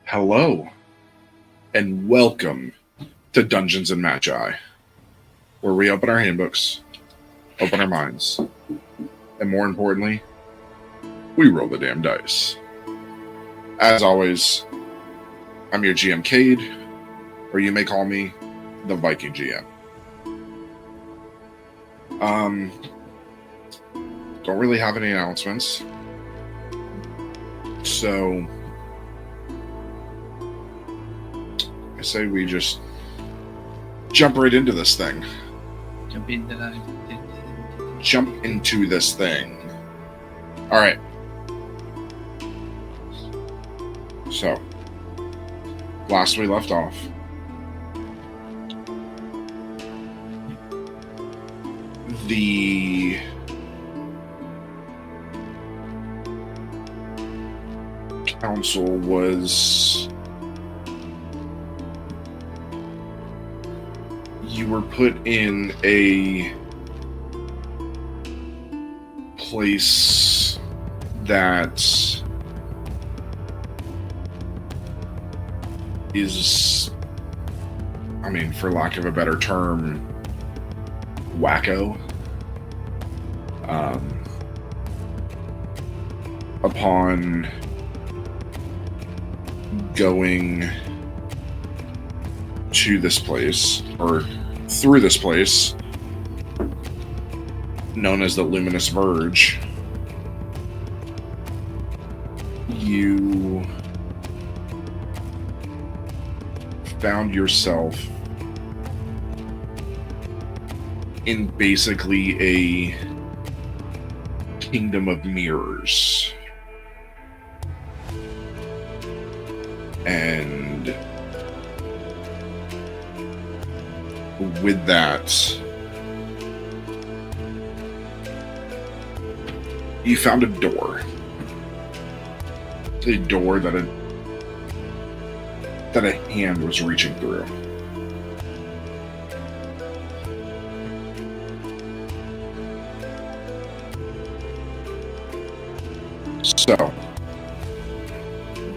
Hello, and welcome to Dungeons and Magi, where we open our handbooks, open our minds, and more importantly, we roll the damn dice. As always, I'm your GM Cade, or you may call me the Viking GM. Don't really have any announcements, so I say we just jump right into this thing. Jump into this thing. All right. So, last we left off, the council was... You were put in a place that is, I mean, for lack of a better term, wacko. Upon going to this place, or through this place, known as the Luminous Verge, you found yourself in basically a kingdom of mirrors. And with that, you found a door. A door that a hand was reaching through. So,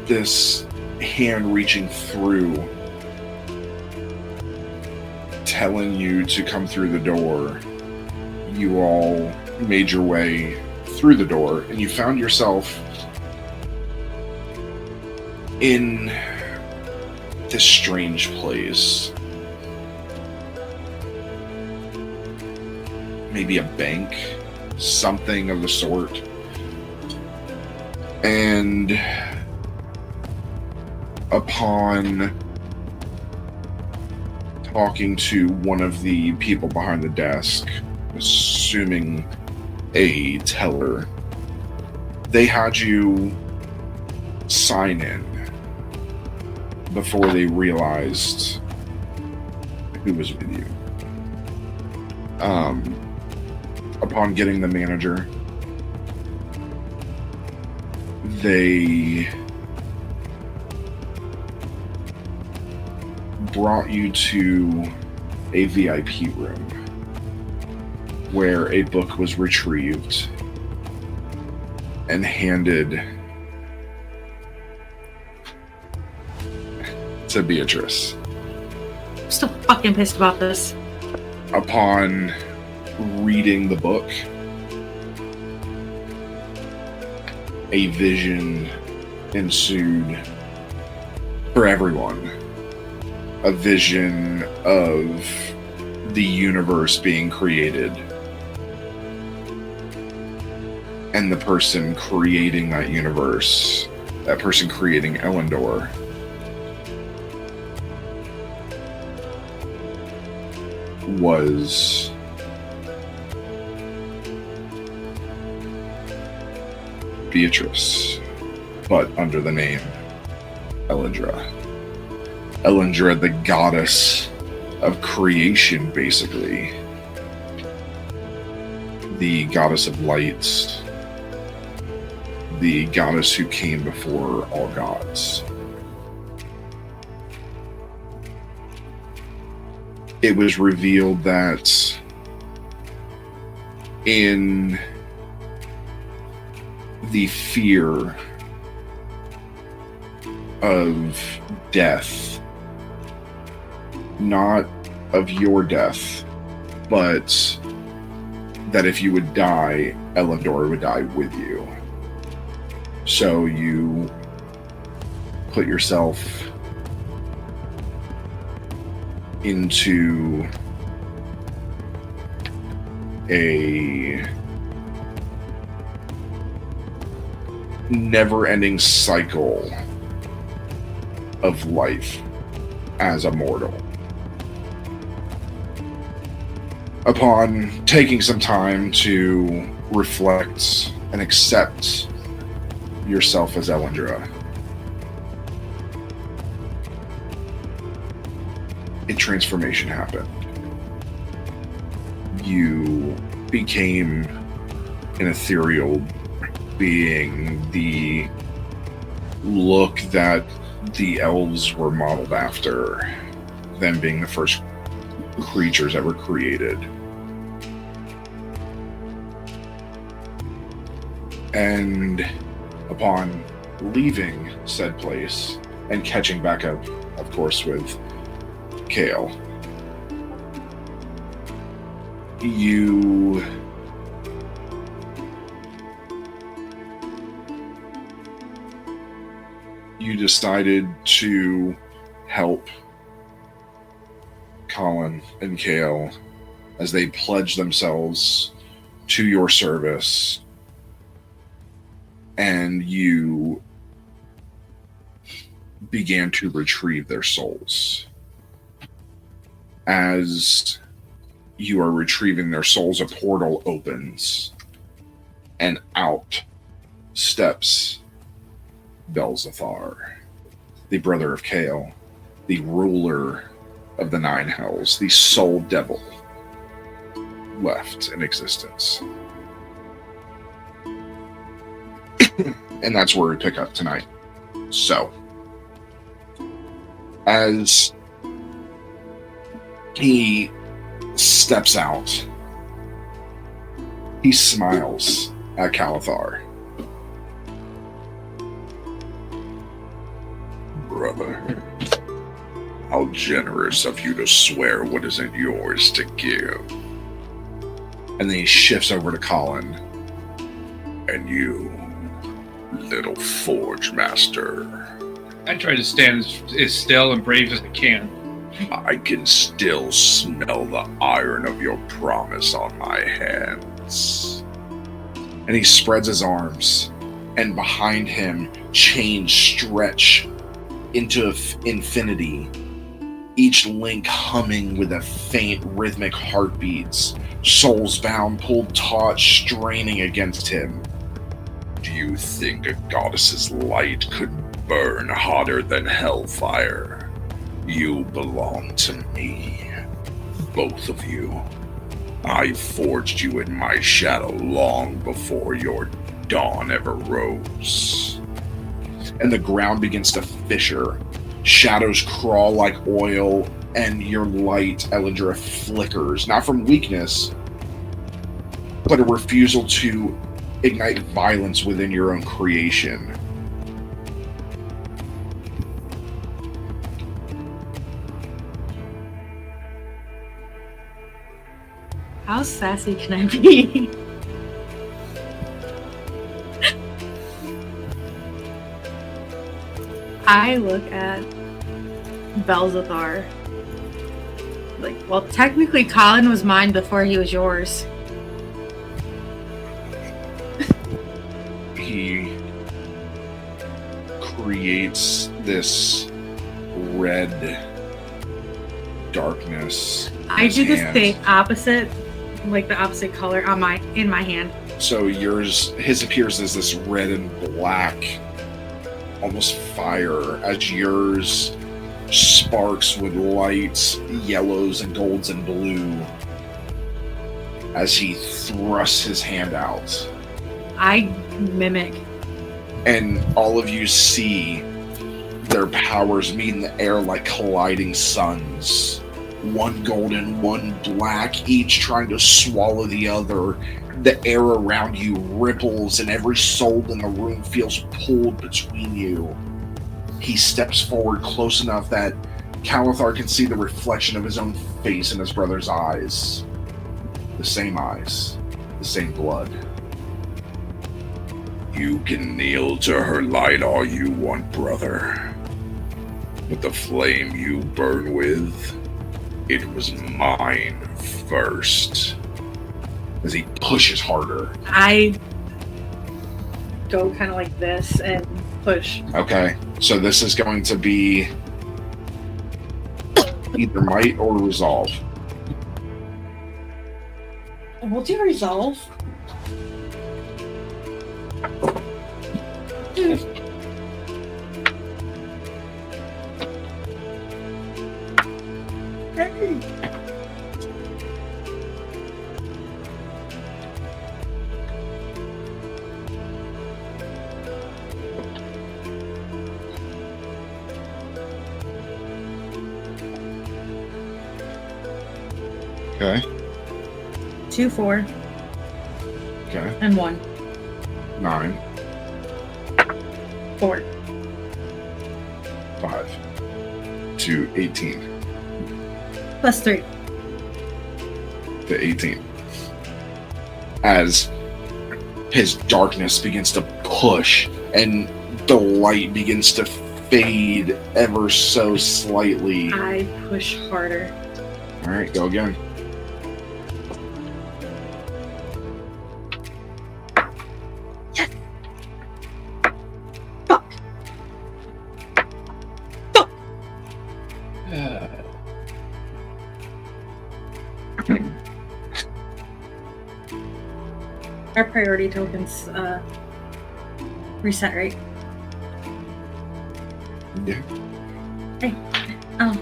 this hand reaching through, telling you to come through the door, you all made your way through the door, and you found yourself in this strange place. Maybe a bank, something of the sort. And upon talking to one of the people behind the desk, assuming a teller, they had you sign in before they realized who was with you. Upon getting the manager, they brought you to a VIP room where a book was retrieved and handed to Beatrice. I'm still fucking pissed about this. Upon reading the book, a vision ensued for everyone. A vision of the universe being created. And the person creating that universe, that person creating Elyndor, was Beatrice, but under the name Elyndra. Elyndra, the goddess of creation, basically. The goddess of light. The goddess who came before all gods. It was revealed that in the fear of death. Not of your death, but that if you would die, Elyndor would die with you. So you put yourself into a never-ending cycle of life as a mortal. Upon taking some time to reflect and accept yourself as Elyndra, a transformation happened. You became an ethereal being, the look that the elves were modeled after, them being the first creatures ever created. And upon leaving said place and catching back up, of course, with Kale, you decided to help Colin and Kale as they pledged themselves to your service, and you began to retrieve their souls. As you are retrieving their souls, a portal opens, and out steps Belzathar, the brother of Kale, the ruler of the Nine Hells, the sole devil left in existence. And that's where we pick up tonight. So, as he steps out, he smiles at Calathar. Brother, how generous of you to swear what isn't yours to give. And then he shifts over to Colin. And you, little forge master. I try to stand as still and brave as I can. I can still smell the iron of your promise on my hands. And he spreads his arms, and behind him, chains stretch into infinity, each link humming with a faint rhythmic heartbeats, souls bound, pulled taut, straining against him. Do you think a goddess's light could burn hotter than hellfire? You belong to me, both of you. I forged you in my shadow long before your dawn ever rose. And the ground begins to fissure. Shadows crawl like oil, and your light, Elyndra, flickers, not from weakness, but a refusal to ignite violence within your own creation. How sassy can I be? I look at Belzathar. Like, well, technically Colin was mine before he was yours. He creates this red darkness. I do the same opposite, like the opposite color on in my hand. So his appears as this red and black, almost fire, as yours sparks with lights, yellows and golds and blue, as he thrusts his hand out. I mimic. And all of you see their powers meet in the air like colliding suns. One golden, one black, each trying to swallow the other. The air around you ripples, and every soul in the room feels pulled between you. he steps forward close enough that Calathar can see the reflection of his own face in his brother's eyes. The same blood. You can kneel to her light all you want, brother. But the flame you burn with, it was mine first. As he pushes harder. I go kind of like this and push. Okay, so this is going to be either might or resolve. We'll do resolve. Okay. 2, 4, Okay. and 1. 9, 4. 5 to 18. Plus 3. To 18. As his darkness begins to push and the light begins to fade ever so slightly. I push harder. Alright, go again. Fuck. Fuck. Our priority tokens reset, right? Yeah. Hey, I'm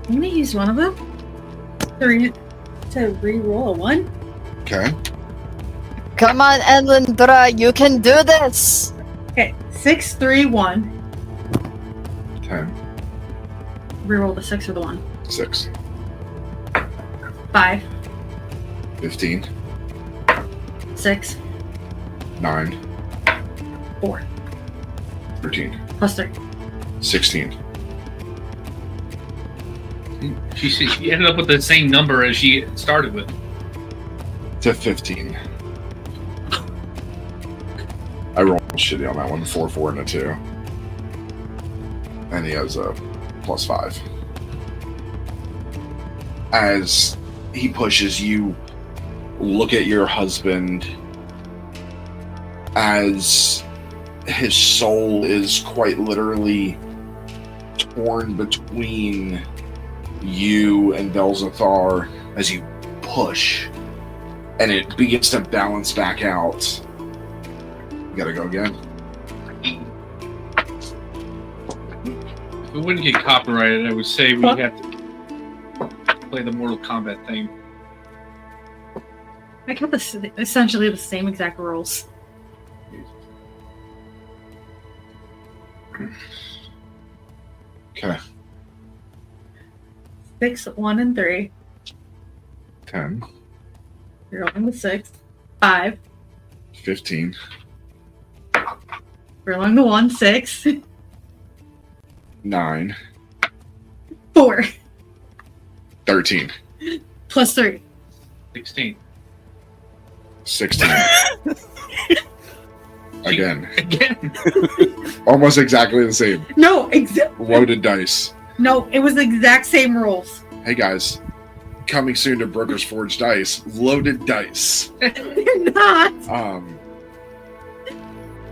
gonna use one of them to re-roll a 1. Okay. Come on, Elyndra, you can do this! Okay, 6, 3, 1. 10, Reroll the 6 or the 1. 6, 5, 15, 6, 9, 4. 13, Plus 3. 16. She ended up with the same number as she started with. To 15. I rolled shitty on that one. 4, 4, and a 2. And he has a plus 5. As he pushes, you look at your husband as his soul is quite literally torn between you and Belzathar as you push, and it begins to balance back out. You gotta go again. If we wouldn't get copyrighted, I would say we have to play the Mortal Kombat theme. I got this essentially the same exact rules. Okay. 6, 1, and 3. 10, Rerolling the 6. 5. 15, Rerolling the 1. 6. 9, 4. 13, Plus 3. 16. 16. Again. Again. Almost exactly the same. No, Loaded dice. No, it was the exact same rules. Hey guys, coming soon to Brooker's Forge Dice, loaded dice. They're not.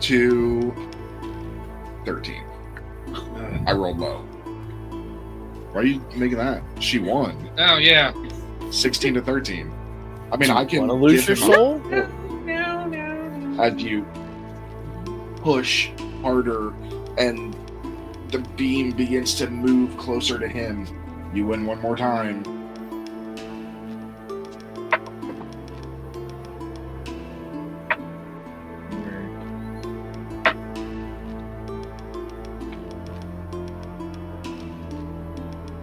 To 13. I rolled low. Why are you making that? She won. Oh, yeah. 16 to 13. I mean, I can Want to lose your give him soul? No. as you push harder and the beam begins to move closer to him. You win one more time.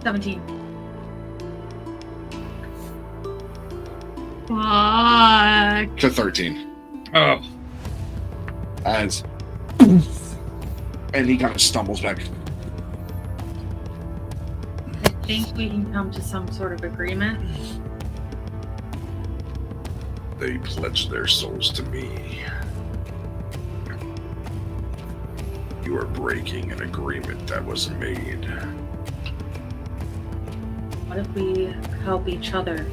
$17. Fuck. To 13. Oh. As And he kind of stumbles back. I think we can come to some sort of agreement. They pledged their souls to me. You are breaking an agreement that was made. What if we help each other?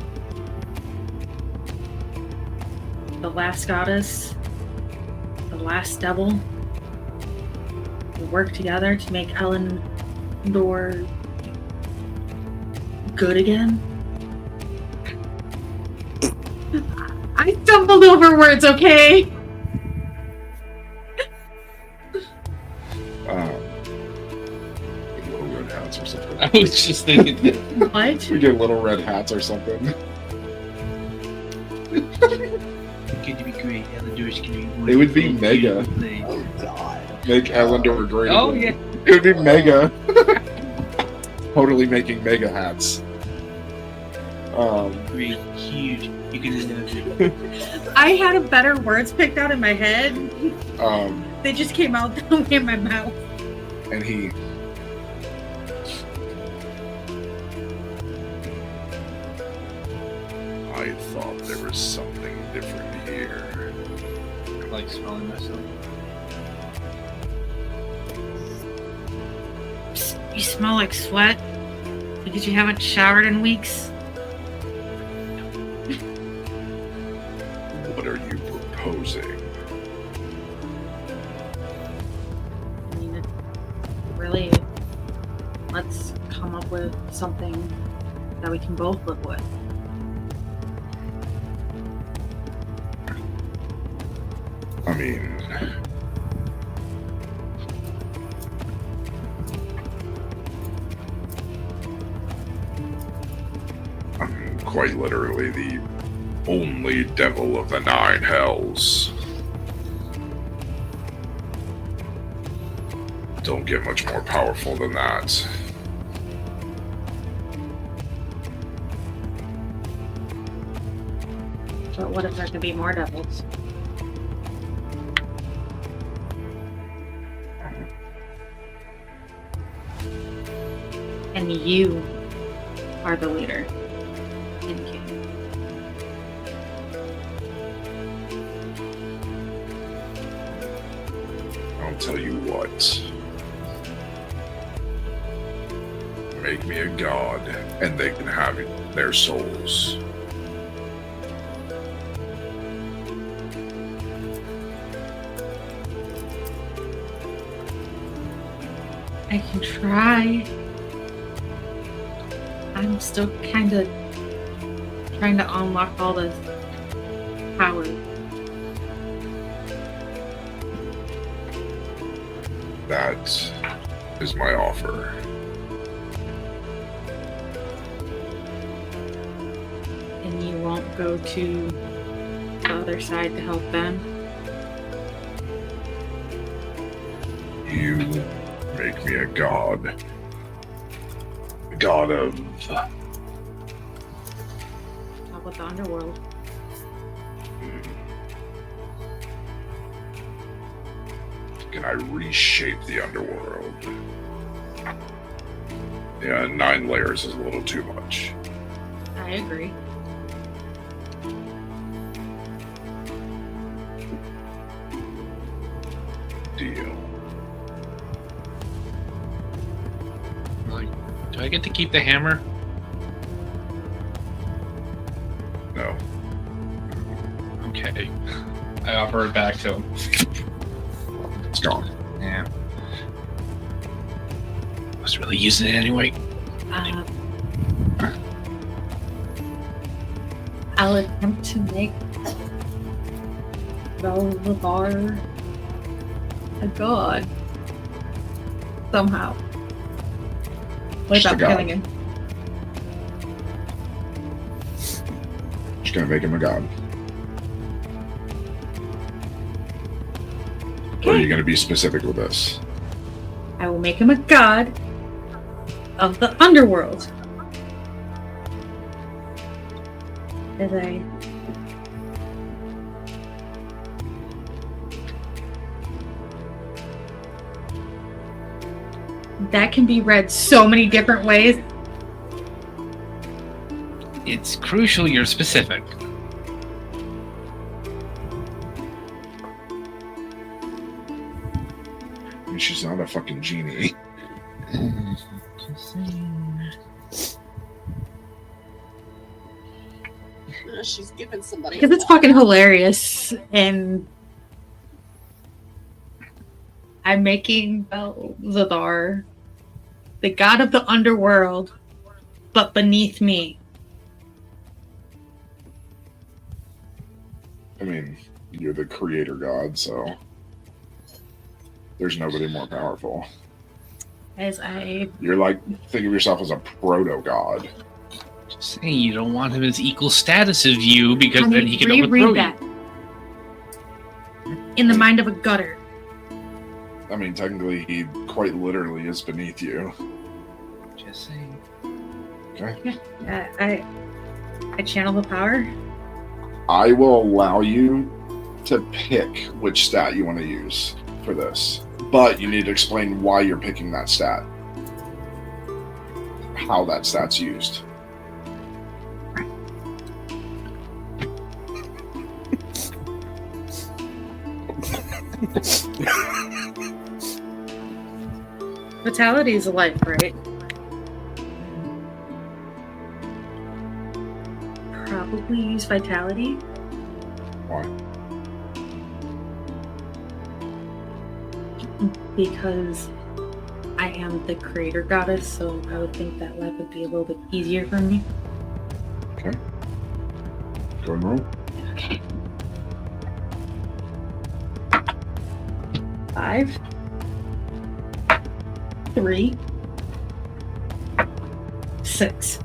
The last goddess, the last devil, we work together to make Elyndor good again? I stumbled over words, okay? Little red hats or something. I was just thinking that. What? We get little red hats or something. Going to be great. Elyndor's going to be. It would be mega. Oh god. Make Elyndor great. Oh again. yeah. It would be mega. Totally making mega hats. Great, huge. You're gonna love it. I had a better words picked out in my head. Um, They just came out the way in my mouth. and he I thought there was something different here. I like smelling myself. You smell like sweat because you haven't showered in weeks. What are you proposing? I mean, really, let's come up with something that we can both live with. I mean, I'm quite literally the only devil of the 9 hells. Don't get much more powerful than that. But what if there could be more devils? And you are the leader and king. I'll tell you what. Make me a god, and they can have their souls. I can try. I'm still kind of trying to unlock all the power. That is my offer. And you won't go to the other side to help them? You make me a god. A god of... How about the underworld? Can I reshape the underworld? Yeah, 9 layers is a little too much. I agree. Deal. Like, do I get to keep the hammer? No. Okay. I offer it back to him. It's gone. Yeah. Was really using it anyway. I'll attempt to make Belvabar a god. Somehow. Just a Without god. killing him. Just gonna make him a god. Or are you gonna be specific with this? I will make him a god of the underworld. As I That can be read so many different ways. It's crucial you're specific. I mean, she's not a fucking genie. Just saying. She's giving somebody. Because it's fucking hilarious, and I'm making Belzadar the god of the underworld, but beneath me. I mean, you're the creator god, so there's nobody more powerful. As I You're like, think of yourself as a proto god. Just saying you don't want him as equal status of you because then he can overthrow reread you. that in the mind of a gutter. I mean, technically, he quite literally is beneath you. Just saying. Okay. I channel the power. I will allow you to pick which stat you want to use for this, but you need to explain why you're picking that stat, how that stat's used. Vitality is a life, right? Probably use vitality. Why? Because I am the creator goddess, so I would think that life would be a little bit easier for me. Okay. Go and roll. 5, 3, 6.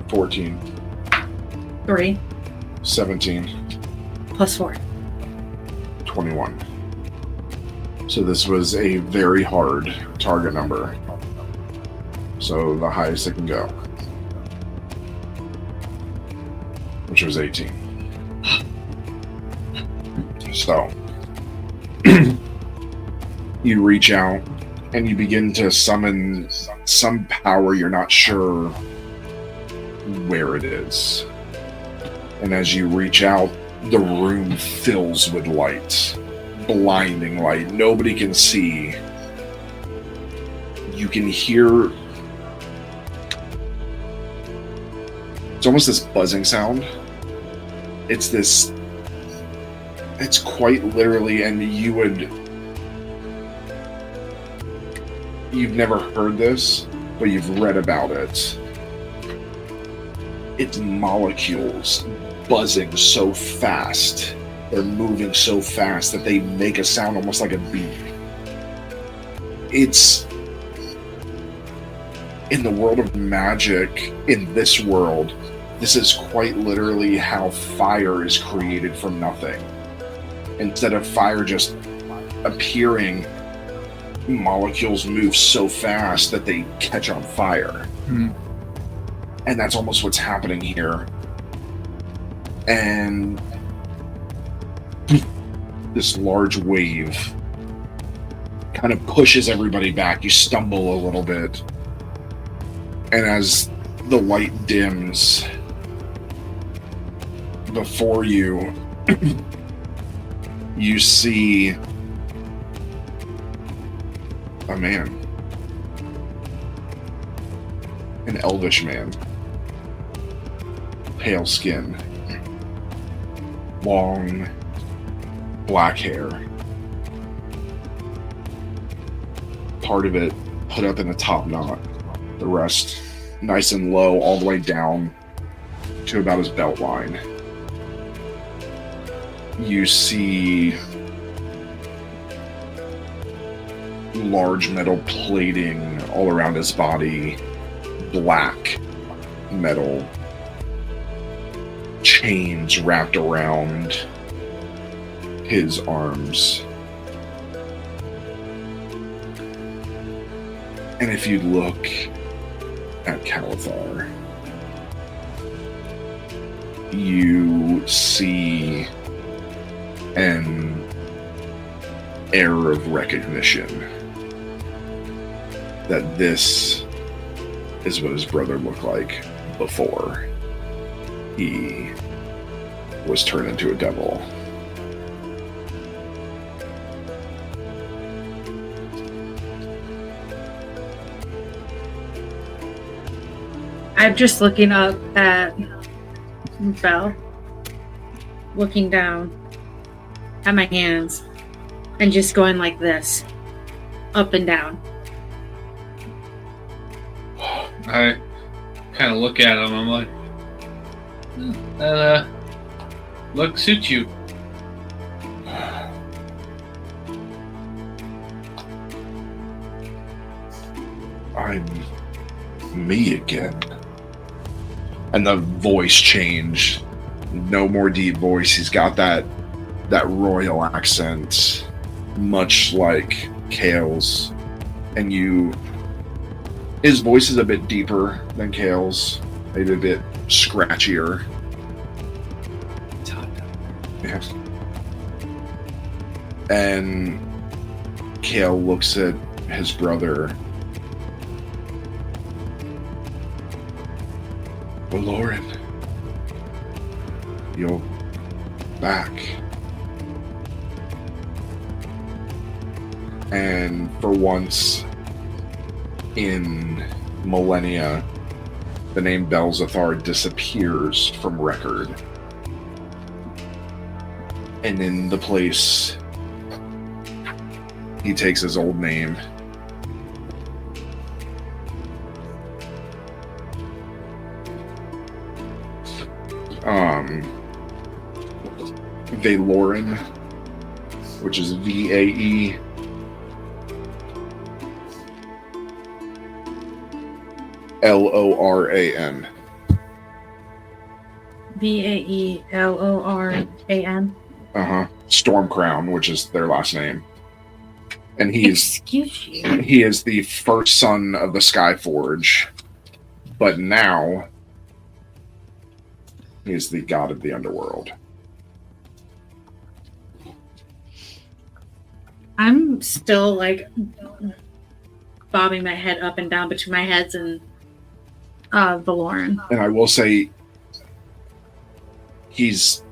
14, 3 17, plus 4. 21. So this was a very hard target number. So the highest it can go, which was 18. So you reach out and you begin to summon some power you're not sure where it is. And as you reach out, the room fills with light, blinding light. Nobody can see. You can hear. It's almost this buzzing sound. It's quite literally, and you've never heard this, but you've read about it. It's molecules buzzing so fast, they're moving so fast that they make a sound almost like a bee. It's in the world of magic, in this world, this is quite literally how fire is created from nothing. Instead of fire just appearing, molecules move so fast that they catch on fire. And that's almost what's happening here. And this large wave kind of pushes everybody back. You stumble a little bit. And as the light dims before you, you see a man. An elvish man. Pale skin. Long black hair. Part of it put up in a top knot. The rest nice and low all the way down to about his belt line. You see large metal plating all around his body, black metal chains wrapped around his arms. And if you look at Calathar, you see an air of recognition that this is what his brother looked like before he was turned into a devil. I'm just looking up at Belle, looking down at my hands, and just going like this, up and down. I kind of look at him. I'm like, that look suits you. I'm me again. And the voice changed. No more deep voice. He's got that royal accent, much like Kale's. And his voice is a bit deeper than Kale's, maybe a bit scratchier. Yes. And Kale looks at his brother. Well, Lauren, you're back. And for once in millennia, the name Belzathar disappears from record. And in the place, he takes his old name. Valoran, which is VAE. LORAN. VAELORAN. Stormcrown, which is their last name. And he Excuse you. He is the first son of the Skyforge, but now he is the god of the underworld. I'm still like bobbing my head up and down between my heads and Valoran. And I will say he's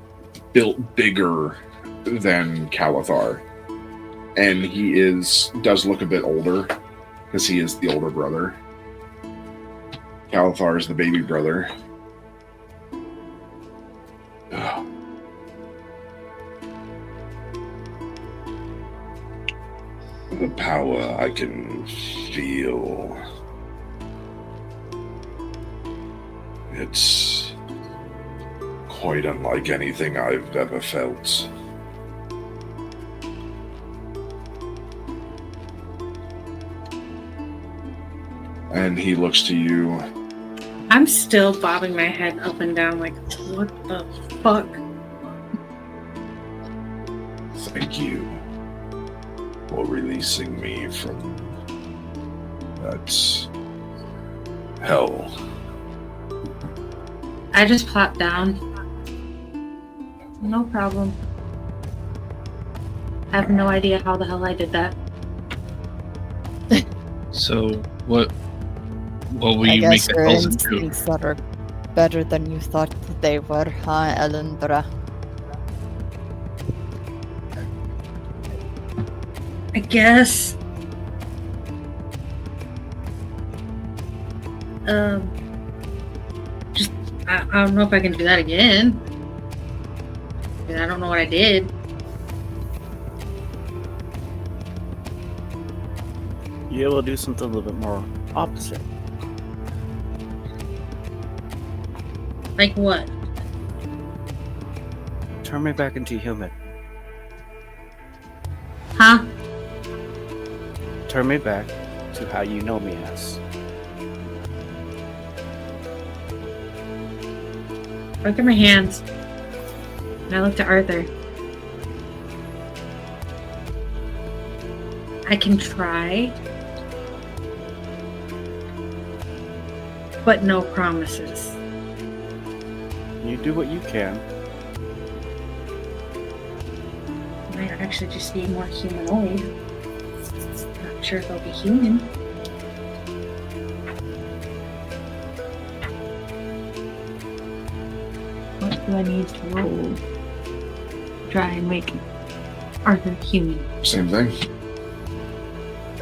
built bigger than Calathar. And he does look a bit older because he is the older brother. Calathar is the baby brother. Ugh. The power I can feel. It's quite unlike anything I've ever felt. And he looks to you. I'm still bobbing my head up and down like, what the fuck? Thank you for releasing me from that hell. I just plopped down. No problem. I have no idea how the hell I did that. So what will I you make guess the your bells into? instincts are better than you thought they were, huh, Elyndra? I guess. Just I don't know if I can do that again. I don't know what I did. You able to do something a little bit more opposite. Like what? Turn me back into human. Huh? Turn me back to how you know me as. Look at my hands. And I looked at Arthur. I can try, but no promises. You do what you can. might actually just be more humanoid. Not sure if they'll be human. What do I need to roll? Try and make Arthur human. Same thing.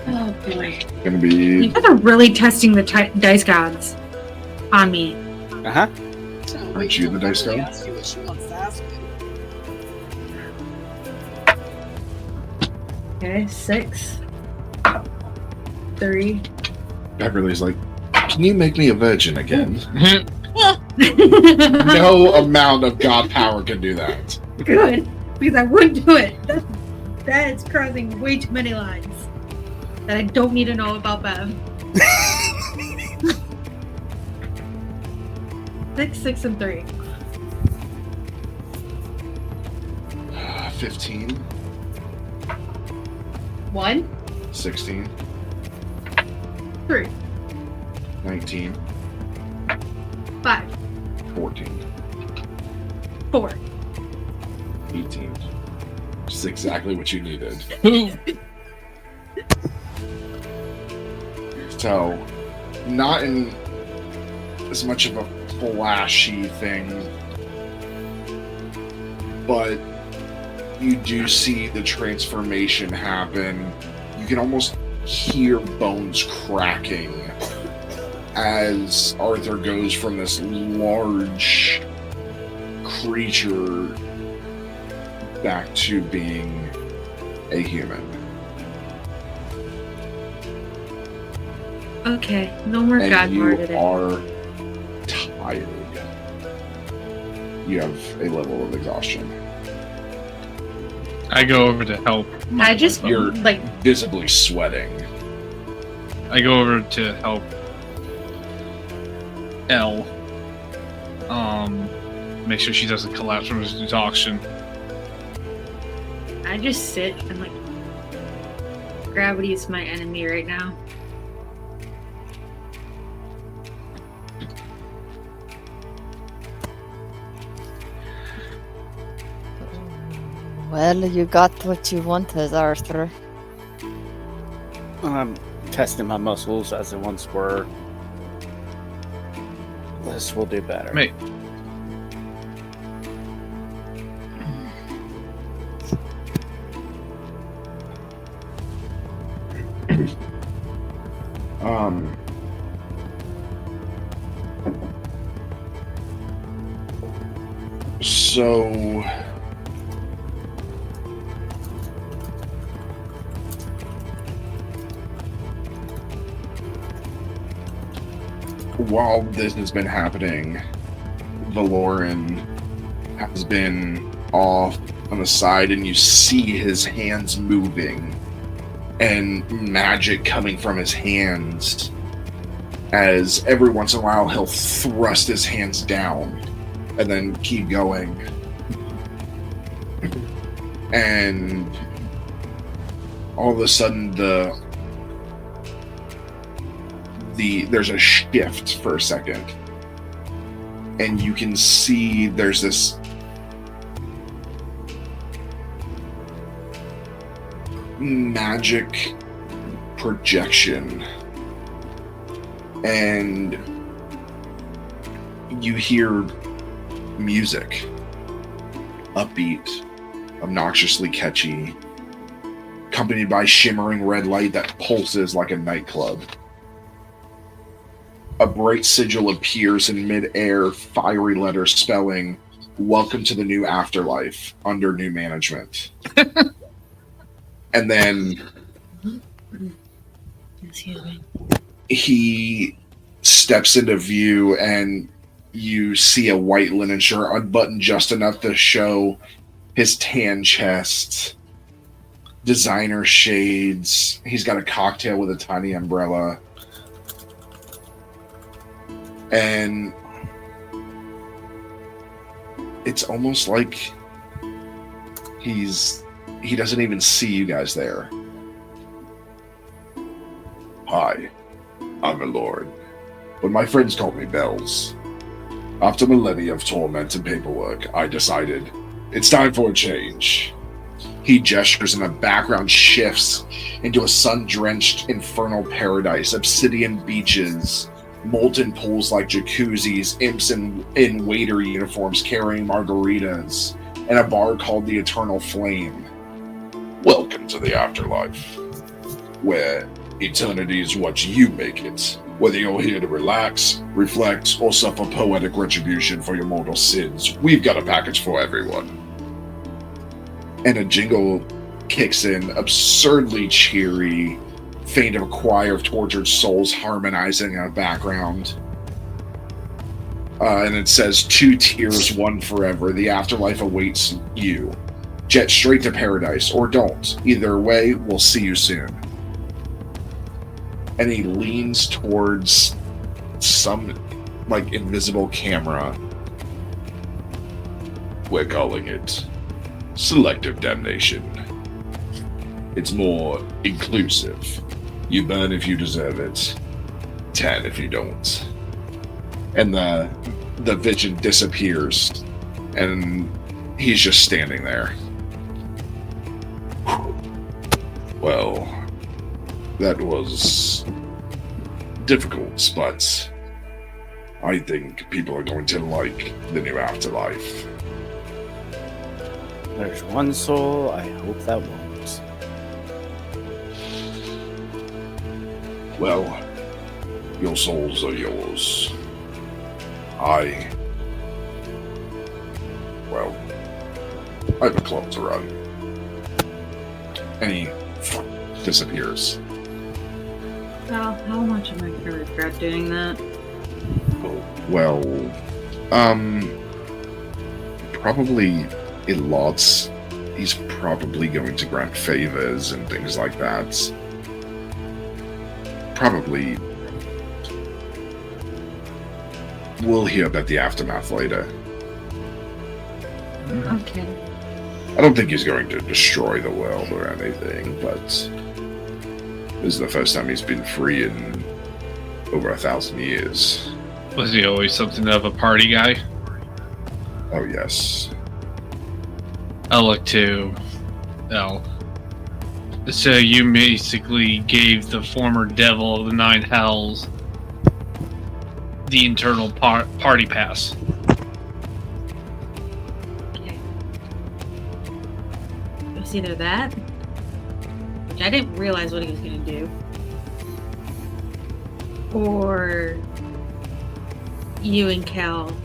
Oh boy. Gonna be You guys are really testing the dice gods on me. Uh huh. Aren't you the dice god? Ask you what she wants to ask you. Okay, 6, 3. Beverly's like, can you make me a virgin again? Good, No amount of god power can do that. because I wouldn't do it. That's crossing way too many lines that I don't need to know about Bev. 6, 6, and 3. 15, 1, 16, 3, 19, 5, 14, 4. 18. Just exactly what you needed. So, not in as much of a flashy thing, but you do see the transformation happen. You can almost hear bones cracking as Arthur goes from this large creature back to being a human. Okay, no more And God you more today. are tired. You have a level of exhaustion. I go over to help. I just You're like visibly sweating. I go over to help Elle. Make sure she doesn't collapse from his exhaustion. I just sit and like gravity is my enemy right now. Well, you got what you wanted, Arthur. I'm testing my muscles as they once were. This will do better. Mate, So while this has been happening, Valoran has been off on the side, and you see his hands moving and magic coming from his hands as every once in a while he'll thrust his hands down and then keep going. And all of a sudden there's a shift for a second, and you can see there's this magic projection, and you hear music, upbeat, obnoxiously catchy, accompanied by shimmering red light that pulses like a nightclub. A bright sigil appears in mid-air, fiery letters spelling, "Welcome to the new afterlife, under new management." And then Excuse me. he steps into view, and you see a white linen shirt unbuttoned just enough to show his tan chest, designer shades. He's got a cocktail with a tiny umbrella. And it's almost like he doesn't even see you guys there. Hi, I'm a lord, but my friends call me Bells. After millennia of torment and paperwork, I decided it's time for a change. He gestures and the background shifts into a sun-drenched infernal paradise, obsidian beaches, molten pools like jacuzzis, imps in waiter uniforms carrying margaritas, and a bar called the Eternal Flame. Welcome to the afterlife, where eternity is what you make it. Whether you're here to relax, reflect, or suffer poetic retribution for your mortal sins, we've got a package for everyone. And a jingle kicks in, absurdly cheery, faint of a choir of tortured souls harmonizing in the background. And it says, 2 tiers, 1 forever. The afterlife awaits you. Jet straight to paradise, or don't. Either way, we'll see you soon. And he leans towards some, like, invisible camera. We're calling it selective damnation. It's more inclusive. You burn if you deserve it. 10 if you don't. And the vision disappears, and he's just standing there. Well, that was difficult, but I think people are going to like the new afterlife. There's one soul, I hope that won't. Well, your souls are yours. I have a club to run. And he disappears. Well, how much am I going to regret doing that? Well, probably a lot. He's probably going to grant favors and things like that. Probably. We'll hear about the aftermath later. Okay. I don't think he's going to destroy the world or anything, but this is the first time he's been free in over 1,000 years. Was he always something of a party guy? Oh, yes. I look to L. So you basically gave the former devil of the 9 hells the internal party pass. Okay. It was either that, which I didn't realize what he was going to do, or you and Cal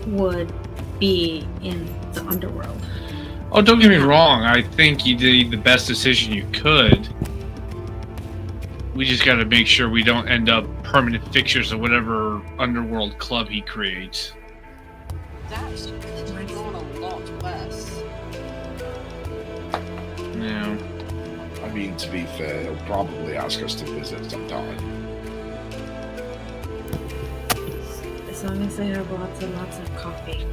would be in the underworld. Oh, don't get me wrong. I think you did the best decision you could. We just got to make sure we don't end up permanent fixtures of whatever underworld club he creates. That's gone a lot worse. Yeah. I mean, to be fair, he'll probably ask us to visit sometime. As long as I have lots and lots of coffee.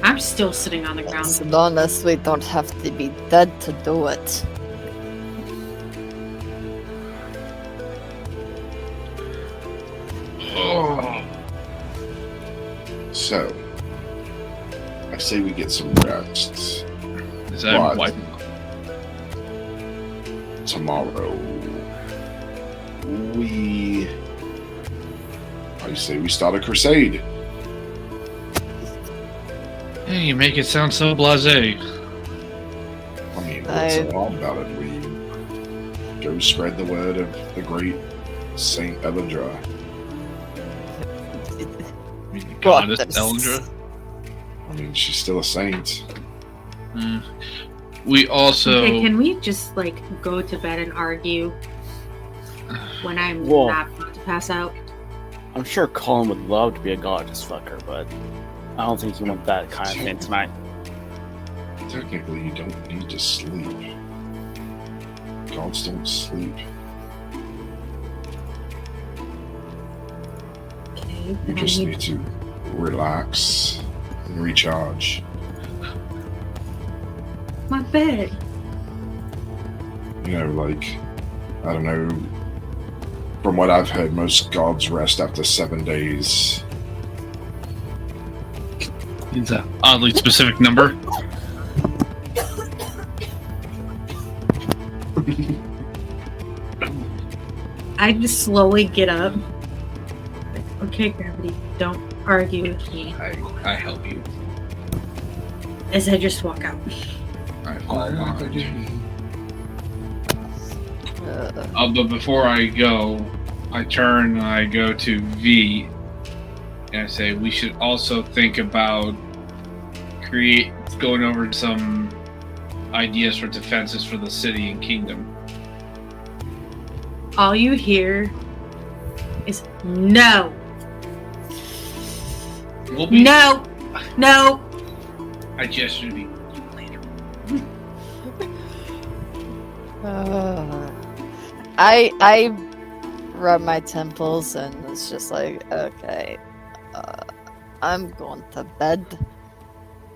I'm still sitting on the ground. As long as we don't have to be dead to do it. So, I say we get some rest. Is that But tomorrow, I say we start a crusade. Hey, you make it sound so blasé. I mean, what's all about it? We go spread the word of the great Saint Elyndra. I mean, goddess Goddess. Elyndra. I mean, she's still a saint. We also. Okay, can we just like go to bed and argue when I'm Whoa. not about to pass out? I'm sure Colin would love to be a goddess fucker, but I don't think you want that kind of thing tonight. Technically, you don't need to sleep. Gods don't sleep. Okay, You then I just need need to relax and recharge. my bed. You know, like, I don't know, from what I've heard, most gods rest after 7 days. It's an oddly specific number. I just slowly get up. Like, okay, Gravity, don't argue with me. I help you. As I just walk out. I follow behind you. Uh, But before I go, I turn and I go to V, and I say we should also think about going over some ideas for defenses for the city and kingdom. All you hear is no, We'll be. no, no. I gesture to you later. I rub my temples and it's just like, okay, I'm going to bed.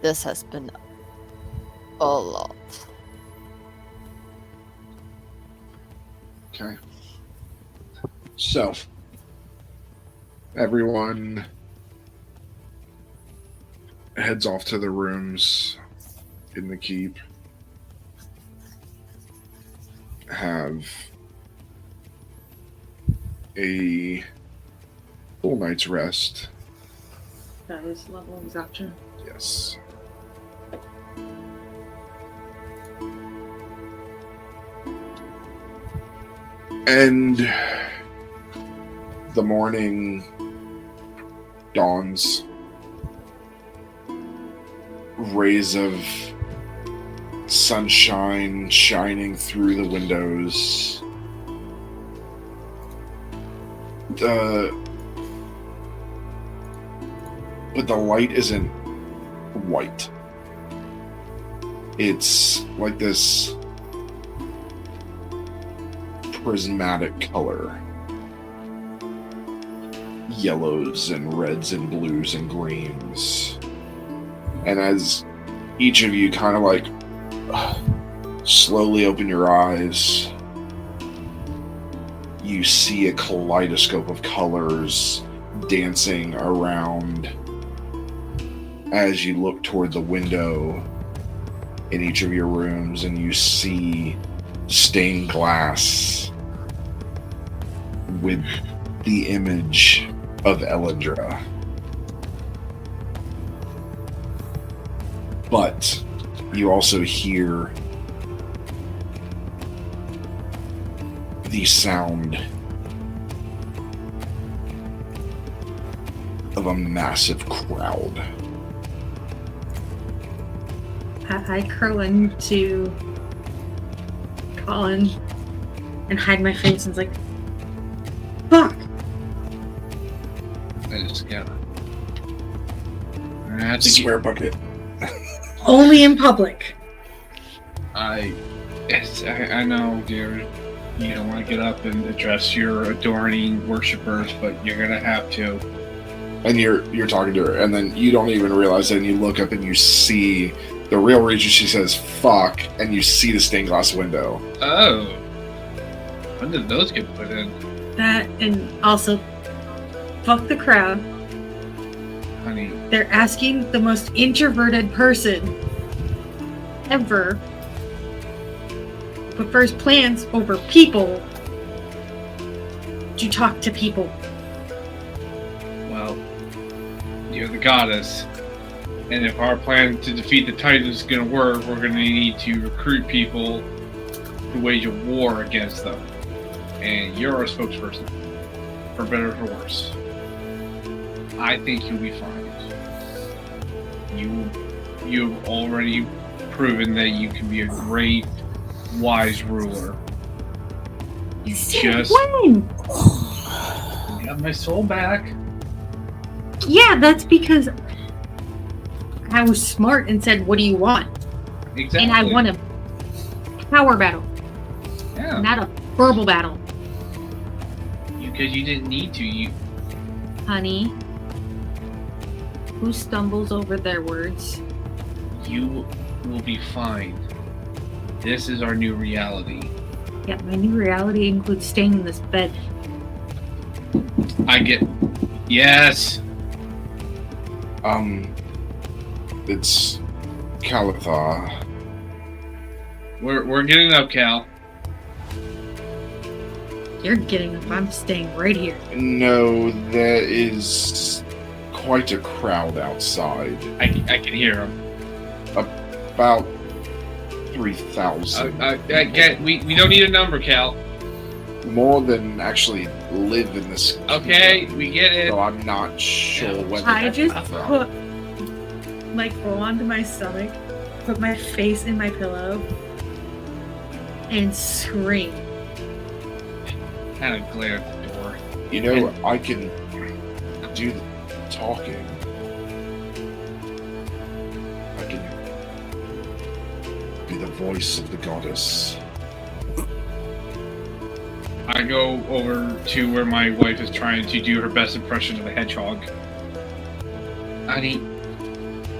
This has been a lot. Okay. So, everyone heads off to their rooms in the keep. Have a full night's rest. That is level of exhaustion. Yes. And the morning dawns. Rays of sunshine shining through the windows. But the light isn't white. It's like this prismatic color. Yellows and reds and blues and greens. And as each of you kind of like slowly open your eyes, you see a kaleidoscope of colors dancing around as you look toward the window in each of your rooms, and you see stained glass with the image of Elyndra. But you also hear the sound of a massive crowd. I curl into Colin and hide my face and it's like, fuck! I just gotta. I have to Swear bucket. Only in public. I know, dear. You don't want to get up and address your adoring worshippers, but you're gonna have to. And you're talking to her, and then you don't even realize it, and you look up and you see the real reason she says fuck, and you see the stained glass window. Oh. When did those get put in? That, and also, fuck the crowd. Honey, They're asking the most introverted person ever prefers plants over people to talk to people. well, you're the goddess. And if our plan to defeat the Titans is going to work, we're going to need to recruit people to wage a war against them. And you're our spokesperson, for better or for worse. I think you'll be fine. You've already proven that you can be a great, wise ruler. You just When? got my soul back. Yeah, that's because I was smart and said, what do you want? Exactly. And I won a power battle, Yeah. not a verbal battle. Because you didn't need to. You Honey, who stumbles over their words? You will be fine. This is our new reality. Yeah, my new reality includes staying in this bed. I get. Yes. It's Calathar. We're getting up, Cal. You're getting up. I'm staying right here. No, there is quite a crowd outside. I can hear him. About 3,000. We don't need a number, Cal. More than actually live in this. Okay, we get it. So I'm not sure whether I that's just from. roll onto my stomach, put my face in my pillow, and scream. Kind of glare at the door. You know, I can do the talking. I can be the voice of the goddess. I go over to where my wife is trying to do her best impression of a hedgehog. Honey,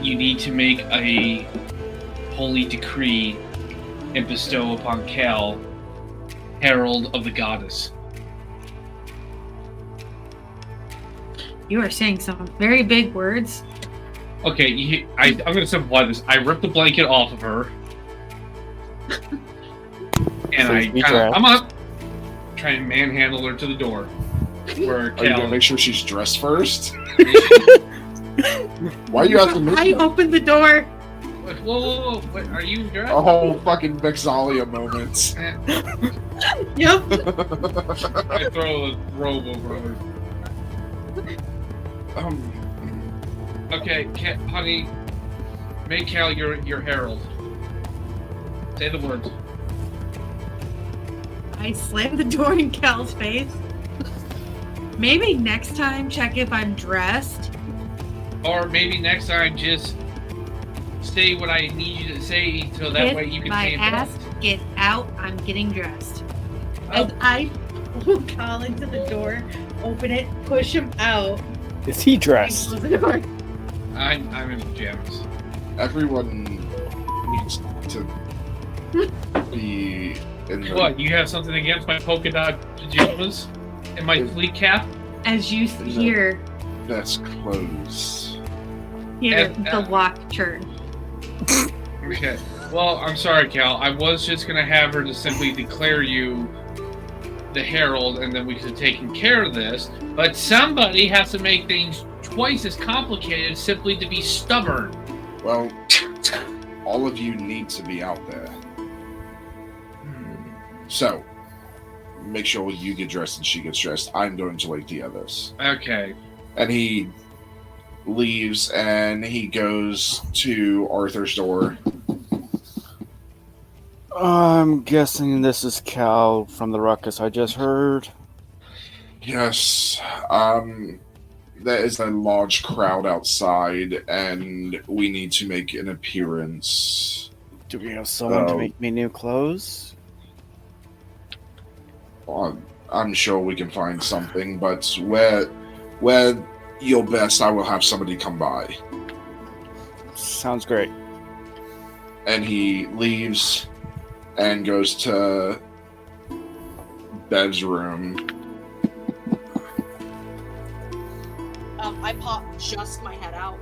you need to make a holy decree and bestow upon Cal, Herald of the Goddess. You are saying some very big words. Okay, I'm going to simplify this. I rip the blanket off of her. And I'm up. Try and manhandle her to the door. Where Are you Cal. gonna make sure she's dressed first? Why are you asking me? I opened the door. Whoa. What, are you dressed? Oh, fucking Vexalia moments. Yep. I throw a robe over her. Okay, honey, make Cal your herald. Say the words. I slammed the door in Cal's face. Maybe next time check if I'm dressed. Or maybe next time just say what I need you to say so that way you can my say ass, get out, I'm getting dressed. As I pull Cal into the door, open it, push him out. Is he and dressed? close the door. I'm in pajamas. Everyone needs to be in the. What, you have something against my polka dot pajamas? And my fleet cap? As you hear That's close. the lock turn. Okay. Well, I'm sorry, Cal. I was just gonna have her to simply declare you the herald, and then we could have taken care of this. But somebody has to make things twice as complicated simply to be stubborn. Well, all of you need to be out there. So, make sure you get dressed and she gets dressed. I'm going to wake the others. Okay. And he leaves and he goes to Arthur's door. I'm guessing this is Cal from the ruckus I just heard. Yes, there is a large crowd outside and we need to make an appearance. Do we have someone to make me new clothes? I'm sure we can find something, but where you're best, I will have somebody come by. Sounds great. And he leaves and goes to Bev's room. I pop just my head out.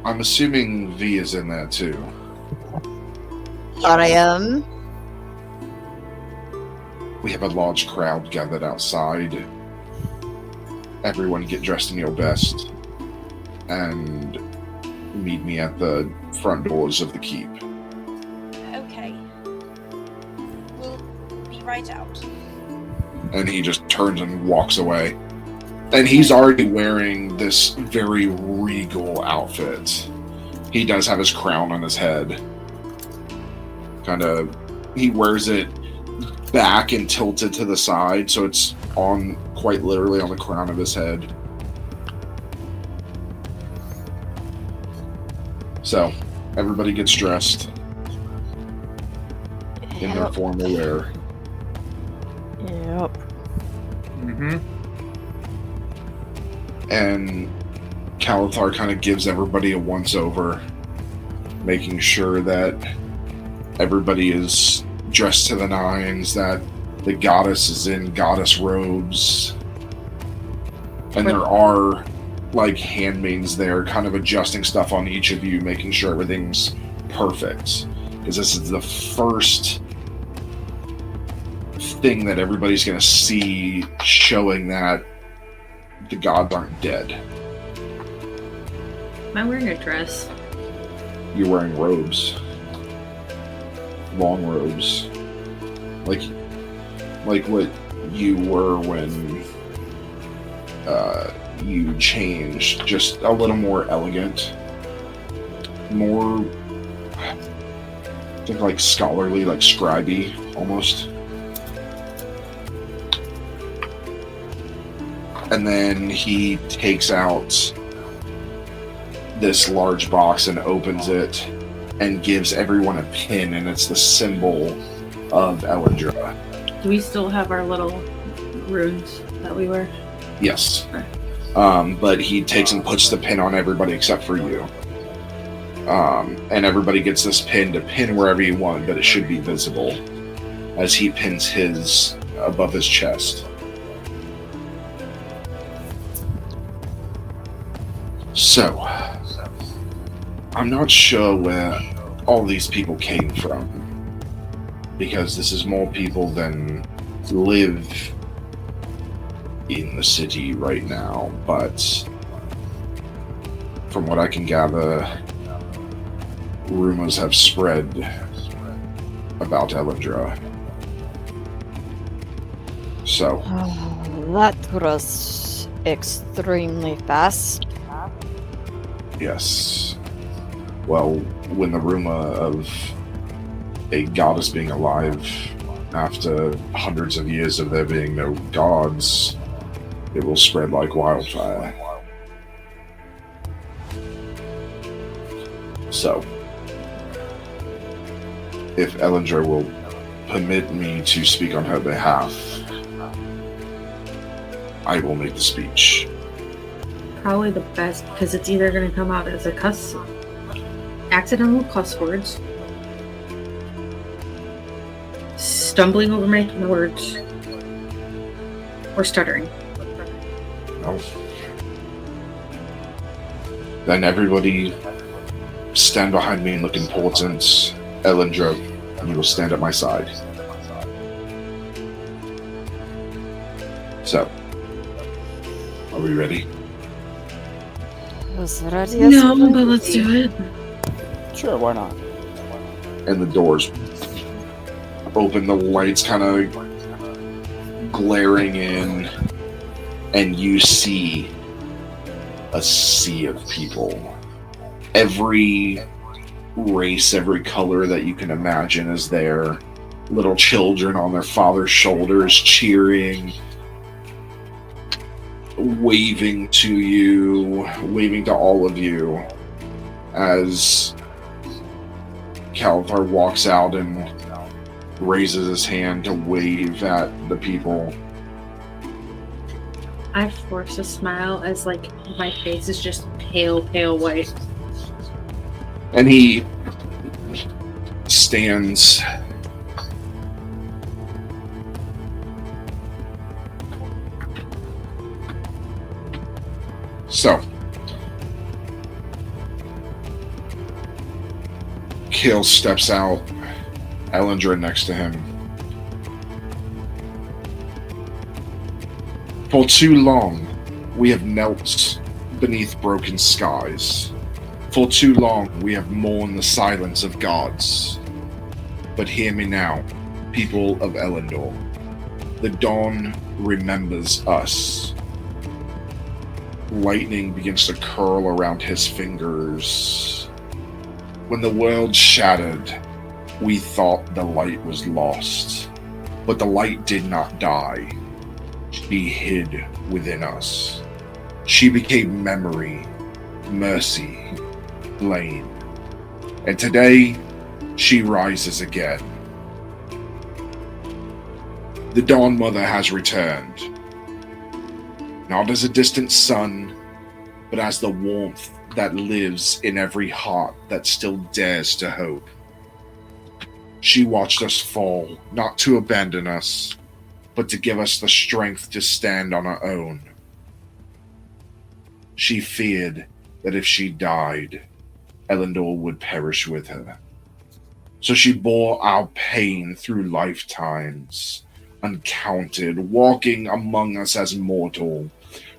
I'm assuming V is in there too. Thought I am. We have a large crowd gathered outside. Everyone get dressed in your best and meet me at the front doors of the keep. Okay. We'll be right out. And he just turns and walks away. And he's already wearing this very regal outfit. He does have his crown on his head. He wears it back and tilted to the side, so it's on quite literally on the crown of his head. So, everybody gets dressed in their formal wear. Yep. Mm-hmm. And Calathar kind of gives everybody a once-over, making sure that everybody is dressed to the nines, that the goddess is in goddess robes. And there are like handmaids there, kind of adjusting stuff on each of you, making sure everything's perfect. Because this is the first thing that everybody's going to see showing that the gods aren't dead. Am I wearing a dress? You're wearing robes. Long robes. Like what you were when you changed. Just a little more elegant. More, I think, like scholarly, like scribey, almost. And then he takes out this large box and opens it and gives everyone a pin, and it's the symbol of Elyndra. Do we still have our little runes that we wear? Yes. But he takes and puts the pin on everybody except for you. And everybody gets this pin to pin wherever you want, but it should be visible as he pins his above his chest. So, I'm not sure where all these people came from, because this is more people than live in the city right now, but from what I can gather, rumors have spread about Elyndra. So, That was extremely fast. yes. Well, when the rumor of a goddess being alive after hundreds of years of there being no gods, it will spread like wildfire. So, if Elyndra will permit me to speak on her behalf, I will make the speech. Probably the best, because it's either going to come out as a accidental cuss words, stumbling over making words, or stuttering. No. Then everybody stand behind me and look important. Elyndra, you will stand at my side. So, are we ready? As ready as No, we but can let's be. do it. Sure, why not? And the doors open, the lights kind of glaring in, and you see a sea of people. Every race, every color that you can imagine is there. Little children on their father's shoulders cheering, waving to you, waving to all of you as Kalthar walks out and raises his hand to wave at the people. I force a smile as like my face is just pale white. And he stands so Kale steps out, Elyndra next to him. For too long, we have knelt beneath broken skies. For too long, we have mourned the silence of gods. But hear me now, people of Elyndor. The dawn remembers us. Lightning begins to curl around his fingers. When the world shattered, we thought the light was lost. But the light did not die. She hid within us. She became memory, mercy, blame. And today, she rises again. The Dawn Mother has returned. Not as a distant sun, but as the warmth that lives in every heart that still dares to hope. She watched us fall, not to abandon us, but to give us the strength to stand on our own. She feared that if she died, Elyndor would perish with her. So she bore our pain through lifetimes, uncounted, walking among us as mortal,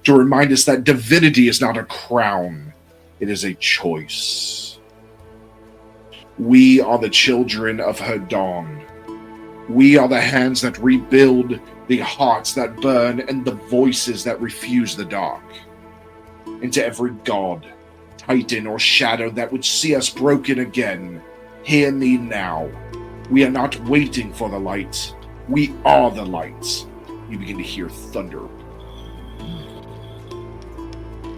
to remind us that divinity is not a crown, it is a choice. We are the children of her dawn. We are the hands that rebuild, the hearts that burn, and the voices that refuse the dark. Into every god, titan, or shadow that would see us broken again, hear me now. We are not waiting for the light. We are the light. You begin to hear thunder.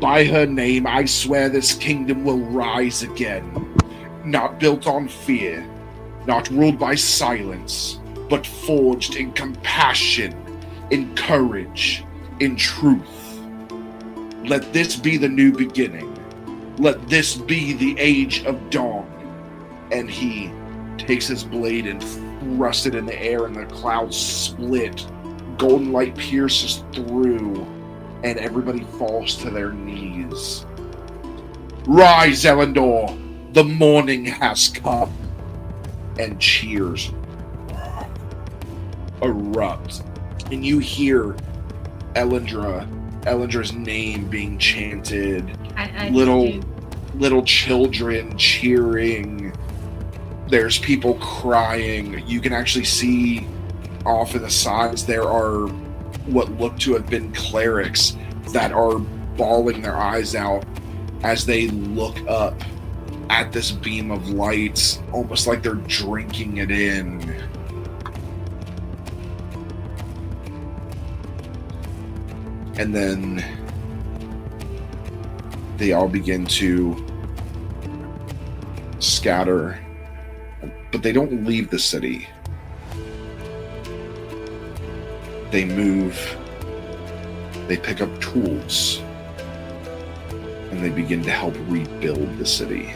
By her name, I swear this kingdom will rise again. Not built on fear, not ruled by silence, but forged in compassion, in courage, in truth. Let this be the new beginning. Let this be the age of dawn. And he takes his blade and thrusts it in the air, and the clouds split. Golden light pierces through, and everybody falls to their knees. Rise, Elyndor! The morning has come. And cheers erupt, and you hear Elyndra's name being chanted. Little children cheering. There's people crying. You can actually see off in the sides there are what look to have been clerics that are bawling their eyes out as they look up at this beam of light, almost like they're drinking it in. And then they all begin to scatter, but they don't leave the city. They move, they pick up tools, and they begin to help rebuild the city.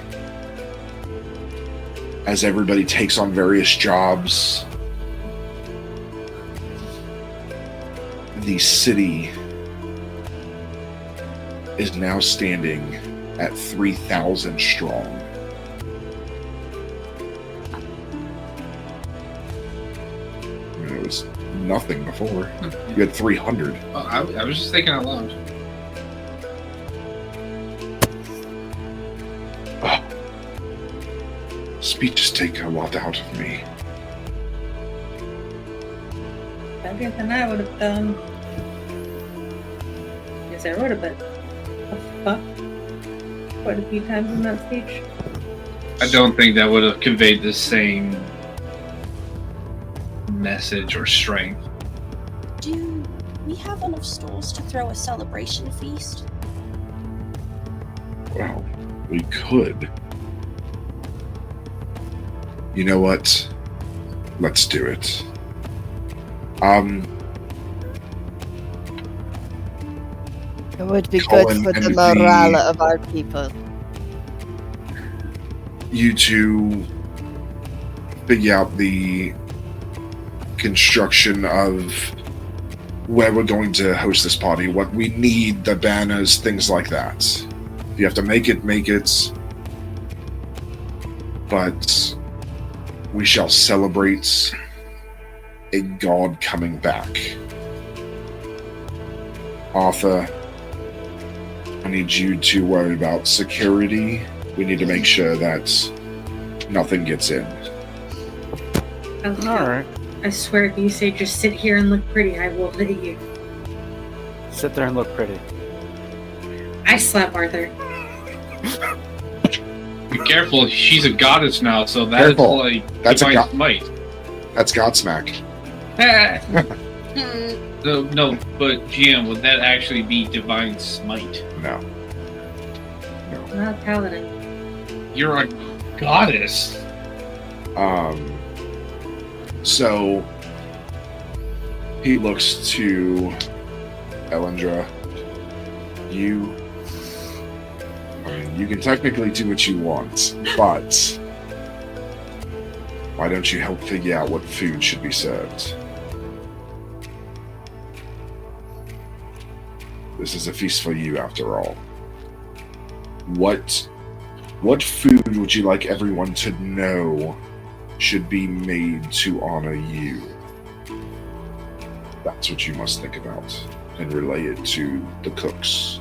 As everybody takes on various jobs, the city is now standing at 3,000 strong. It was nothing before. You had 300. Oh, I was just thinking out loud. Speeches take a lot out of me. Better than I would have done. Yes, I wrote a bit. Quite a few times in that speech. I don't think that would have conveyed the same message or strength. Do we have enough stores to throw a celebration feast? Well, we could. You know what? Let's do it. It would be Colin good for the and morale of our people. You two figure out the construction of where we're going to host this party, what we need, the banners, things like that. If you have to make it, make it. But we shall celebrate a god coming back. Arthur, I need you to worry about security. We need to make sure that nothing gets in. Alright. I swear, if you say just sit here and look pretty, I will hit you. Sit there and look pretty. I slap Arthur. Be careful, she's a goddess now, so that Careful. is like That's a divine god- smite. That's Godsmack. No, but GM, would that actually be divine smite? No. I'm not a paladin. You're a goddess. So he looks to Elyndra. You can technically do what you want, but why don't you help figure out what food should be served? This is a feast for you, after all. What food would you like everyone to know should be made to honor you? That's what you must think about and relay it to the cooks.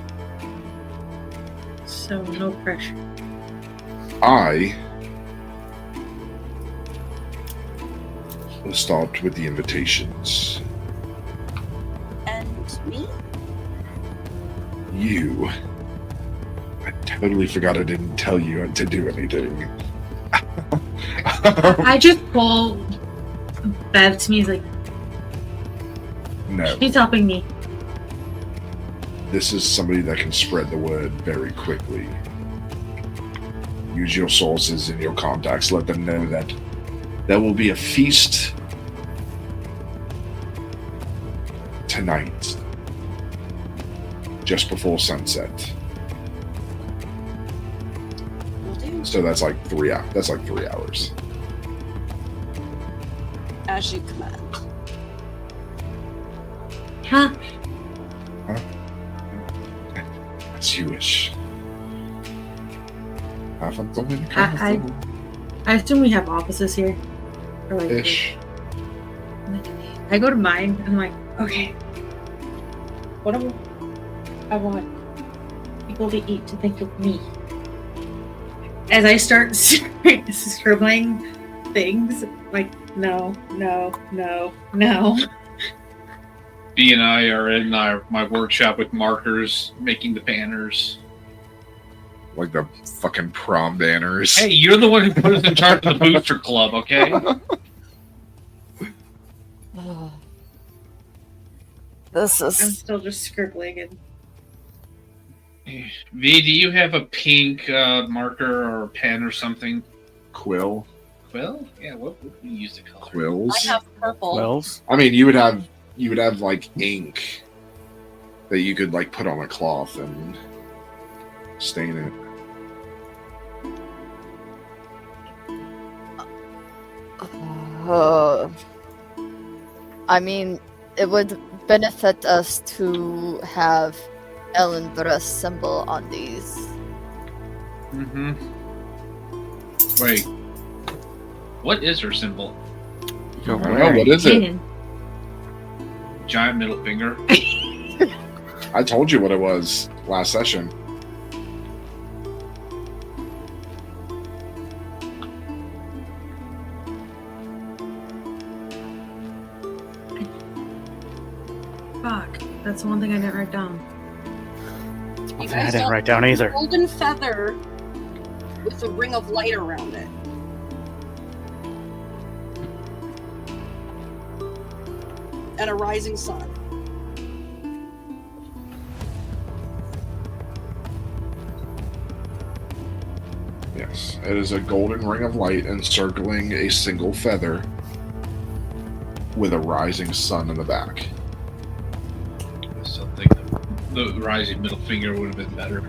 So no pressure. I will start with the invitations. And me? You. I totally forgot I didn't tell you to do anything. I just pull Bev to me. He's like, No. she's helping me. This is somebody that can spread the word very quickly. Use your sources and your contacts. Let them know that there will be a feast tonight, just before sunset. Will do. So that's like 3 hours. That's like 3 hours. As you command. Huh? As you wish. Have fun going. I assume we have offices here. Or like, Ish. I go to mine and I'm like, okay, what do I want people to eat to think of me? As I start scribbling things, like, no. B and I are in my workshop with markers, making the banners. Like the fucking prom banners. Hey, you're the one who put us in charge of the booster club, okay? This I'm is still just scribbling and V, do you have a pink marker or pen or something? Quill. Quill? Yeah, what would we use to color? Quills. I have purple. Wells? I mean, you would have like ink that you could like put on a cloth and stain it. I mean, it would benefit us to have Elyndor's symbol on these. Mm-hmm. Wait. What is her symbol? I don't know, what is it? Kanan. Giant middle finger? I told you what it was last session. Fuck. That's the one thing I didn't write down. You I guys didn't got write down either. a golden feather with a ring of light around it. And a rising sun. Yes, it is a golden ring of light encircling a single feather with a rising sun in the back. I still think the rising middle finger would have been better.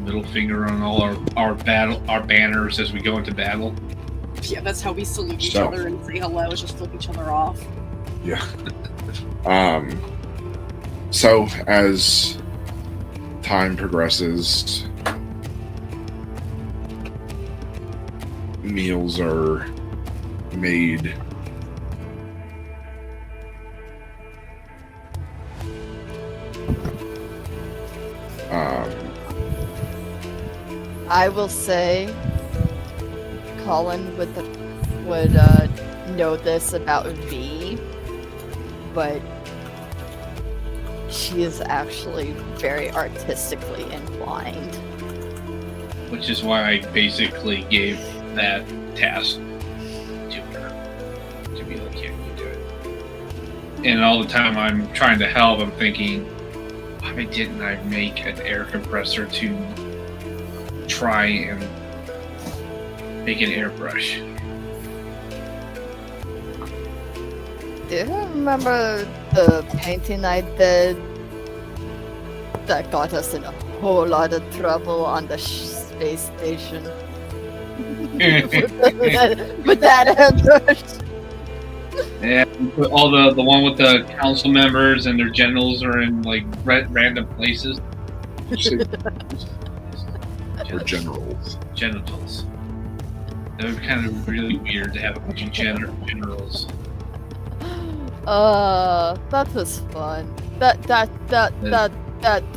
Middle finger on all our banners as we go into battle. Yeah, that's how we salute each So. other and say hello, is just flip each other off. Yeah. So as time progresses, meals are made. I will say, Colin would know this about V, but she is actually very artistically inclined. Which is why I basically gave that task to her. To be like, here, you do it. And all the time I'm trying to help, I'm thinking, why didn't I make an air compressor to try and make an airbrush? Do you remember the painting I did that got us in a whole lot of trouble on the space station? with that airbrush? Yeah, All the one with the council members and their genitals are in like random places. Or generals. Genitals. That would be kind of really weird to have a bunch of generals. That was fun. That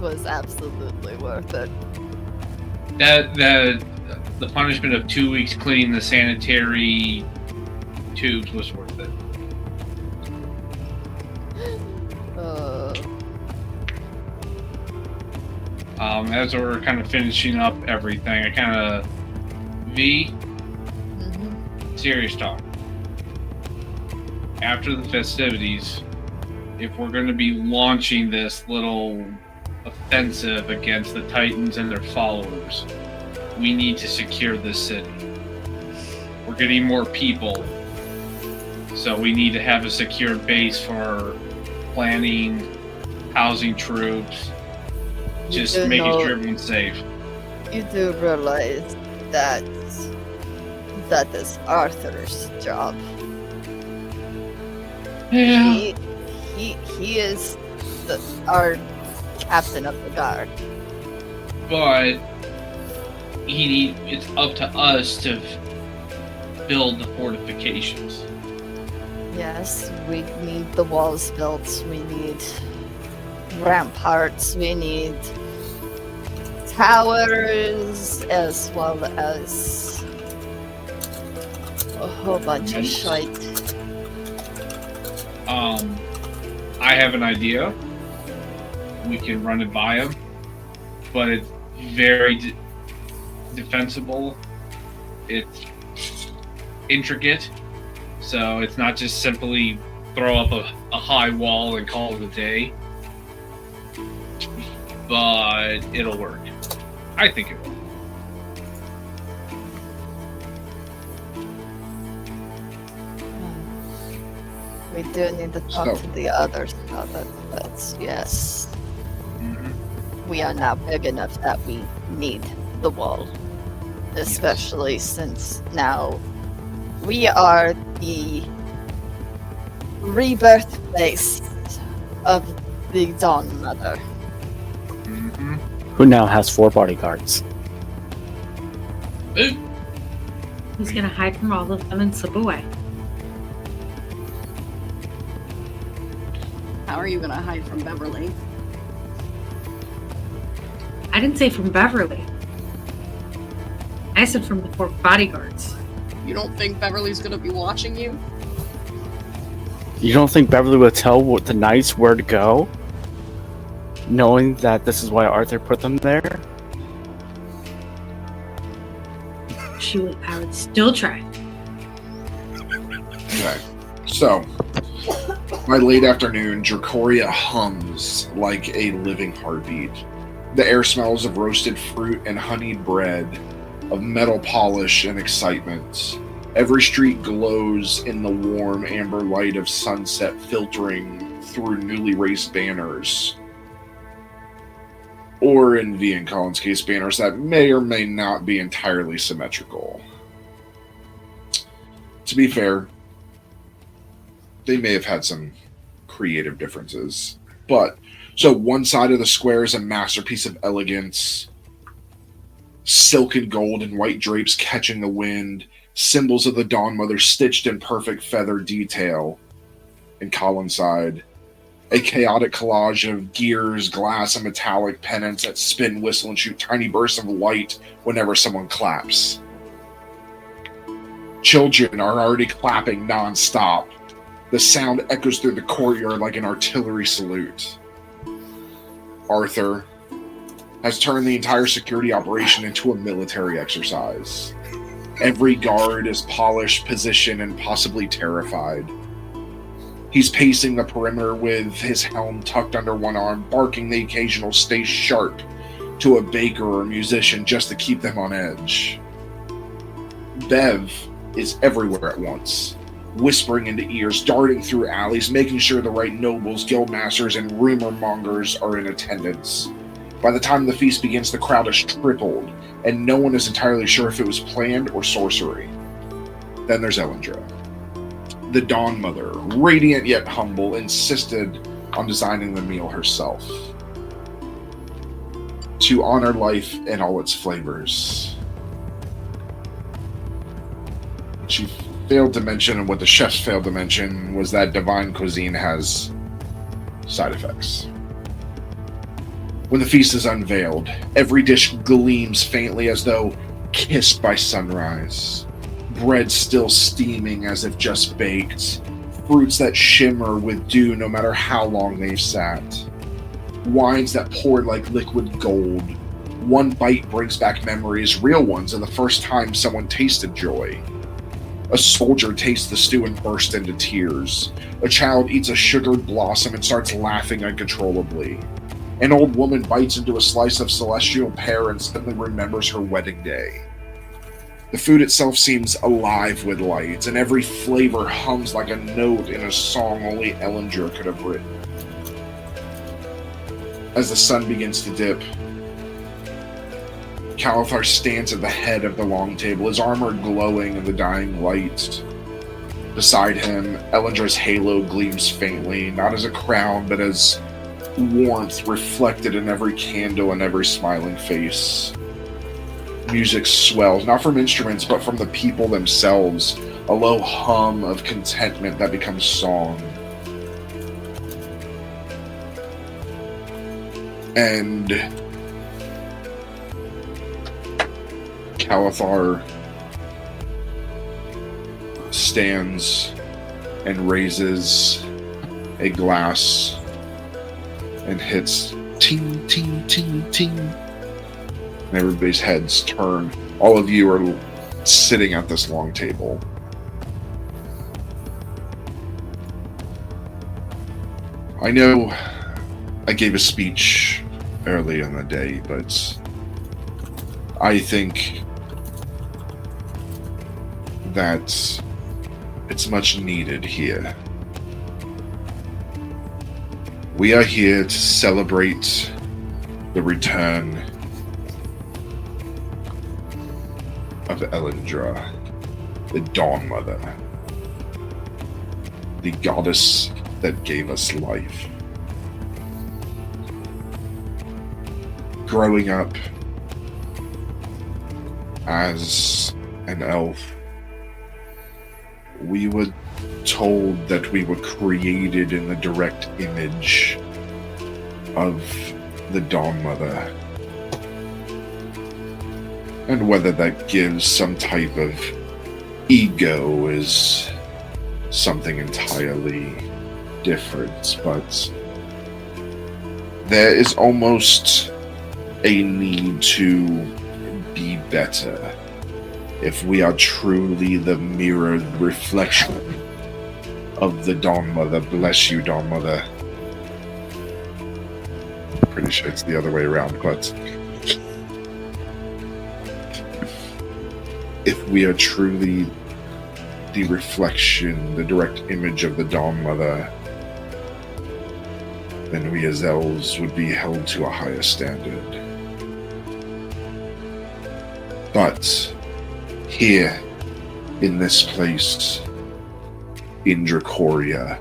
was absolutely worth it. The punishment of 2 weeks cleaning the sanitary tubes was worth it. As we're kind of finishing up everything, I kind of serious talk. After the festivities, if we're going to be launching this little offensive against the Titans and their followers, we need to secure this city. We're getting more people, so we need to have a secure base for planning, housing troops, just making sure everyone's safe. You do realize that is Arthur's job. Yeah. He is our captain of the guard. But it's up to us to build the fortifications. Yes, we need the walls built. We need ramparts. We need towers, as well as a whole bunch of shite. I have an idea. We can run it by him, but it's very defensible. It's intricate, so it's not just simply throw up a high wall and call it a day. But it'll work. I think it will. We do need to talk to the others about it, but yes. We are now big enough that we need the wall. Especially since now we are the rebirth place of the Dawn Mother. Who now has 4 bodyguards. He's gonna hide from all of them and slip away. How are you gonna hide from Beverly? I didn't say from Beverly. I said from the 4 bodyguards. You don't think Beverly's gonna be watching you? You don't think Beverly would tell the knights where to go? Knowing that this is why Arthur put them there? I would still try. Okay. So, by late afternoon, Dracoria hums like a living heartbeat. The air smells of roasted fruit and honeyed bread, of metal polish and excitement. Every street glows in the warm amber light of sunset filtering through newly raised banners. Or in V and Colin's case, banners that may or may not be entirely symmetrical. To be fair, they may have had some creative differences. But, so one side of the square is a masterpiece of elegance. Silk and gold and white drapes catching the wind. Symbols of the Dawn Mother stitched in perfect feather detail. And Colin's side, a chaotic collage of gears, glass, and metallic pennants that spin, whistle, and shoot tiny bursts of light whenever someone claps. Children are already clapping non-stop. The sound echoes through the courtyard like an artillery salute. Arthur has turned the entire security operation into a military exercise. Every guard is polished, positioned, and possibly terrified. He's pacing the perimeter with his helm tucked under one arm, barking the occasional "stay sharp" to a baker or a musician just to keep them on edge. Bev is everywhere at once, whispering into ears, darting through alleys, making sure the right nobles, guildmasters, and rumor mongers are in attendance. By the time the feast begins, the crowd has tripled, and no one is entirely sure if it was planned or sorcery. Then there's Elyndra. the Dawn Mother, radiant yet humble, insisted on designing the meal herself to honor life in all its flavors. She failed to mention, and what the chefs failed to mention, was that divine cuisine has side effects. When the feast is unveiled, every dish gleams faintly as though kissed by sunrise. Bread still steaming as if just baked. Fruits that shimmer with dew no matter how long they've sat. Wines that pour like liquid gold. One bite brings back memories, real ones, of the first time someone tasted joy. A soldier tastes the stew and bursts into tears. A child eats a sugared blossom and starts laughing uncontrollably. An old woman bites into a slice of celestial pear and suddenly remembers her wedding day. The food itself seems alive with light, and every flavor hums like a note in a song only Elyndor could have written. As the sun begins to dip, Calathar stands at the head of the long table, his armor glowing in the dying light. Beside him, Elyndra's halo gleams faintly, not as a crown, but as warmth reflected in every candle and every smiling face. Music swells, not from instruments, but from the people themselves, a low hum of contentment that becomes song. And Calathar stands and raises a glass and hits ting, ting, ting, ting. And everybody's heads turn. All of you are sitting at this long table. I know I gave a speech early in the day, but I think that it's much needed here. We are here to celebrate the return of Elyndra, the Dawn Mother, the goddess that gave us life. Growing up as an elf, we were told that we were created in the direct image of the Dawn Mother. And whether that gives some type of ego is something entirely different, but there is almost a need to be better if we are truly the mirrored reflection of the Dawn Mother. Bless you, Dawn Mother. Pretty sure it's the other way around, but if we are truly the reflection, the direct image of the Dawn Mother, then we as elves would be held to a higher standard. But here, in this place, in Dracoria,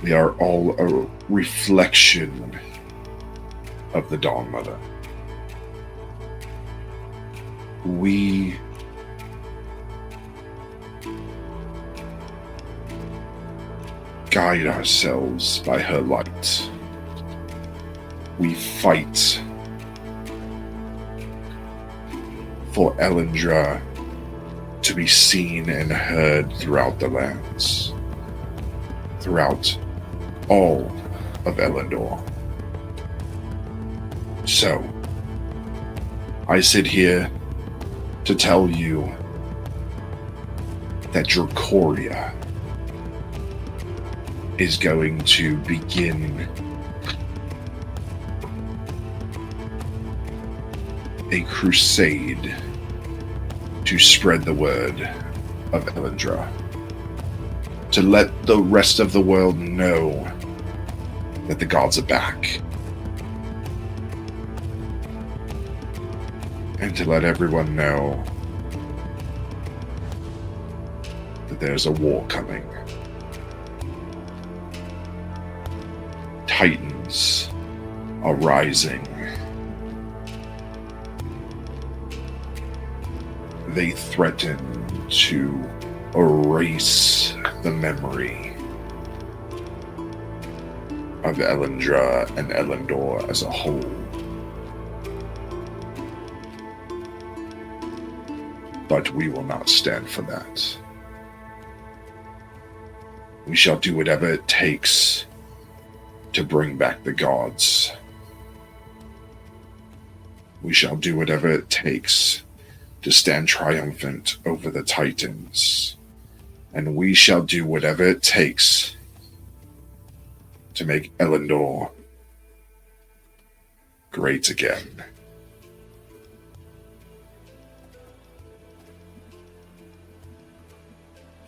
we are all a reflection of the Dawn Mother. We guide ourselves by her light. We fight for Elyndra to be seen and heard throughout the lands, throughout all of Elyndor. So, I sit here to tell you that Dracoria is going to begin a crusade to spread the word of Elyndra, to let the rest of the world know that the gods are back, and to let everyone know that that there's a war coming. Titans are rising. They threaten to erase the memory of Elyndra and Elyndor as a whole. But we will not stand for that. We shall do whatever it takes to bring back the gods. We shall do whatever it takes to stand triumphant over the Titans. And we shall do whatever it takes to make Elyndor great again.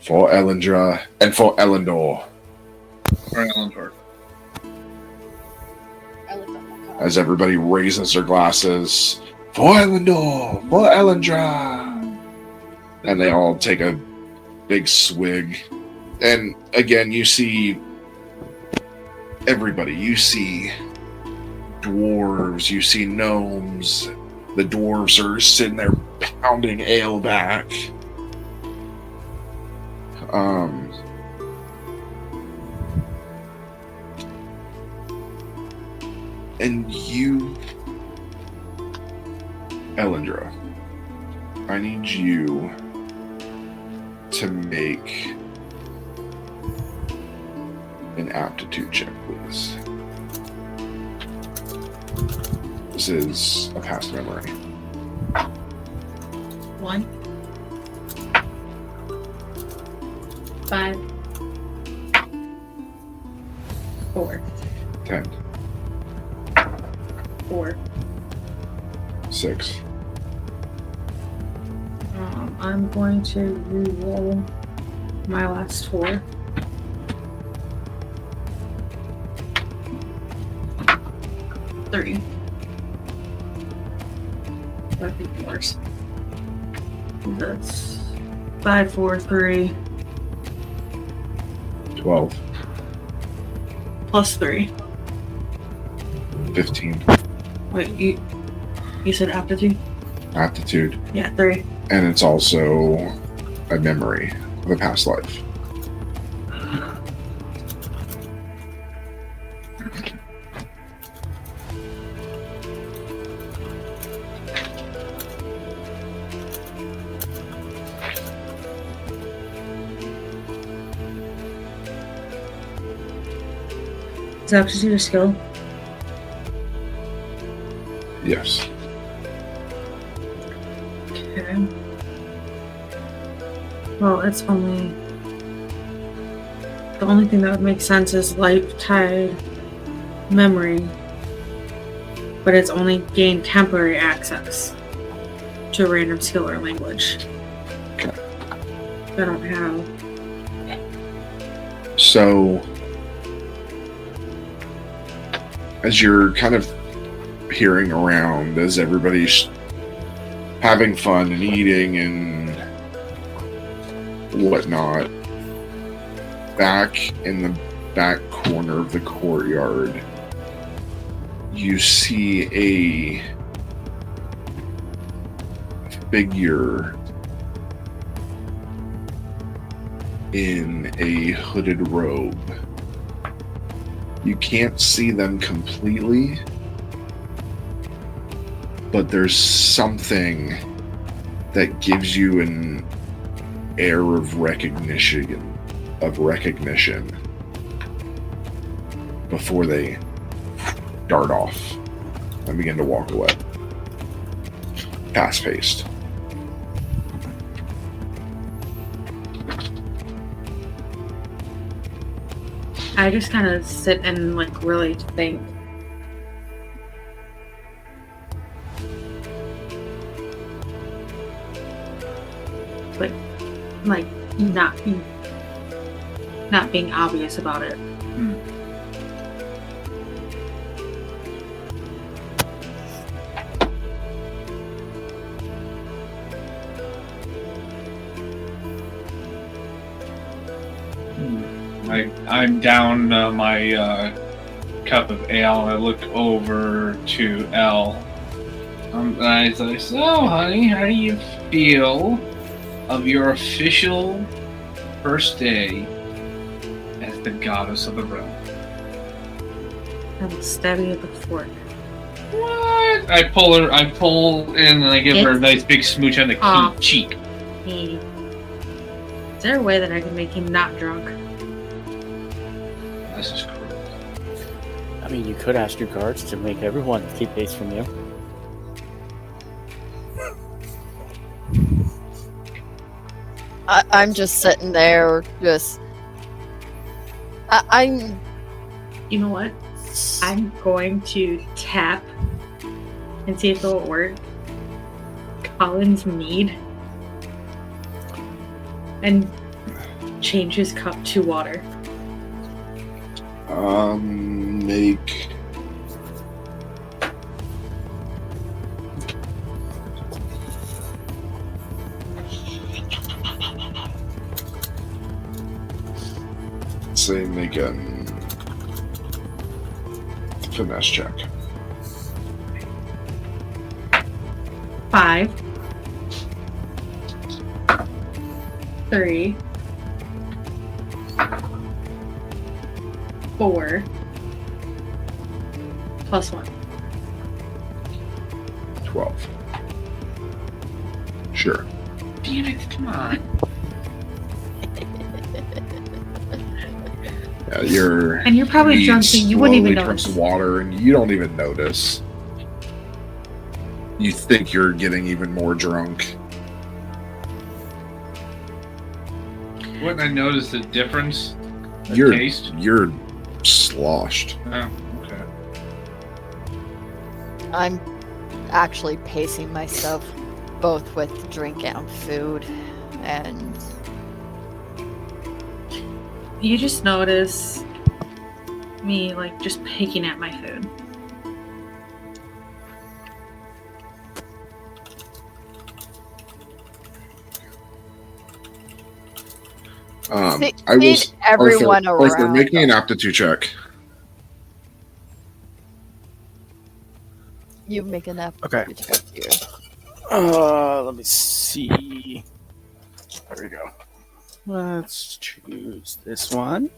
For Elyndra and for Elyndor. For Elyndor. I looked up my card. As everybody raises their glasses, for Elyndor, for Elyndra. And they all take a big swig. And again, you see everybody. You see dwarves, you see gnomes. The dwarves are sitting there pounding ale back. And you, Elyndra, I need you to make an aptitude check, please. This is a past memory. 1, 5, 4, 10, 4. 6. I'm going to re-roll my last 4. 3. That'd be worse. That's 5, 4, 3, 12, plus 3. 15. Wait, you said aptitude? Aptitude. Yeah, 3. And it's also a memory of a past life. Is aptitude a skill? Yes. Okay. Well, it's only... The only thing that would make sense is life-tied memory. But it's only gained temporary access to a random skill or language. Okay. I don't have... So, as you're kind of peering around, as everybody's having fun and eating and whatnot, back in the back corner of the courtyard, you see a figure in a hooded robe. You can't see them completely, but there's something that gives you an air of recognition before they dart off and begin to walk away. Fast-paced. I just kind of sit and like really think. But like not being obvious about it. I'm down my cup of ale. And I look over to Elle. And I say, "So, honey, how do you feel of your official first day as the goddess of the realm?" I will stab you with the fork. What? I pull in and I give her a nice big smooch on the cheek. Hey. Is there a way that I can make him not drunk? This is cruel. I mean, you could ask your guards to make everyone keep pace from you. I'm just sitting there, just. I'm. You know what? I'm going to tap and see if it'll work. Colin's mead. And change his cup to water. Make. Say make a finesse check. 5, 3, 4, plus 1. 12. Sure. Damn it, come on. Yeah, you're. And you're probably drunk, so you wouldn't even slowly turns notice. to water, and you don't even notice. You think you're getting even more drunk. Wouldn't I notice the difference? The You're taste? you're sloshed. Oh, okay. I'm actually pacing myself, both with drink and food, and You just notice me, like, just picking at my food. see, I will. seeing everyone Arthur, around. make me an aptitude check. You make an effort. Okay. Here. Let me see. There we go. Let's choose this one.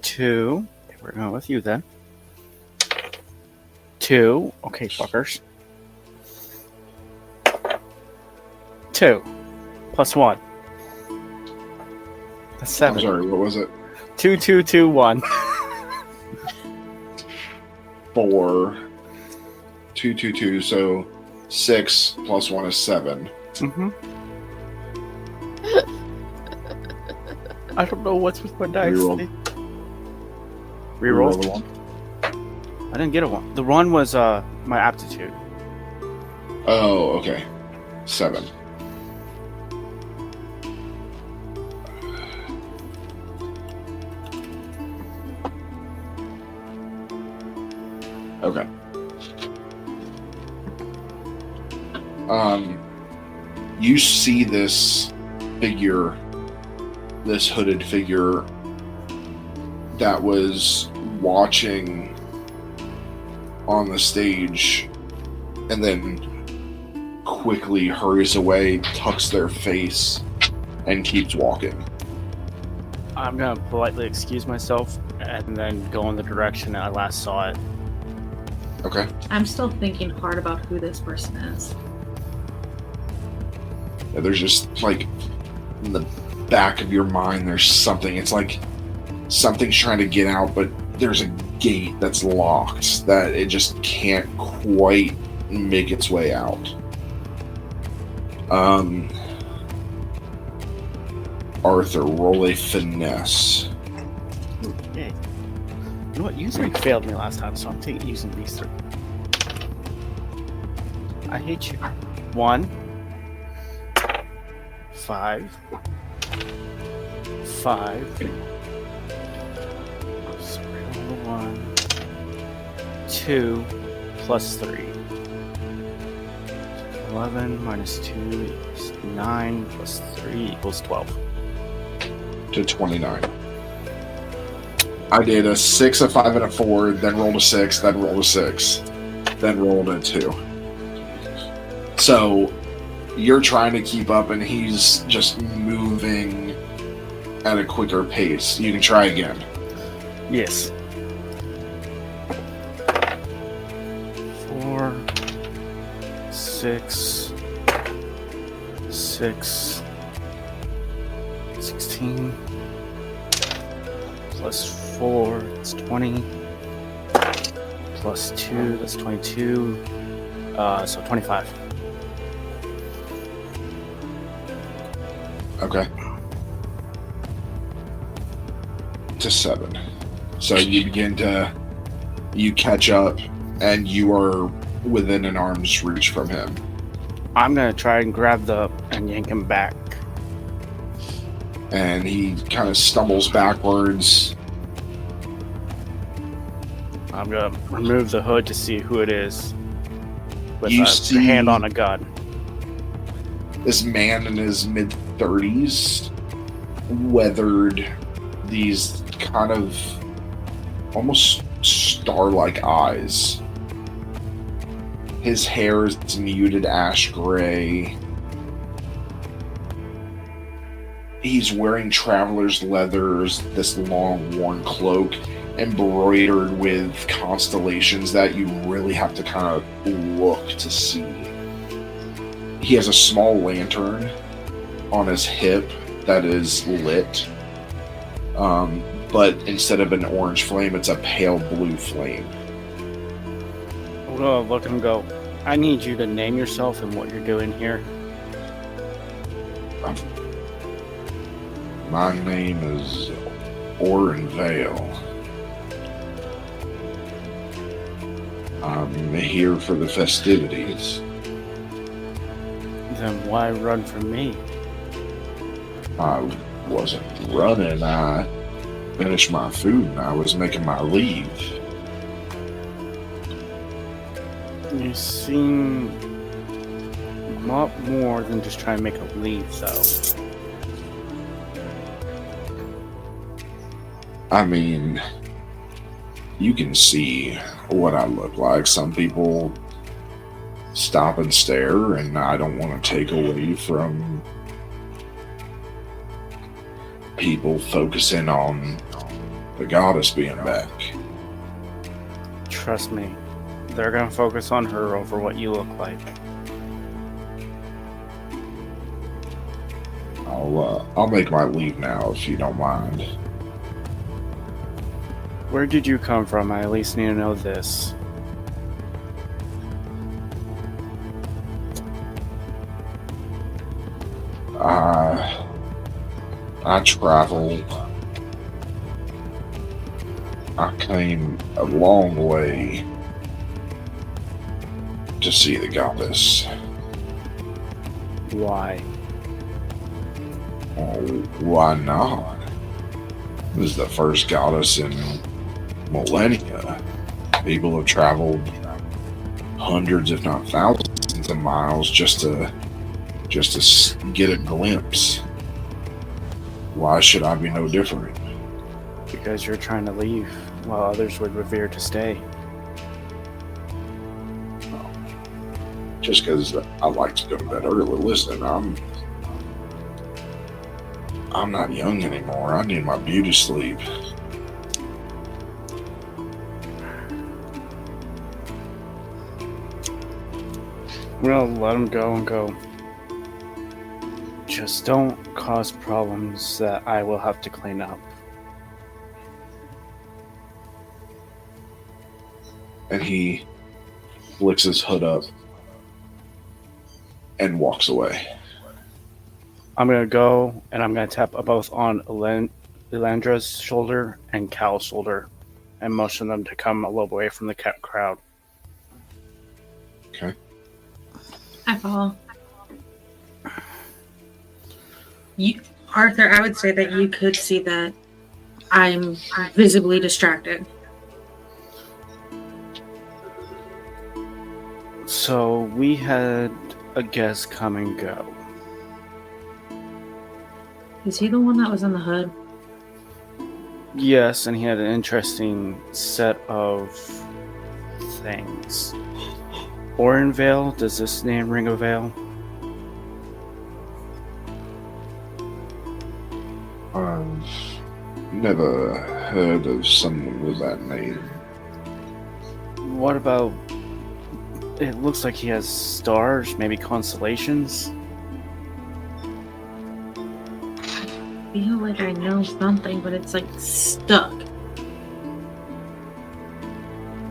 2. Okay, we're going with you then. 2. Okay, fuckers. 2. Plus 1. That's 7. I'm sorry. What was it? 2, 2, 2, 1. 4. 2, 2, 2. So 6 plus 1 is 7. Mm-hmm. I don't know what's with my dice. Reroll. Reroll. the one. I didn't get a 1. The 1 was my aptitude. Oh, okay. 7. Okay. You see this figure, this hooded figure that was watching on the stage and then quickly hurries away, tucks their face, and keeps walking. I'm gonna politely excuse myself and then go in the direction I last saw it. Okay. I'm still thinking hard about who this person is. Yeah, there's just like in the back of your mind, there's something. It's like something's trying to get out, but there's a gate that's locked that it just can't quite make its way out. Arthur, roll a finesse. Okay. You know what? You 3 failed me last time, so I'm using these 3. I hate you. 1. 5. 5. Sorry, 1. 2 plus 3. 11 minus 2 equals 9 plus 3 equals 12. to 29. I did a 6, a 5, and a 4, then rolled a 6, then rolled a 6, then rolled a 2. So you're trying to keep up, and he's just moving at a quicker pace. You can try again. Yes. 4, 6, 6, 16, plus 4, that's 20, plus 2, that's 22, so 25. Okay. To 7. So you you catch up, and you are within an arm's reach from him. I'm gonna try and grab and yank him back. And he kind of stumbles backwards. I'm gonna remove the hood to see who it is. With You a see- hand on a gun. This man in his mid-30s, weathered, these kind of almost star-like eyes. His hair is muted ash gray. He's wearing traveler's leathers, this long worn cloak, embroidered with constellations that you really have to kind of look to see. He has a small lantern on his hip that is lit. But instead of an orange flame, it's a pale blue flame. I'm gonna look and go, I need you to name yourself and what you're doing here. My name is Orin Vale. I'm here for the festivities. Then why run from me? I wasn't running. I finished my food and I was making my leave. You seem a lot more than just trying to make a leave, though. I mean, you can see what I look like. Some people stop and stare, and I don't want to take away from people focusing on the goddess being back. Trust me, they're gonna focus on her over what you look like. I'll make my leave now if you don't mind. Where did you come from? I at least need to know this. I traveled. I came a long way to see the goddess. Why? Oh, why not? It was the first goddess in millennia. People have traveled hundreds, if not thousands, of miles just to get a glimpse. Why should I be no different? Because you're trying to leave, while others would revere to stay. Just because I like to go to bed early. Listen, I'm not young anymore. I need my beauty sleep. Well, let him go and go. Just don't cause problems that I will have to clean up. And he flicks his hood up and walks away. I'm gonna go and I'm gonna tap both on Elyndra's shoulder and Cal's shoulder and motion them to come a little away from the crowd. Okay. I follow. Arthur, I would say that you could see that I'm visibly distracted. So we had a guest come and go. Is he the one that was on the hood? Yes, and he had an interesting set of things. Orenvale, does this name ring a bell? I've never heard of someone with that name. What about... It looks like he has stars, maybe constellations? I feel like I know something, but it's like stuck.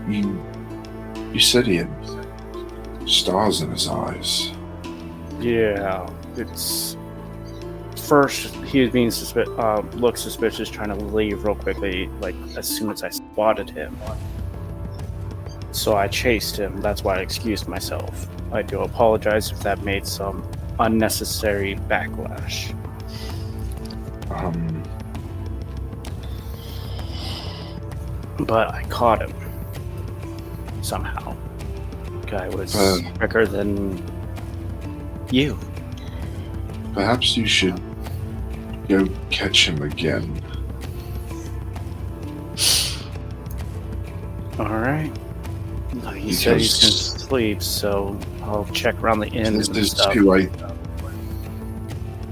You said he had stars in his eyes. Yeah, it's... First, he was being looked suspicious, trying to leave real quickly, like, as soon as I spotted him. So I chased him, that's why I excused myself. I do apologize if that made some unnecessary backlash. But I caught him. Somehow. Guy was quicker than you. Perhaps you should go catch him again. Alright. He said he's gonna sleep, so I'll check around the inn and stuff.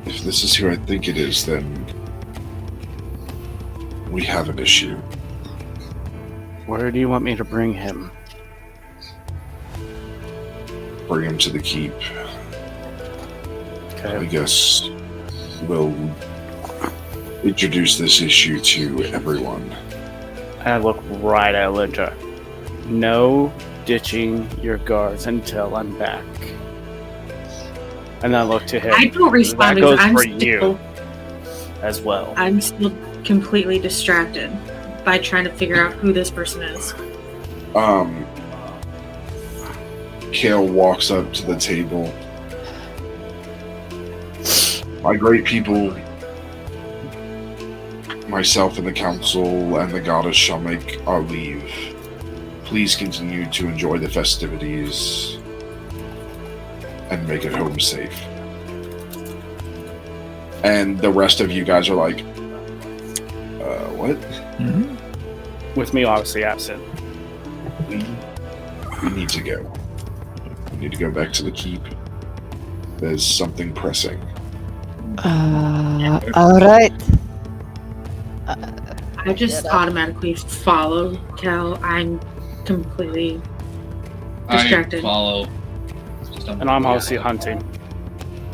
If this is who I think it is, then we have an issue. Where do you want me to bring him? Bring him to the keep. Okay. I guess we'll introduce this issue to everyone. I look right at Elyndra. No ditching your guards until I'm back. And I look to him. I don't respond That because goes I'm for still, you as well. I'm still completely distracted by trying to figure out who this person is. Kale walks up to the table. My great people, myself and the council and the goddess shall make our leave. Please continue to enjoy the festivities and make it home safe. And the rest of you guys are like, what? Mm-hmm. With me obviously absent. We need to go. We need to go back to the keep. There's something pressing. Alright. I just automatically follow Cal. I'm completely distracted. I follow. And I'm obviously hunting.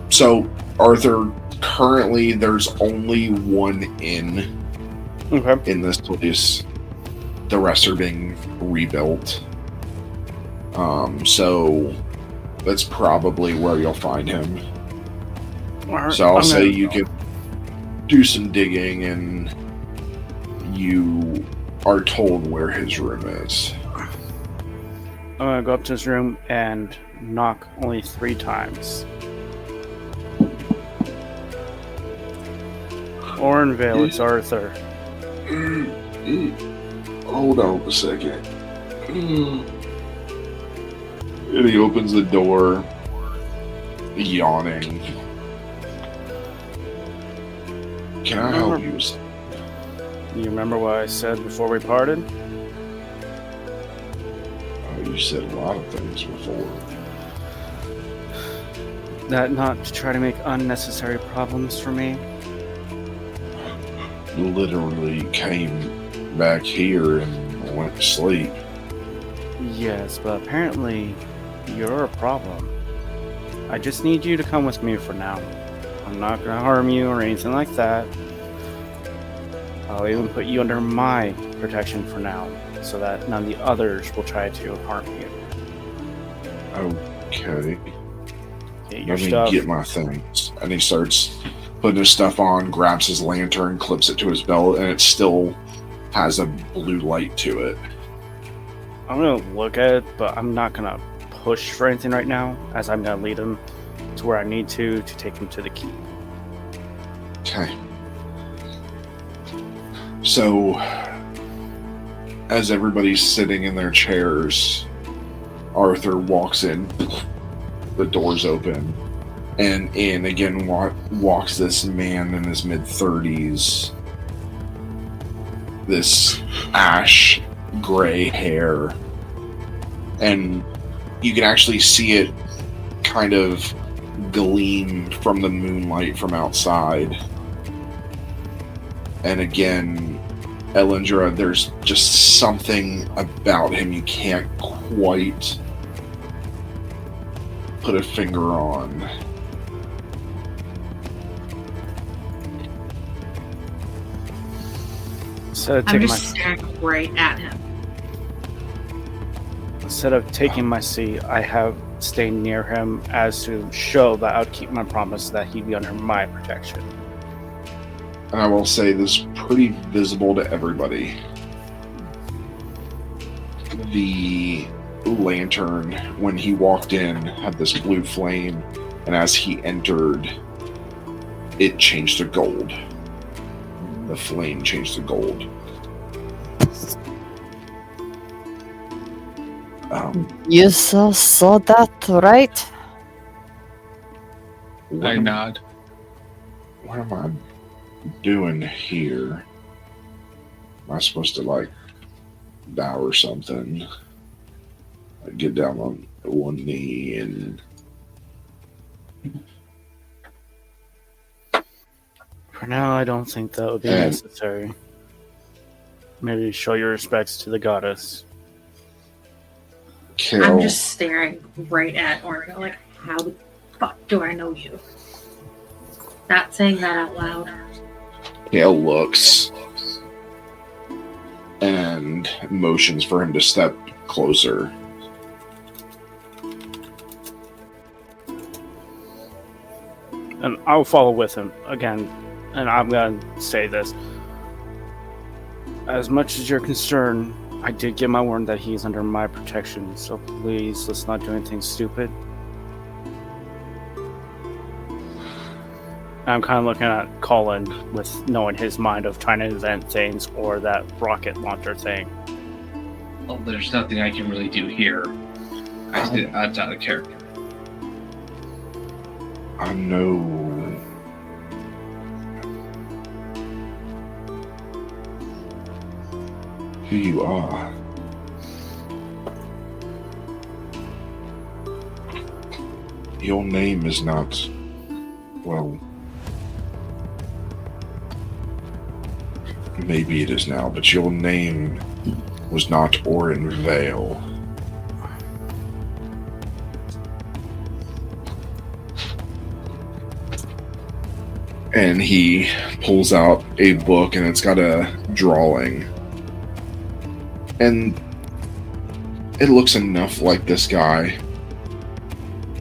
So, Arthur, currently there's only one inn Okay. in this place. The rest are being rebuilt. So that's probably where you'll find him. Alright, So I'll I'm say gonna- you could do some digging and you are told where his room is. I'm gonna go up to his room and knock only 3 times. Orenvale, it's Arthur. Hold on a second. And he opens the door, yawning. Can I help you? You remember what I said before we parted? You said a lot of things before. That not to try to make unnecessary problems for me. Literally came back here and went to sleep. Yes, but apparently you're a problem. I just need you to come with me for now. I'm not gonna harm you or anything like that. I'll even put you under my protection for now, so that none of the others will try to harm you. Okay. Get your Let me stuff. get my things. And he starts putting his stuff on, grabs his lantern, clips it to his belt, and it still has a blue light to it. I'm gonna look at it, but I'm not gonna push for anything right now, as I'm gonna lead him to where I need to take him to the keep. Okay. So, as everybody's sitting in their chairs, Arthur walks in, the door's open, and in again walks this man in his mid-30s. this ash gray hair, and you can actually see it kind of gleam from the moonlight from outside. And again, Elyndra, there's just something about him you can't quite put a finger on. I'm just staring right at him. Instead of taking my seat, I have stayed near him as to show that I would keep my promise that he'd be under my protection. And I will say this is pretty visible to everybody. The lantern, when he walked in, had this blue flame, and as he entered, it changed to gold. The flame changed to gold. You saw that, right? I nod. What am I doing here? Am I supposed to, like, bow or something? Like, get down on one knee and... For now, I don't think that would be necessary. Maybe show your respects to the goddess. kill. I'm just staring right at Orga, like, how the fuck do I know you? Not saying that out loud. Kale looks and motions for him to step closer. And I'll follow with him again. And I'm going to say this. As much as you're concerned, I did give my word that he's under my protection. So please, let's not do anything stupid. I'm kind of looking at Colin with knowing his mind of trying to invent things or that rocket launcher thing. Well, there's nothing I can really do here. That's out of character. I know who you are. Your name is not, well, maybe it is now, but your name was not Orin Vale. And he pulls out a book, and it's got a drawing. And it looks enough like this guy,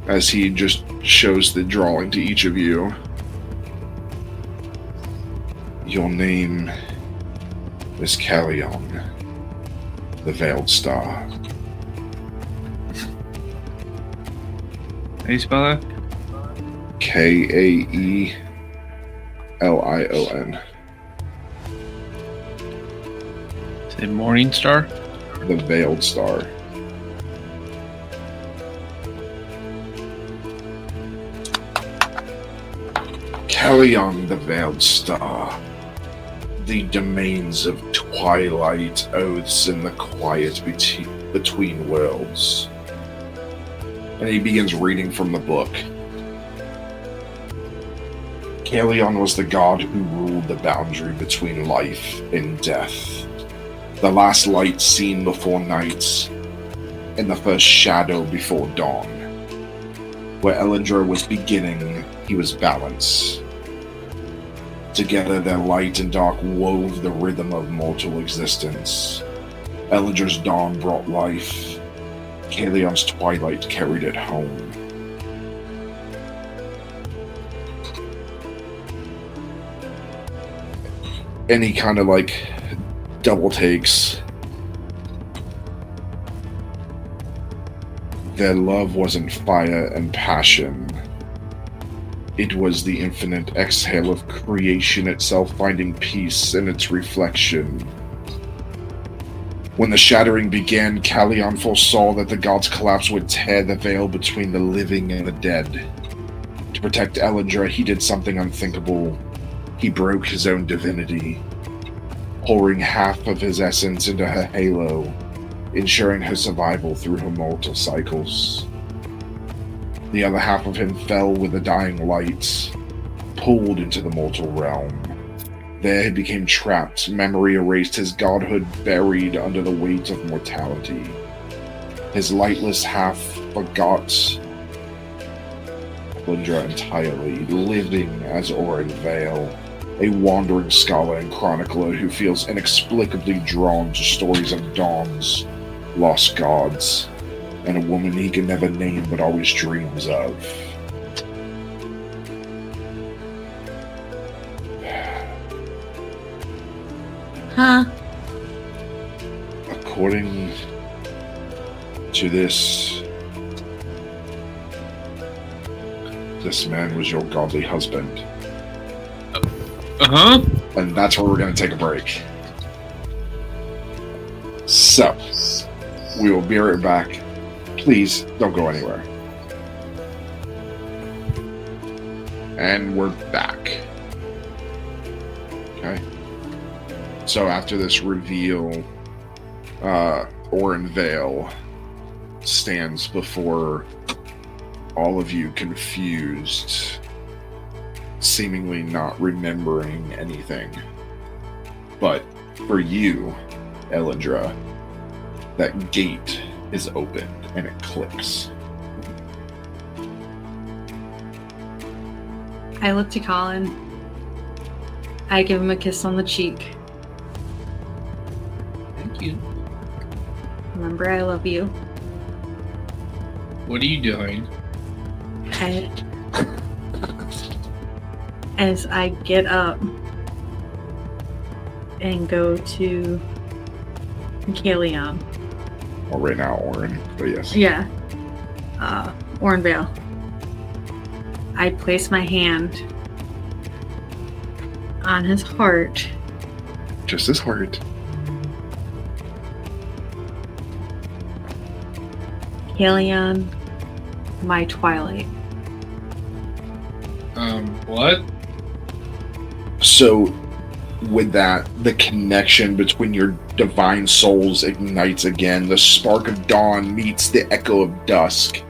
as he just shows the drawing to each of you. Your name is Callion, the Veiled Star. How do you spell that? Kaelion. Say Morning Star? The Veiled Star. Callion, the Veiled Star. The domains of twilight, oaths, and the quiet between worlds. And he begins reading from the book. Callion was the god who ruled the boundary between life and death. The last light seen before night, and the first shadow before dawn. Where Elyndor was beginning, he was balance. Together their light and dark wove the rhythm of mortal existence. Elyndor's dawn brought life. Callion's twilight carried it home. And he kind of like double takes. Their love wasn't fire and passion. It was the infinite exhale of creation itself finding peace in its reflection. When the shattering began, Callion foresaw that the god's collapse would tear the veil between the living and the dead. To protect Elyndra, he did something unthinkable. He broke his own divinity. pouring half of his essence into her halo, ensuring her survival through her mortal cycles. The other half of him fell with the dying light, pulled into the mortal realm. There he became trapped, memory erased, his godhood buried under the weight of mortality. His lightless half forgot Elyndra entirely, living as Oren Vale, a wandering scholar and chronicler who feels inexplicably drawn to stories of dawns, lost gods, and a woman he can never name but always dreams of. Huh? According to this man was your godly husband. Uh-huh. And that's where we're going to take a break. So, we will be right back. Please don't go anywhere. And we're back. Okay. So after this reveal, Oren Vale stands before all of you confused, seemingly not remembering anything. But for you, Elyndra, that gate is opened and it clicks. I look to Colin. I give him a kiss on the cheek. Thank you. Remember, I love you. What are you doing? As I get up and go to Kalion. Well, right now, Oren, but yes. Yeah. Oren Vale. I place my hand on his heart. Just his heart. Kalion, my twilight. What? So, with that, the connection between your divine souls ignites again. The spark of dawn meets the echo of dusk,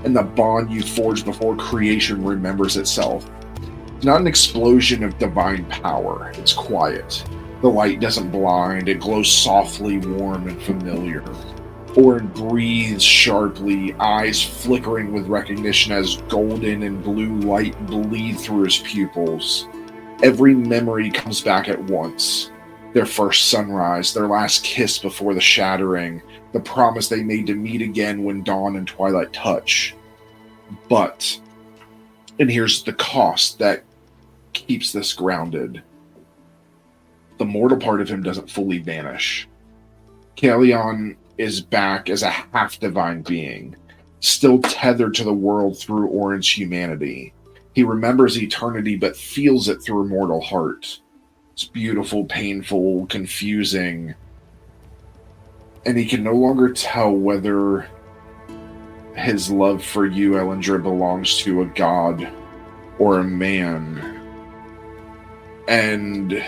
and the bond you forged before creation remembers itself. It's not an explosion of divine power. It's quiet. The light doesn't blind. It glows softly, warm, and familiar. Oren breathes sharply, eyes flickering with recognition as golden and blue light bleed through his pupils. Every memory comes back at once. Their first sunrise, their last kiss before the shattering, the promise they made to meet again when dawn and twilight touch. But, and here's the cost that keeps this grounded. The mortal part of him doesn't fully vanish. Kalion is back as a half-divine being, still tethered to the world through Oren's humanity. He remembers eternity, but feels it through a mortal heart. It's beautiful, painful, confusing, and he can no longer tell whether his love for you, Elyndra, belongs to a god or a man. And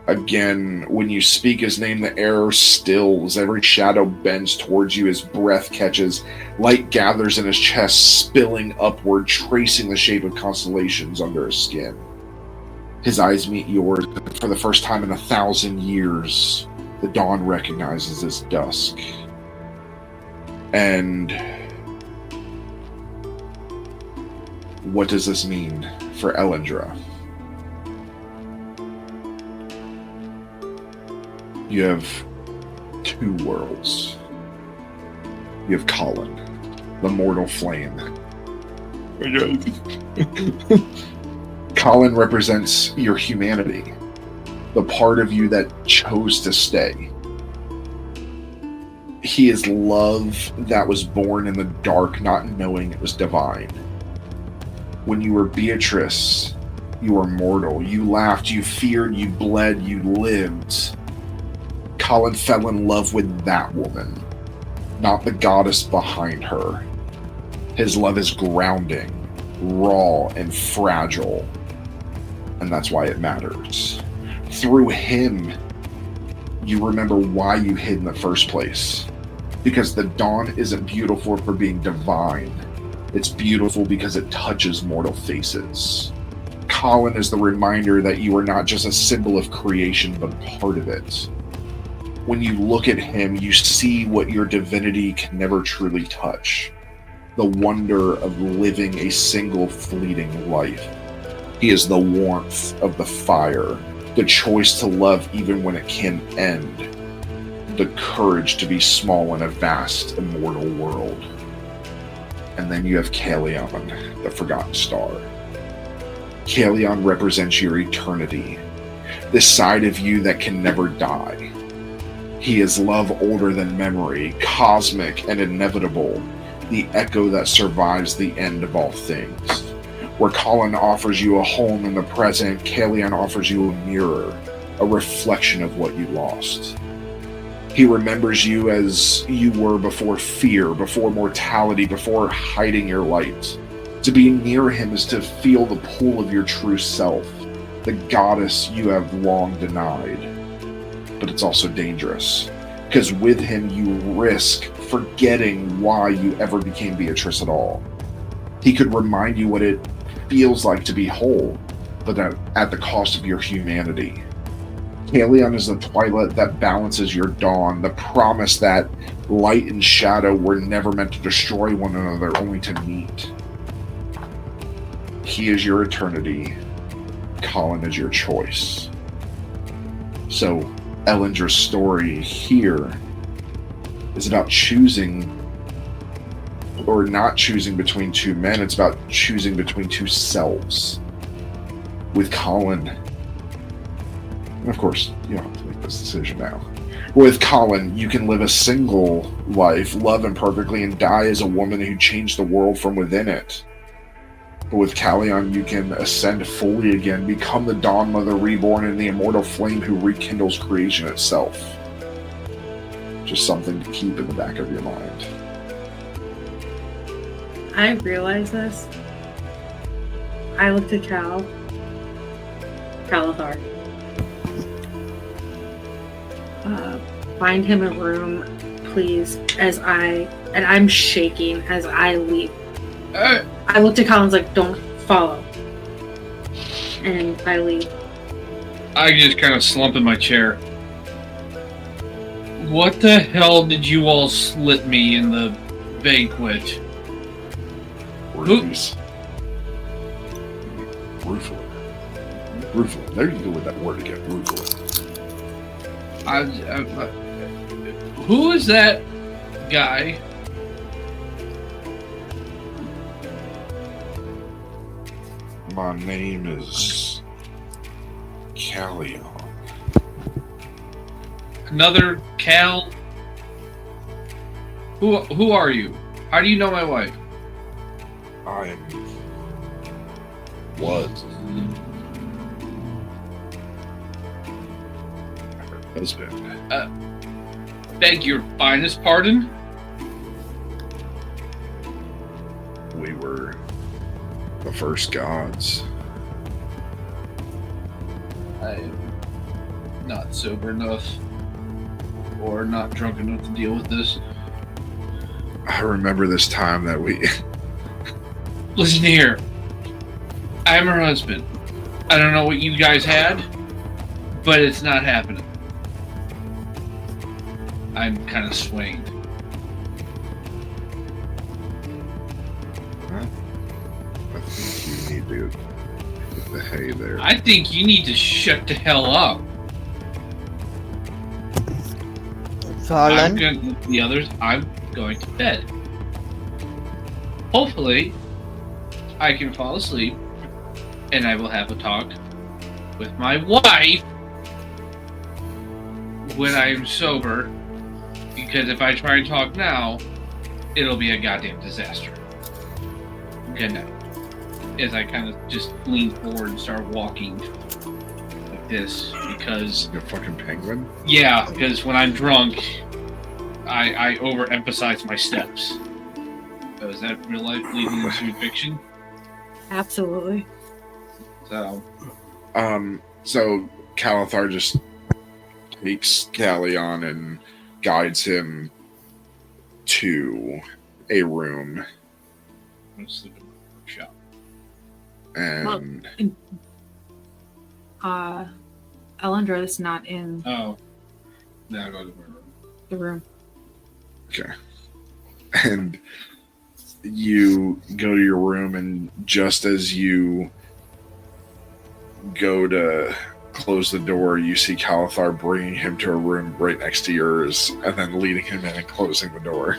again, when you speak his name, the air stills. Every shadow bends towards you. His breath catches. Light gathers in his chest, spilling upward, tracing the shape of constellations under his skin. His eyes meet yours. For the first time in 1,000 years, the dawn recognizes his dusk. And what does this mean for Elyndra? You have two worlds. You have Colin, the mortal flame. Colin represents your humanity, the part of you that chose to stay. He is love that was born in the dark, not knowing it was divine. When you were Beatrice, you were mortal. You laughed, you feared, you bled, you lived. Colin fell in love with that woman, not the goddess behind her. His love is grounding, raw, and fragile, and that's why it matters. Through him, you remember why you hid in the first place. Because the dawn isn't beautiful for being divine. It's beautiful because it touches mortal faces. Colin is the reminder that you are not just a symbol of creation, but part of it. When you look at him, you see what your divinity can never truly touch. The wonder of living a single fleeting life. He is the warmth of the fire, the choice to love even when it can end, the courage to be small in a vast, immortal world. And then you have Kalion, the Forgotten Star. Kalion represents your eternity, this side of you that can never die. He is love older than memory, cosmic and inevitable, the echo that survives the end of all things. Where Colin offers you a home in the present, Kalion offers you a mirror, a reflection of what you lost. He remembers you as you were before fear, before mortality, before hiding your light. To be near him is to feel the pull of your true self, the goddess you have long denied. But it's also dangerous, because with him you risk forgetting why you ever became Beatrice at all. He could remind you what it feels like to be whole, but at the cost of your humanity. Kalion is the twilight that balances your dawn, the promise that light and shadow were never meant to destroy one another, only to meet. He is your eternity. Colin is your choice. So, Elyndra's story here is about choosing or not choosing between two men. It's about choosing between two selves. With Colin, and of course, you don't have to make this decision now. With Colin, you can live a single life, love imperfectly, and die as a woman who changed the world from within it. But with Kalion, you can ascend fully again, become the Dawn Mother reborn in the immortal flame who rekindles creation itself. Just something to keep in the back of your mind. I realize this. I looked at Calathar. Find him a room, please, and I'm shaking as I leave. I looked at Colin's like, don't follow. And I leave. I just kind of slump in my chair. What the hell did you all slit me in the banquet? Oops. Ruthless. There you go with that word again. Ruthless. Who is that guy? My name is Kalion. Another Cal? Who are you? How do you know my wife? I was her husband. Beg your finest pardon? We were the first gods. I'm not sober enough or not drunk enough to deal with this. I remember this time that we... Listen here. I'm her husband. I don't know what you guys had, but it's not happening. I'm kind of swaying. I think you need to get the hay there. I think you need to shut the hell up. Colin? The others, I'm going to bed. Hopefully, I can fall asleep and I will have a talk with my wife when I'm sober. Because if I try and talk now, it'll be a goddamn disaster. Good night. As I kind of just lean forward and start walking like this, because... You fucking penguin? Yeah, because when I'm drunk, I overemphasize my steps. So is that real life leading into fiction? Absolutely. So... So Calathar just takes Callion and guides him to a room. I'm sleeping in the workshop. And Elyndor is not in Oh. Now go to my room. the room. okay. And you go to your room, and just as you go to close the door, you see Calathar bringing him to a room right next to yours, and then leading him in and closing the door.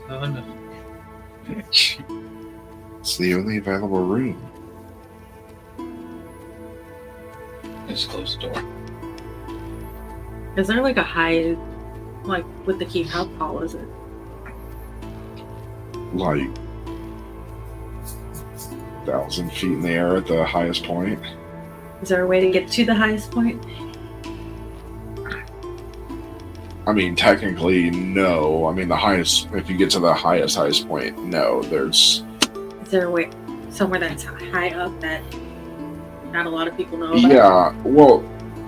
Oh no. It's the only available room. Let's close the door. Is there like a high, like with the key? How tall is it? Like 1,000 feet in the air at the highest point. Is there a way to get to the highest point? I mean, technically, no. I mean, the highest, if you get to the highest point, no. There's. Is there a way somewhere that's high up that not a lot of people know about? Yeah, well,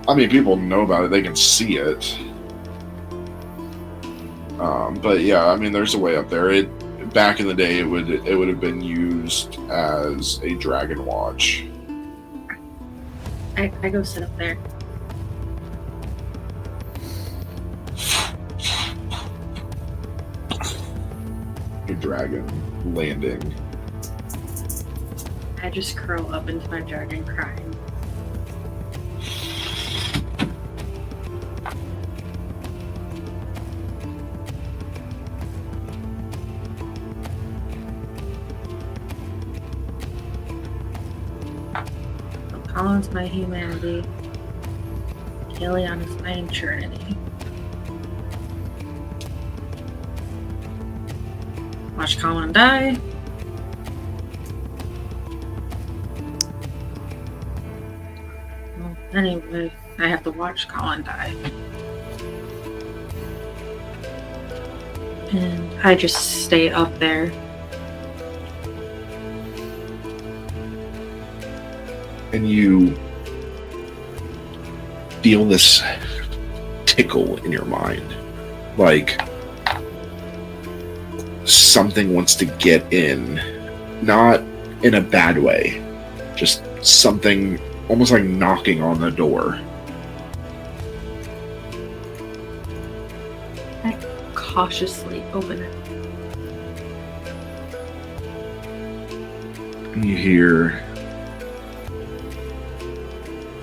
I mean, people know about it. They can see it. But yeah, I mean, there's a way up there. Back in the day, it would have been used as a dragon watch. I go sit up there. A dragon landing. I just curl up into my dragon crying. Colin's my humanity. Callion is my eternity. Watch Colin die. Well, anyway, I have to watch Colin die. And I just stay up there. And you feel this tickle in your mind. Like something wants to get in. Not in a bad way. Just something almost like knocking on the door. I cautiously open it. And you hear,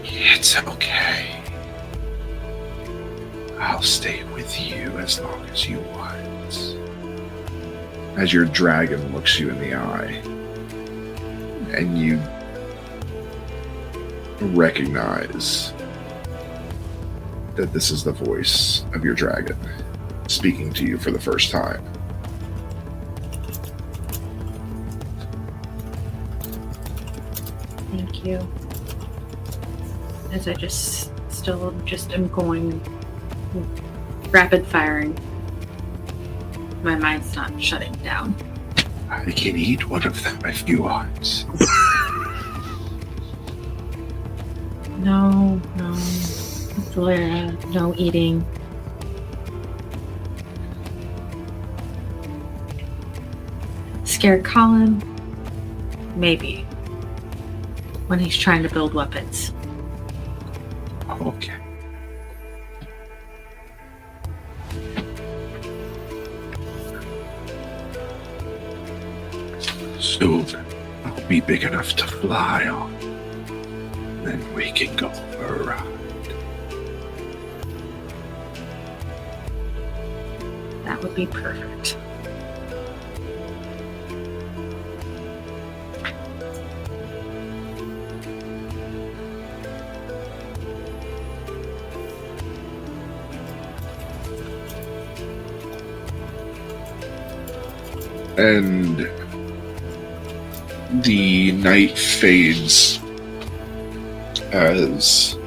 "It's okay. I'll stay with you as long as you want." As your dragon looks you in the eye, and you recognize that this is the voice of your dragon speaking to you for the first time. Thank you. As I still am going rapid firing. My mind's not shutting down. I can eat one of them if you want. No, Flora, no eating. Scare Colin? Maybe. When he's trying to build weapons. Okay. Soon, I'll be big enough to fly on. Then we can go for a ride. That would be perfect. And the night fades as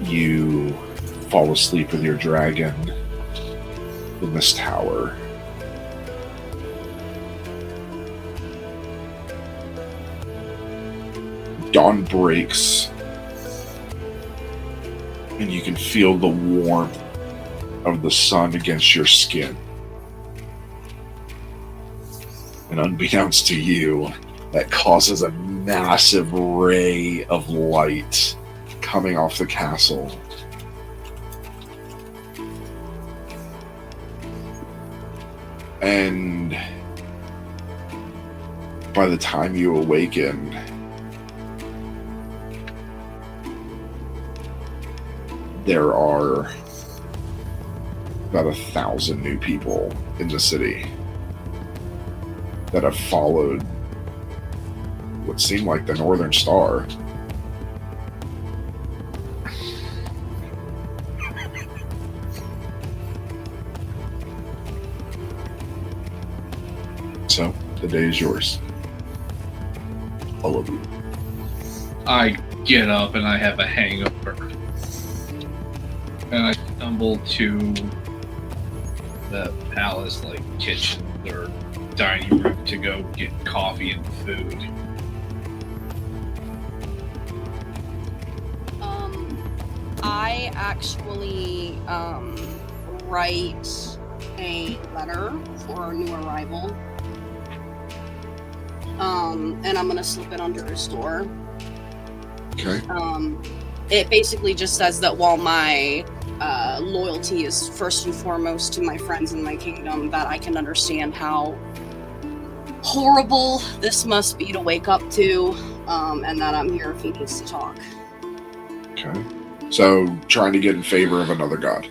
you fall asleep with your dragon in this tower. Dawn breaks, and you can feel the warmth of the sun against your skin. And unbeknownst to you, that causes a massive ray of light coming off the castle. And by the time you awaken, there are about 1,000 new people in the city that have followed what seemed like the Northern Star. So, the day is yours. All of you. I get up and I have a hangover. And I stumble to the palace, like, kitchen or dining room to go get coffee and food. I actually write a letter for a new arrival. And I'm gonna slip it under his door. Okay. It basically just says that while my loyalty is first and foremost to my friends in my kingdom, that I can understand how horrible this must be to wake up to, and that I'm here if he needs to talk. Okay. So, trying to get in favor of another god.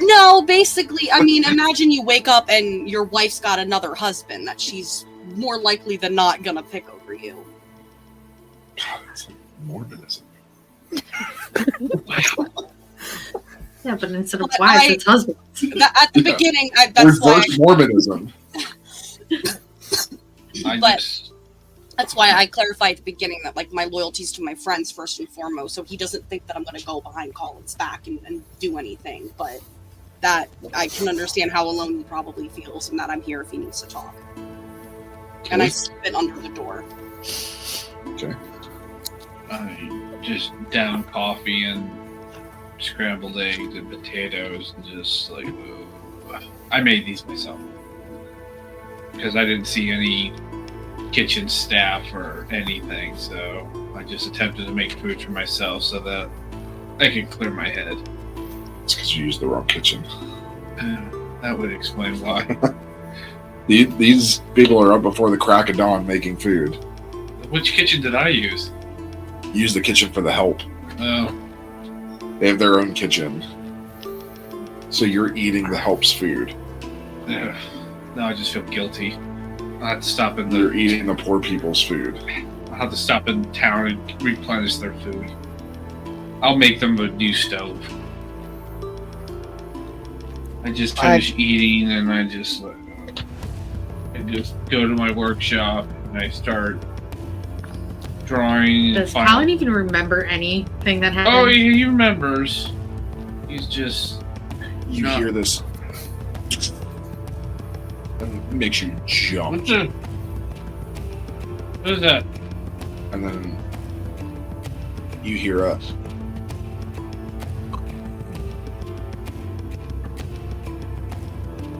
No, basically, I mean, imagine you wake up and your wife's got another husband that she's more likely than not gonna pick over you. God, it's like Mormonism. Yeah, but instead of But wives, it's husbands. At the beginning, that's why. Reverse Mormonism. That's why I clarified at the beginning that, like, my loyalty's to my friends first and foremost, so he doesn't think that I'm going to go behind Colin's back and do anything, but that I can understand how alone he probably feels and that I'm here if he needs to talk. Okay. And I slip it under the door. Okay. I just down coffee and scrambled eggs and potatoes and just like, I made these myself. Because I didn't see any kitchen staff or anything, so I just attempted to make food for myself so that I could clear my head. It's because you used the wrong kitchen. That would explain why. These people are up before the crack of dawn making food. Which kitchen did I use? Use the kitchen for the help. Oh, They have their own kitchen. So you're eating the help's food. yeah. Now I just feel guilty. I'll have to stop in You're the eating the poor people's food. I'll have to stop in town and replenish their food. I'll make them a new stove. I just finish eating and I just go to my workshop and I start drawing. Does Colin even remember anything that happened? Oh, he remembers. He's just. You No. hear this. And it makes you jump. What the? What is that? And then you hear us.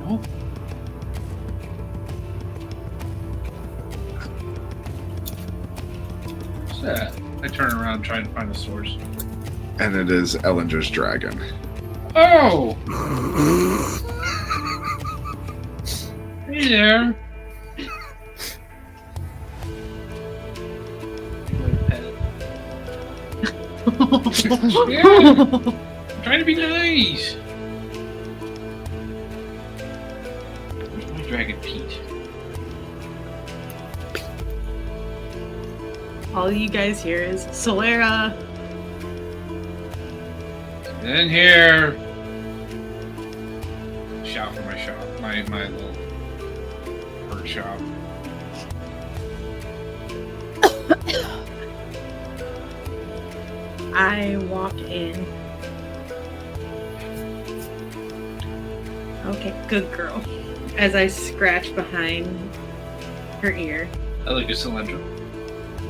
Oh. What's that? I turn around trying to find the source. And it is Elyndra's dragon. Oh! Hey there. Yeah. I'm trying to be nice. Where's my dragon Pete? All you guys hear is Solera. Get in here. Shout for my shop. My little bird shop. I walk in. Okay, good girl. As I scratch behind her ear. I look at Elyndor.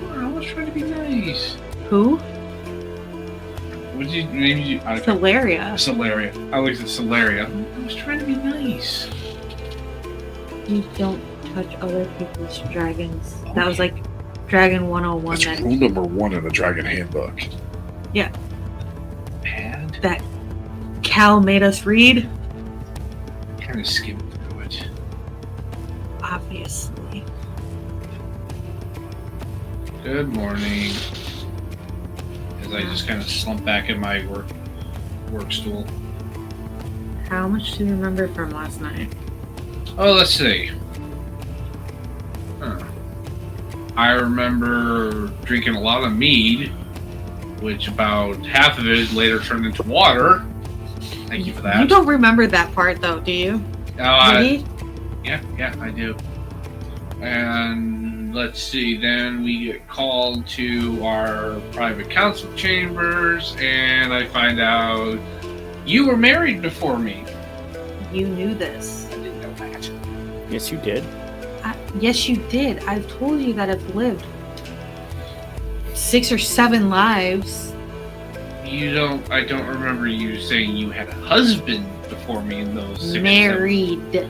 Oh, I was trying to be nice. Who? What did you name you? Solaria. Solaria. I looked at Solaria. I was trying to be nice. You don't touch other people's dragons. That was like Dragon 101. That's rule number 1 in the Dragon Handbook. And That Cal made us read. kind of skimmed through it. Obviously. Good morning. As I just kind of slump back in my work stool. How much do you remember from last night? Oh, let's see. Huh. I remember drinking a lot of mead, which about half of it later turned into water. Thank you for that. You don't remember that part, though, do you? Really? Yeah, I do. And let's see, then we get called to our private council chambers, and I find out you were married before me. You knew this. I didn't know that. Yes, you did. Yes, you did. I've told you that I've lived 6 or 7 lives. I don't remember you saying you had a husband before me in those 6 Married.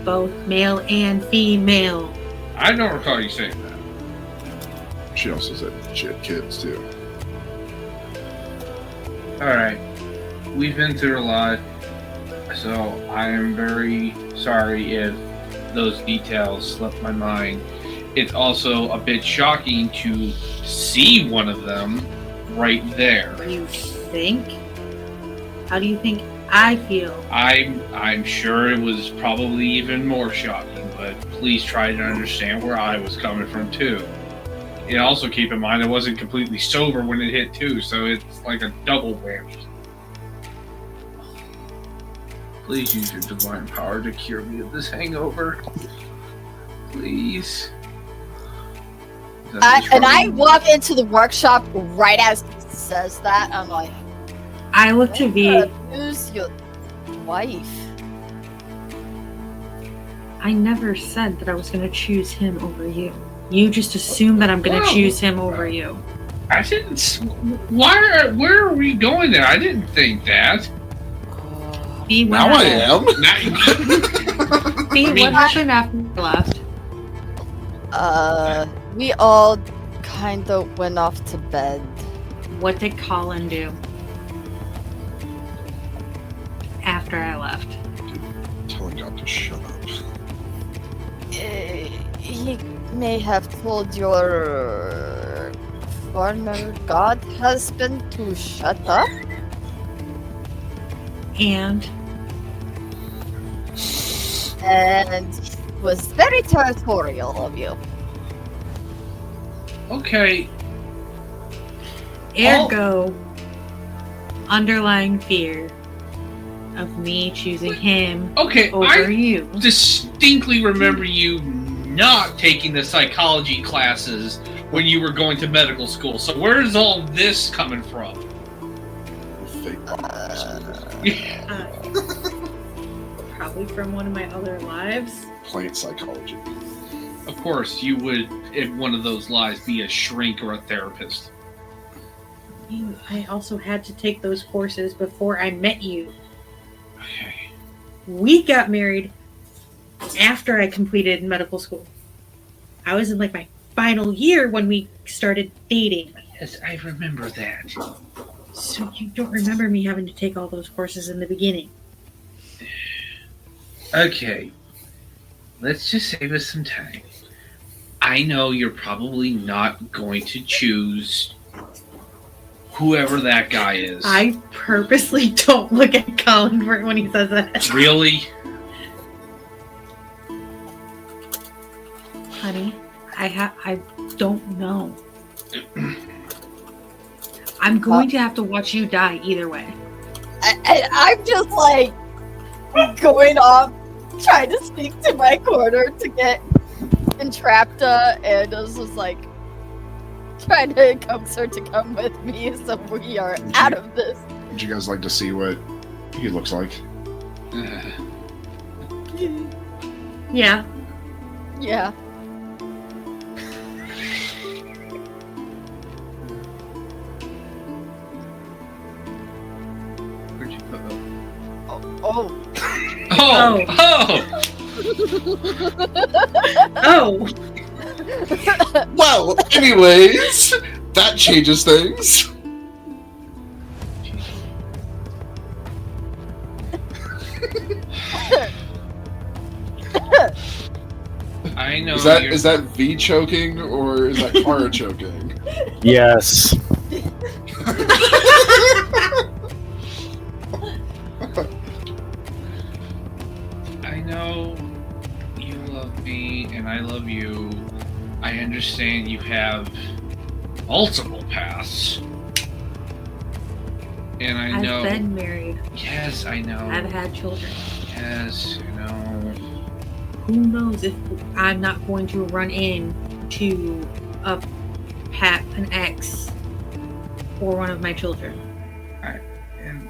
Both male and female. I don't recall you saying that. She also said she had kids, too. Alright. We've been through a lot, so I am very sorry if those details slipped my mind. It's also a bit shocking to see one of them right there. You think? How do you think I feel? I'm sure it was probably even more shocking, but please try to understand where I was coming from too. And also keep in mind I wasn't completely sober when it hit too, so it's like a double whammy. Please use your divine power to cure me of this hangover. Please. I walk into the workshop right as he says that. I'm like, I look to V. Who's your wife? I never said that I was going to choose him over you. You just assumed that I'm going to choose him over you. I didn't. Where are we going there? I didn't think that. V, what Now I happened? am. V, what happened after I left? We all kind of went off to bed. What did Colin do after I left? Telling God to shut up. He may have told your former god husband to shut up. And was very territorial of you. Okay. ergo, underlying fear of me choosing him Okay, over I you. distinctly remember you not taking the psychology classes when you were going to medical school. So where's all this coming from? Fake. Probably from one of my other lives. Plant psychology. Of course, you would, in one of those lives, be a shrink or a therapist. I also had to take those courses before I met you. Okay. We got married after I completed medical school. I was in like my final year when we started dating. Yes, I remember that. So you don't remember me having to take all those courses in the beginning. Okay. Let's just save us some time. I know you're probably not going to choose whoever that guy is. I purposely don't look at Colin when he says that. Really? Honey, I don't know. I'm going to have to watch you die either way. I'm just like going off, trying to sneak to my corner to get entrapped, and I was just like trying to coax her to come with me so we are out of this. Would you guys like to see what he looks like? Yeah. Yeah. Oh. Oh! Oh! Well, anyways, that changes things. I know. Is that V choking or is that Kara choking? Yes. I know you love me and I love you. I understand you have multiple paths. And I know. I've been married. Yes, I know. I've had children. Yes, I know. Who knows if I'm not going to run into an ex or one of my children. And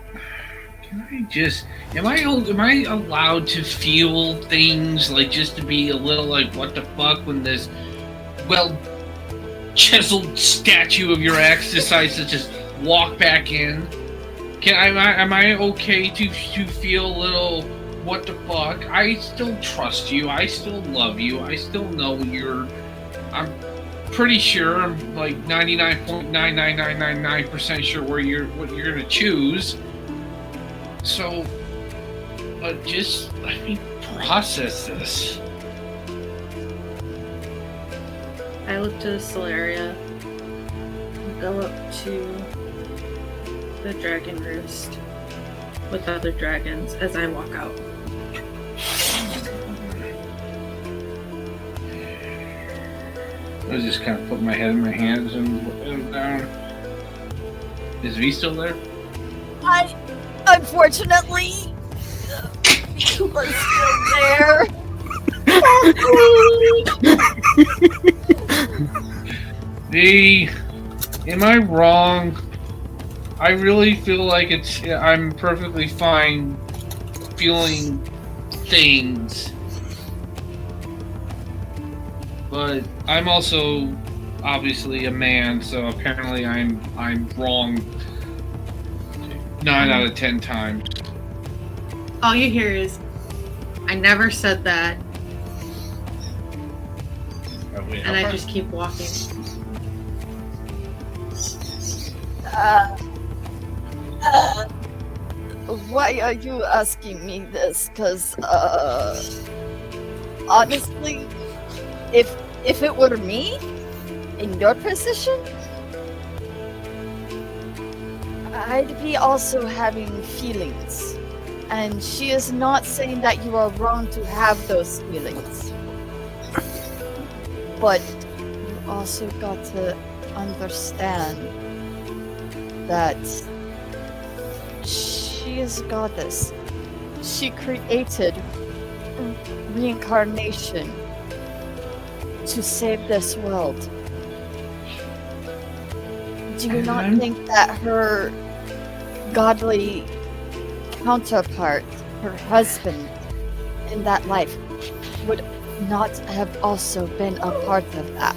can I just? Am I allowed to feel things like just to be a little like what the fuck when this chiseled statue of your ex decides to just walk back in? Am I okay to feel a little what the fuck? I still trust you. I still love you. I still know I'm pretty sure. I'm like 99.99999% sure what you're gonna choose. So, just let me process this. I look to the Solaria, go up to the dragon roost with other dragons as I walk out. I just kind of put my head in my hands and look down. Is V still there? Unfortunately, you are still there. V, am I wrong? I really feel like I'm perfectly fine feeling things. But I'm also obviously a man, so apparently I'm wrong 9 out of 10 times. All you hear is, I never said that, and I just keep walking. Why are you asking me this? Because, honestly, if it were me, in your position, I'd be also having feelings. And she is not saying that you are wrong to have those feelings. But you also got to understand that she is a goddess. She created reincarnation to save this world. Do you not think that her godly counterpart, her husband in that life, would not have also been a part of that?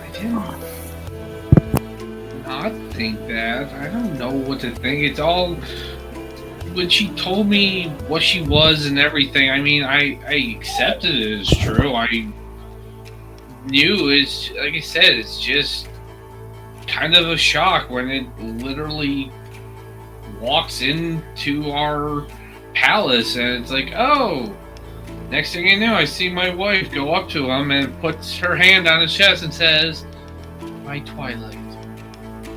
I didn't not think that. I don't know what to think. It's all when she told me what she was and everything. I mean, I accepted it as true. I knew it's like I said. It's just kind of a shock when it literally walks into our palace and it's like, oh. Next thing you know, I see my wife go up to him and puts her hand on his chest and says, "My Twilight."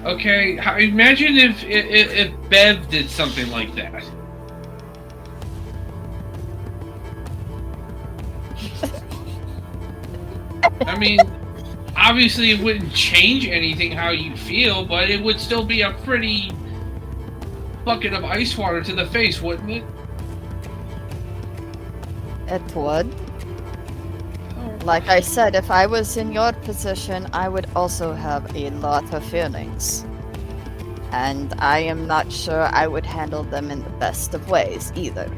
Okay, imagine if Bev did something like that. I mean, obviously it wouldn't change anything how you feel, but it would still be a pretty bucket of ice water to the face, wouldn't it? It would. Like I said, if I was in your position, I would also have a lot of feelings. And I am not sure I would handle them in the best of ways either.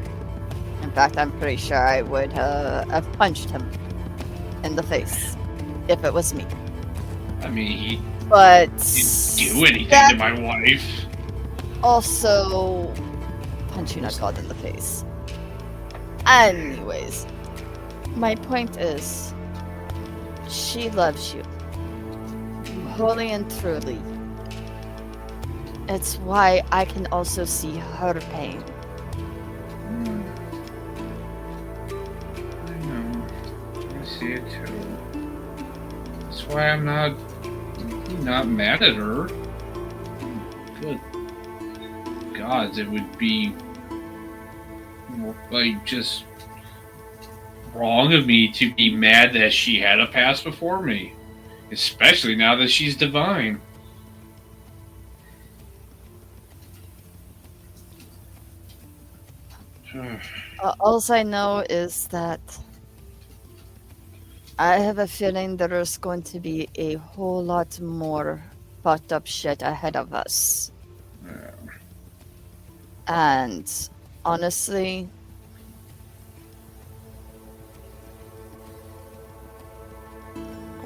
In fact, I'm pretty sure I would have punched him in the face if it was me. I mean, he But didn't do anything to my wife. Also punching a god in the face. Anyways, my point is, she loves you. Wholly and truly. It's why I can also see her pain. I know. I see it too. That's why I'm not mad at her. Good gods, it would be like just wrong of me to be mad that she had a past before me, especially now that she's divine. All I know is that I have a feeling there is going to be a whole lot more fucked up shit ahead of us. Yeah. And honestly,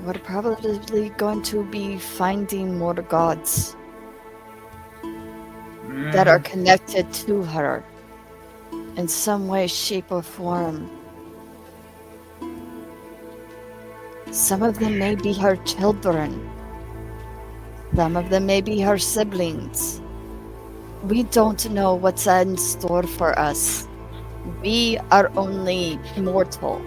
we're probably going to be finding more gods that are connected to her in some way, shape, or form. Some of them may be her children. Some of them may be her siblings. We don't know what's in store for us. We are only mortal.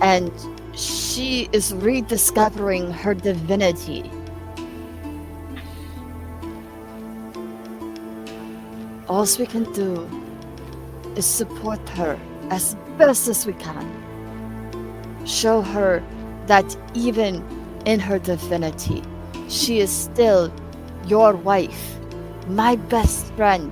And she is rediscovering her divinity. All we can do is support her as best as we can. Show her that even in her divinity, she is still your wife, my best friend.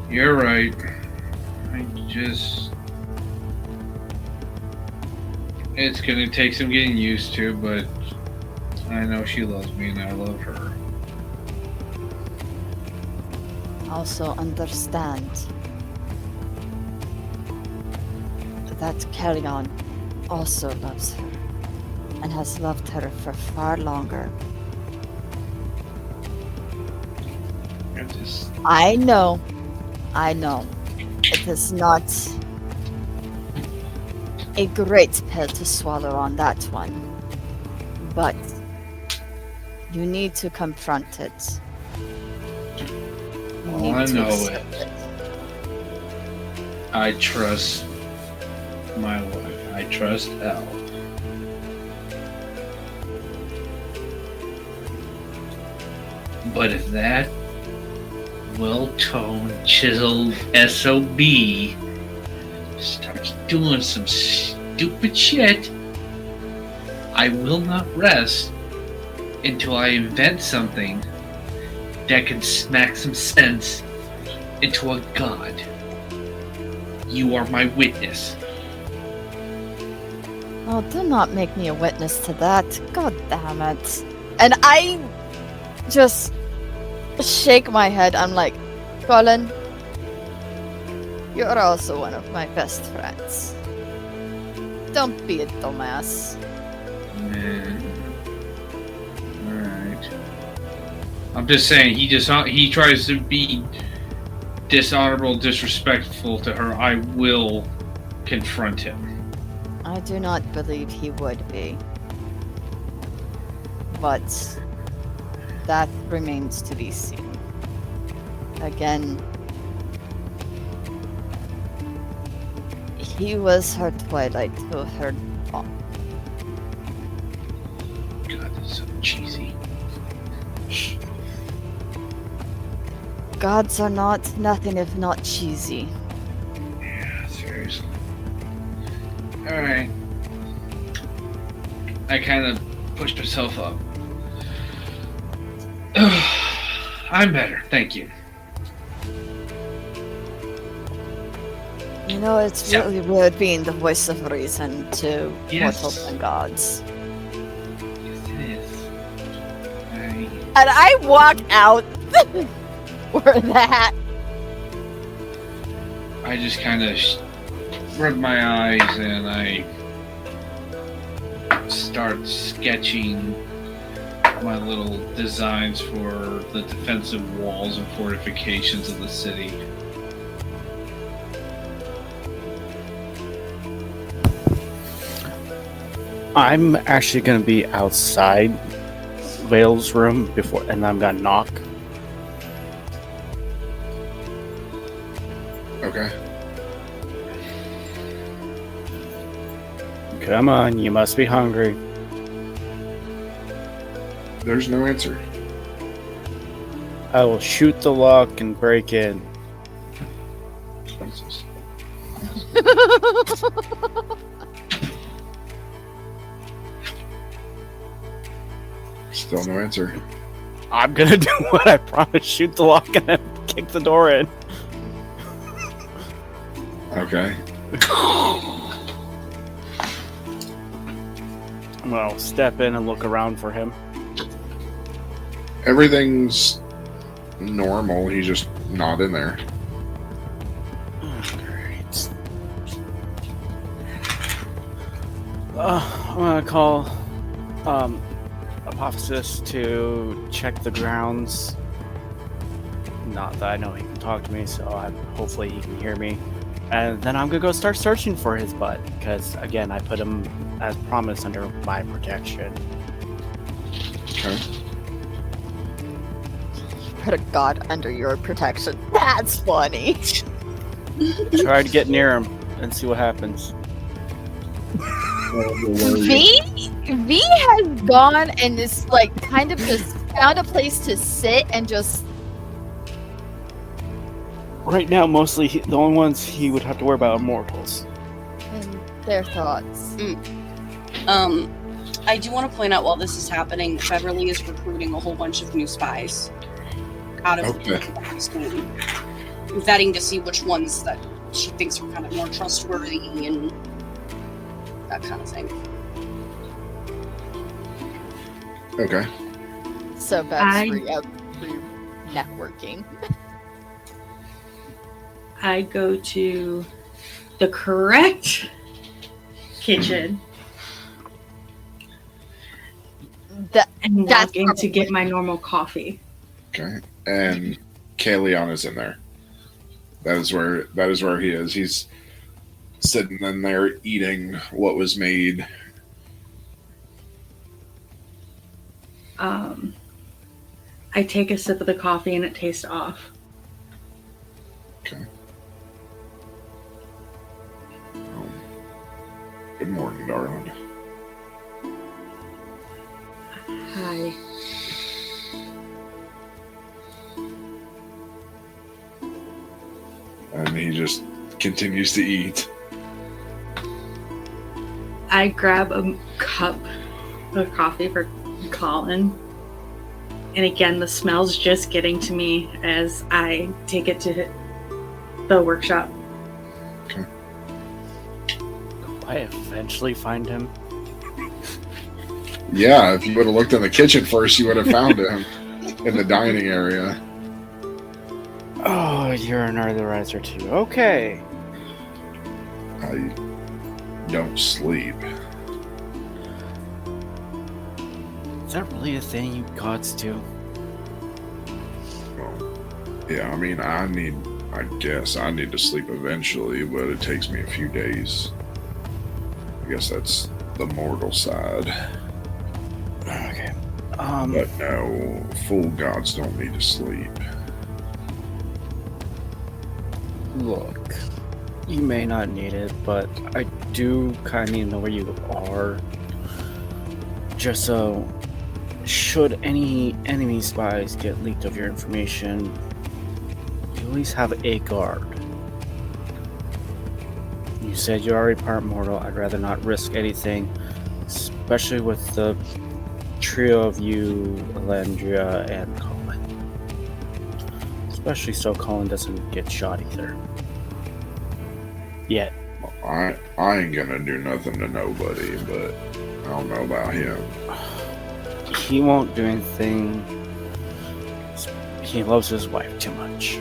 You're right. It's gonna take some getting used to, but I know she loves me and I love her. Also understand that Carrion also loves her and has loved her for far longer. I know. It is not a great pill to swallow on that one, but you need to confront it. You need I to know accept it. I trust my wife. I trust Elle. But if that well-toned, chiseled SOB starts doing some stupid shit, I will not rest until I invent something that can smack some sense into a god. You are my witness. Oh, do not make me a witness to that. God damn it. And I just shake my head. I'm like, Colin, you're also one of my best friends. Don't be a dumbass. Alright. I'm just saying, he tries to be dishonorable, disrespectful to her. I will confront him. I do not believe he would be. But that remains to be seen. Again, he was her twilight to her dawn. God, that's so cheesy. Gods are not nothing if not cheesy. Yeah, seriously. Alright. I kind of pushed myself up. I'm better, thank you. You know, it's Yeah. really weird being the voice of reason to Yes. mortals and gods. Yes, it is. And I walk out for that. I just kind of rub my eyes and I start sketching my little designs for the defensive walls and fortifications of the city. I'm actually going to be outside Vale's room before, and I'm going to knock. Okay. Come on, you must be hungry. There's no answer. I will shoot the lock and break in. Jesus. Still no answer. I'm going to do what I promised, shoot the lock and then kick the door in. Okay. I'm going to step in and look around for him. Everything's normal. He's just not in there. Great. I'm going to call Apophysis to check the grounds. Not that I know he can talk to me, so hopefully he can hear me. And then I'm gonna go start searching for his butt, because again, I put him, as promised, under my protection. Okay. Put a god under your protection. That's funny. Try to get near him and see what happens. V has gone and is like kind of just found a place to sit and just. Right now, mostly the only ones he would have to worry about are mortals. And their thoughts. I do want to point out while this is happening, Beverly is recruiting a whole bunch of new spies out of Okay. the school, vetting to see which ones that she thinks are kind of more trustworthy and that kind of thing. Okay. So that's free networking. I go to the correct kitchen and that's walk in to get my normal coffee. Okay. And Kaleon is in there. That is where he is. He's sitting in there eating what was made. I take a sip of the coffee and it tastes off. Okay. Good morning, darling. Hi. And he just continues to eat. I grab a cup of coffee for Colin. And again, the smell's just getting to me as I take it to the workshop. I eventually find him. Yeah, if you would have looked in the kitchen first, you would have found him in the dining area. Oh, you're an eartherizer too. Okay. I don't sleep. Is that really a thing you gods do? Well, yeah, I mean, I guess I need to sleep eventually, but it takes me a few days. I guess that's the mortal side. Okay. But no, full gods don't need to sleep. Look, you may not need it, but I do kind of need to know where you are. Just so, should any enemy spies get leaked of your information, you at least have a guard. You said you're already part mortal. I'd rather not risk anything, especially with the trio of you, Elyndra, and Colin. Especially so Colin doesn't get shot either. Yet. I ain't gonna do nothing to nobody, but I don't know about him. He won't do anything. He loves his wife too much.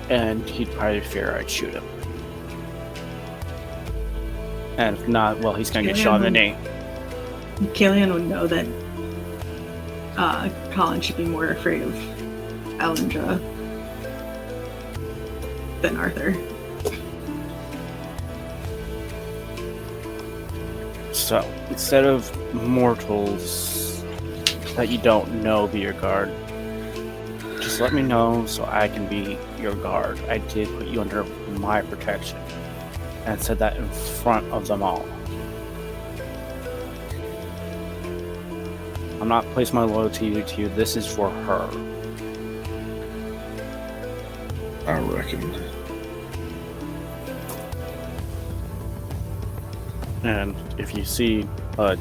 And he'd probably fear I'd shoot him. And if not, well, he's gonna get shot in the knee. Killian would know that Colin should be more afraid of Elyndra than Arthur. So, instead of mortals that you don't know be your guard, just let me know so I can be your guard. I did put you under my protection. And said that in front of them all. I'm not placing my loyalty to you. This is for her. I reckon. And if you see a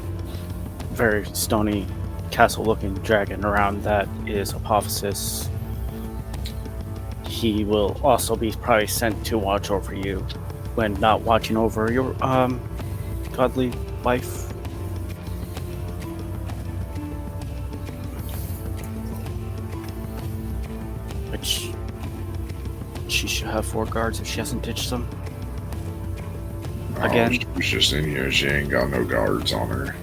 very stony castle-looking dragon around, that is Apophysis. He will also be probably sent to watch over you when not watching over your godly wife. Which she should have 4 guards if she hasn't ditched them. Again? She was just in here. She ain't got no guards on her.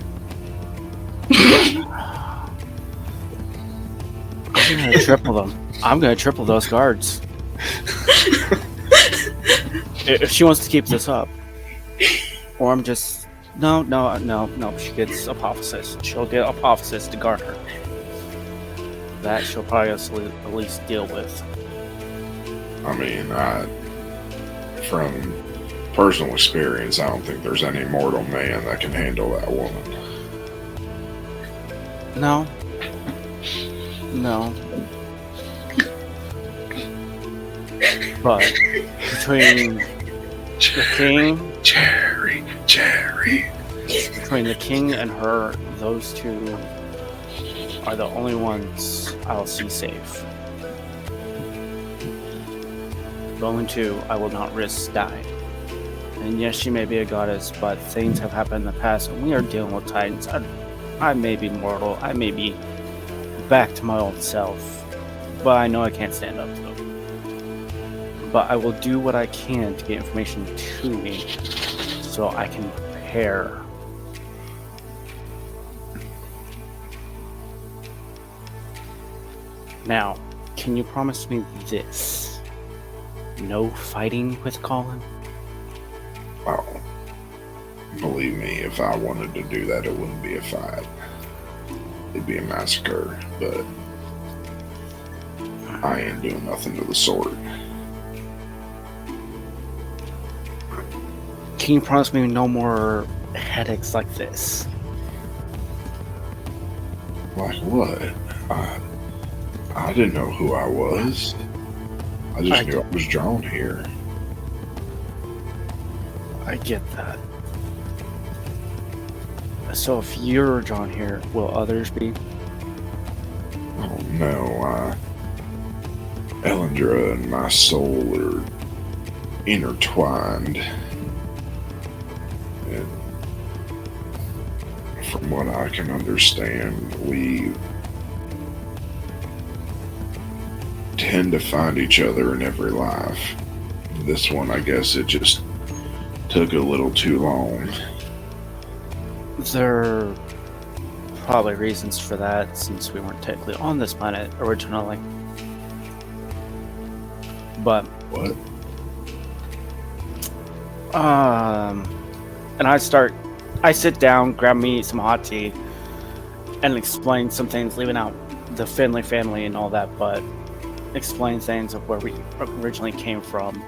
I'm gonna triple them. I'm gonna triple those guards. If she wants to keep this up. Or I'm just... No. She gets Apophysis. She'll get Apophysis to guard her. That she'll probably at least deal with. I mean, from personal experience, I don't think there's any mortal man that can handle that woman. No. But between the king... Jerry. Between the king and her, those two are the only ones I'll see safe. The only two I will not risk dying. And yes, she may be a goddess, but things have happened in the past, and we are dealing with titans. I may be mortal, I may be back to my old self, but I know I can't stand up to them. But I will do what I can to get information to me, so I can prepare. Now, can you promise me this? No fighting with Colin? Oh, believe me, if I wanted to do that, it wouldn't be a fight. It'd be a massacre, but I ain't doing nothing of the sort. Can you promise me no more headaches like this? Like what? I didn't know who I was. I just knew I was drawn here. I get that. So if you're drawn here, will others be? Oh no, Elyndra and my soul are intertwined. And from what I can understand, we tend to find each other in every life. This one, I guess it just took a little too long. There are probably reasons for that, since we weren't technically on this planet originally. But What? and I sit down, grab me some hot tea, and explain some things, leaving out the Finley family and all that, but explain things of where we originally came from,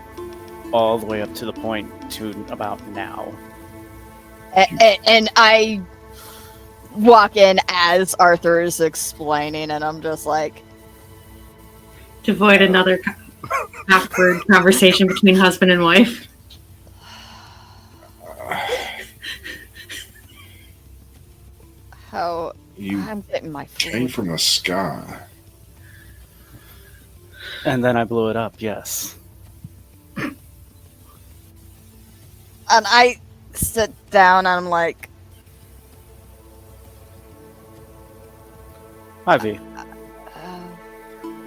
all the way up to the point to about now. And I walk in as Arthur is explaining, and I'm just like, To avoid another awkward conversation between husband and wife. how You I'm getting my came food. from the sky. And then I blew it up, yes. And I sit down, and I'm like, Ivy,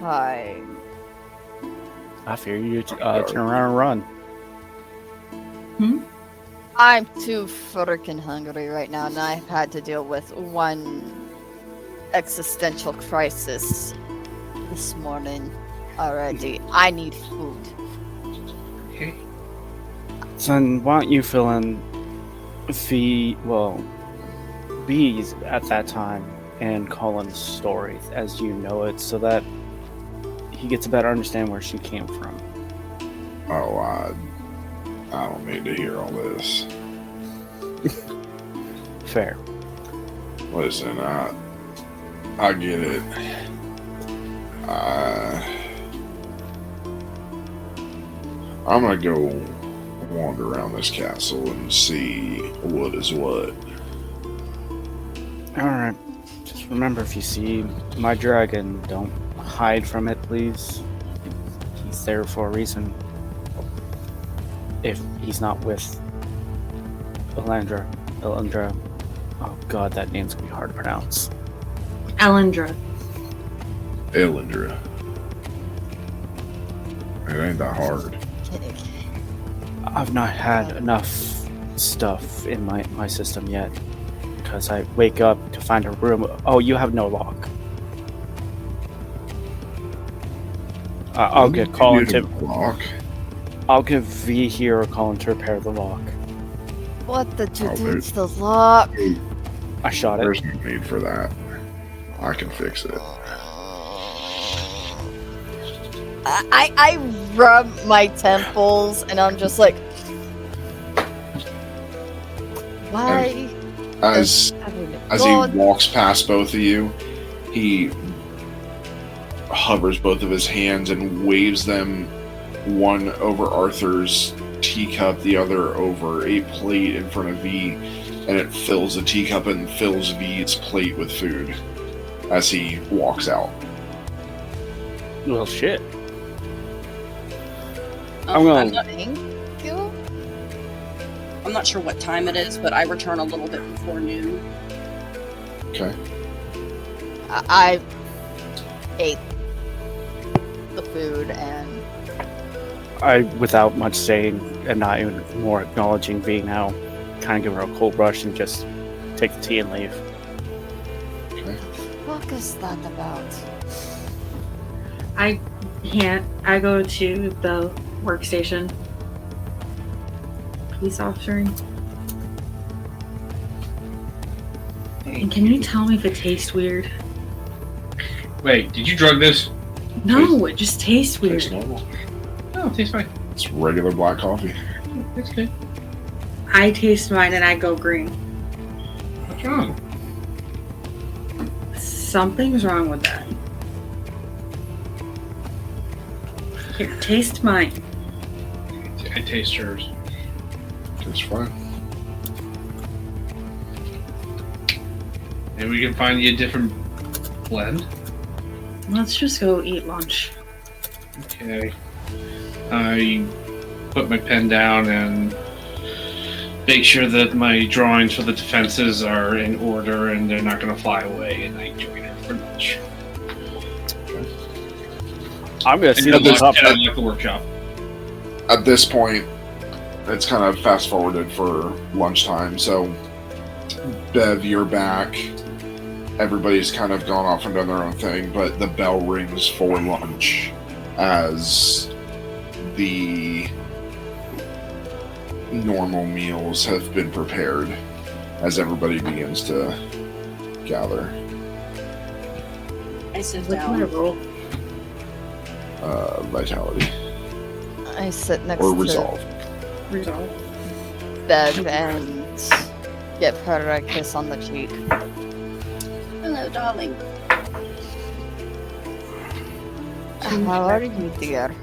hi. I fear you turn around and run. I'm too freaking hungry right now, and I've had to deal with one existential crisis this morning already. I need food. Okay. Son, why don't you fill in B's at that time and Colin's story as you know it, so that he gets a better understanding where she came from. Oh, I don't need to hear all this. Fair. Listen, I get it. I'm gonna go wander around this castle and see what is what. Alright. Just remember, if you see my dragon, don't hide from it, please. He's there for a reason. If he's not with Elyndra. Oh god, that name's gonna be hard to pronounce. Elyndra. Elyndra. It ain't that hard. I've not had enough stuff in my system yet. Because I wake up to find a room. Oh, you have no lock. I'll get Colin to lock. I'll give V here or Colin to repair the lock. What the Oh, dude's the lock? I shot it. There's no need for that. I can fix it. I rub my temples and I'm just like, why? As he walks past both of you, he hovers both of his hands and waves them, one over Arthur's teacup, the other over a plate in front of V, and it fills the teacup and fills V's plate with food as he walks out. Well, shit. I'm gonna- Thank you. not sure what time it is, but I return a little bit before noon. Okay. I ate the food and I, without much saying and not even more acknowledging V now, kind of give her a cold brush and just take the tea and leave. what is that about? I go to the workstation. Peace offering. And can you tell me if it tastes weird? Wait, did you drug this? No, it just tastes weird. Tastes normal. No, it tastes fine. It's regular black coffee. It's good. I taste mine and I go green. What's wrong? Something's wrong with that. Here, taste mine. I taste yours. It's fine. Maybe we can find you a different blend. Let's just go eat lunch. Okay. I put my pen down and make sure that my drawings for the defenses are in order and they're not going to fly away, and I join her for lunch. I'm gonna see And the top. I like the workshop. At this point, it's kind of fast forwarded for lunchtime. So, Bev, you're back. Everybody's kind of gone off and done their own thing, but the bell rings for lunch as the normal meals have been prepared as everybody begins to gather. I sit What's my down. roll? Vitality I sit next or to resolve. Resolve. Bev and give her a kiss on the cheek. Hello, darling. How are you, dear?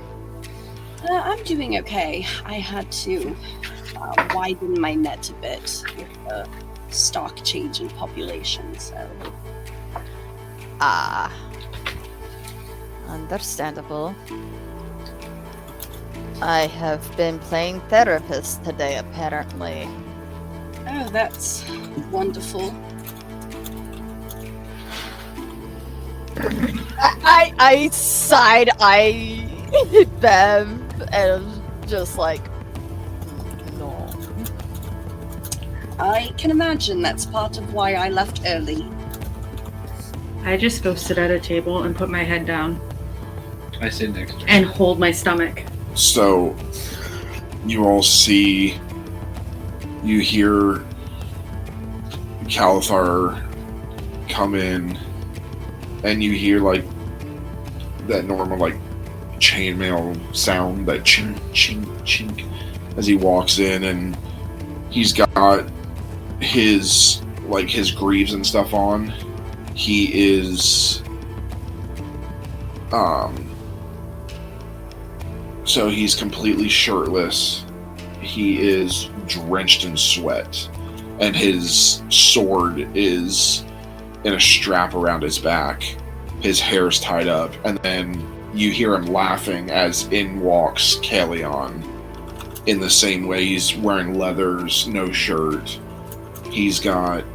I'm doing okay. I had to widen my net a bit with the stock change in population, so... Ah. Understandable. I have been playing therapist today, apparently. Oh, that's wonderful. I side-eye Bev and was just like, no. I can imagine that's part of why I left early. I just go sit at a table and put my head down I sit next to her. and hold my stomach. So, you all see, you hear Calathar come in, and you hear like that normal like chainmail sound, that chink chink chink, as he walks in, and he's got his greaves and stuff on. He is so he's completely shirtless. He is drenched in sweat, and his sword is in a strap around his back. His hair's tied up, and then you hear him laughing as in walks Kalion. In the same way, he's wearing leathers, no shirt. He's got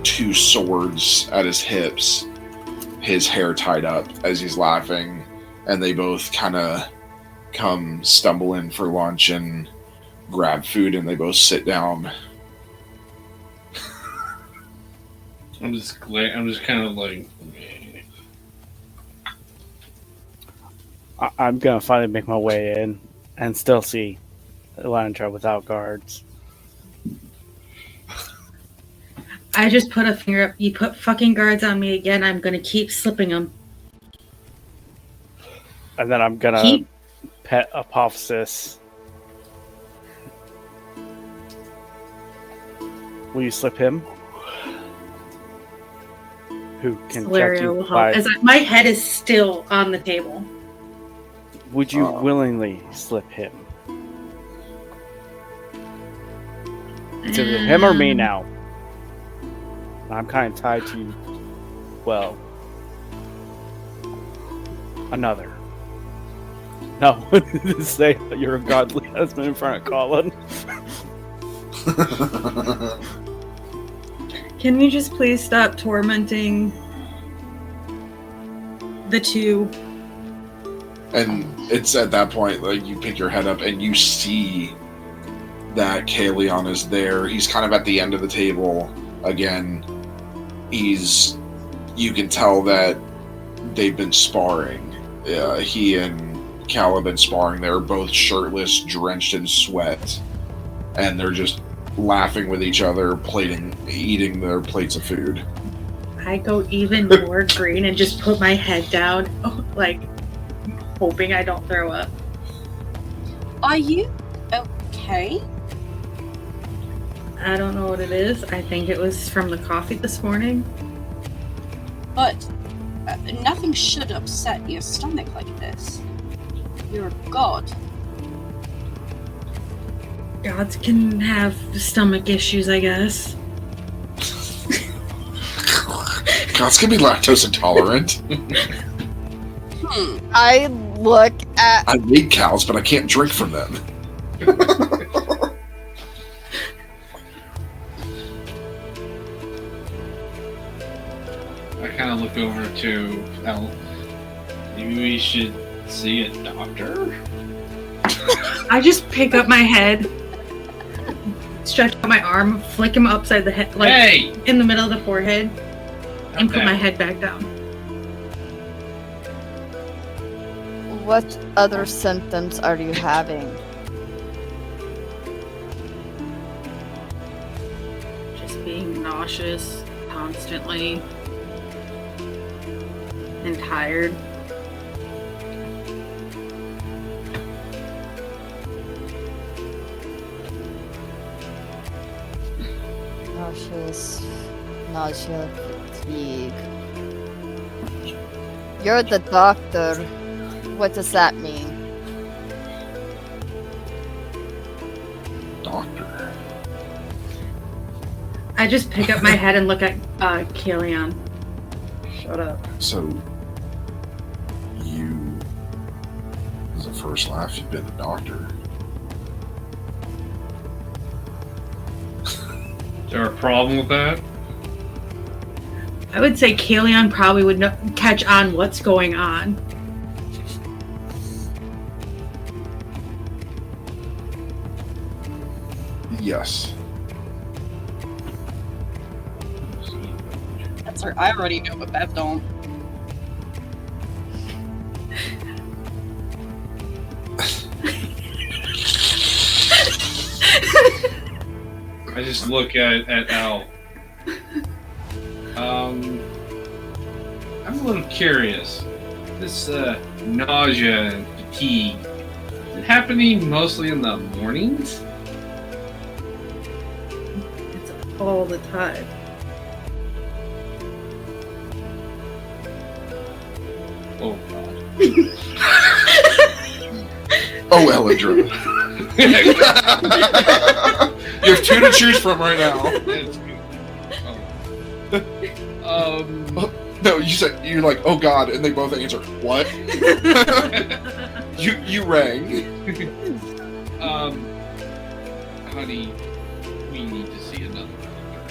2 swords at his hips, his hair tied up as he's laughing, and they both kind of come stumble in for lunch and grab food, and they both sit down. I'm just kind of like. I'm gonna finally make my way in and still see Elyndra without guards. I just put a finger up. You put fucking guards on me again, I'm gonna keep slipping them. And then I'm gonna pet Apophis. Will you slip him? Who can check Valeria you will help. by... My head is still on the table. Would you willingly slip him? It's either him or me now. I'm kind of tied to, well, another. No, say that you're a godly husband in front of Colin. Can we just please stop tormenting the 2? And it's at that point, like, you pick your head up and you see that Kalion is there. He's kind of at the end of the table again. You can tell that they've been sparring. He and Cal have been sparring. They're both shirtless, drenched in sweat, and they're just laughing with each other, eating their plates of food. I go even more green and just put my head down, like, hoping I don't throw up. Are you okay? I don't know what it is. I think it was from the coffee this morning. But nothing should upset your stomach like this. You're a god. Gods can have stomach issues, I guess. Gods can be lactose intolerant. I look at. I need cows, but I can't drink from them. I kind of look over to El. Maybe we should see a doctor? I just pick up my head, stretch out my arm, flick him upside the head, like Hey! in the middle of the forehead, and put Okay. my head back down. What other symptoms are you having? Just being nauseous constantly and tired. Nauseous, nausea, fatigue. You're the doctor. What does that mean? Doctor. I just pick up my head and look at Kalion. Shut up. So, you, as a first laugh, you've been a doctor. Is there a problem with that? I would say Kalion probably would catch on what's going on. Yes. That's her. I already know, but Bev don't. I just look at Al. I'm a little curious. This nausea and fatigue, is it happening mostly in the mornings? It's all the time. Oh god. Oh, Elyndra. You have two to choose from right now. That's good. Oh. No, you're like, oh god, and they both answer, what? you rang. Honey, we need to see another doctor.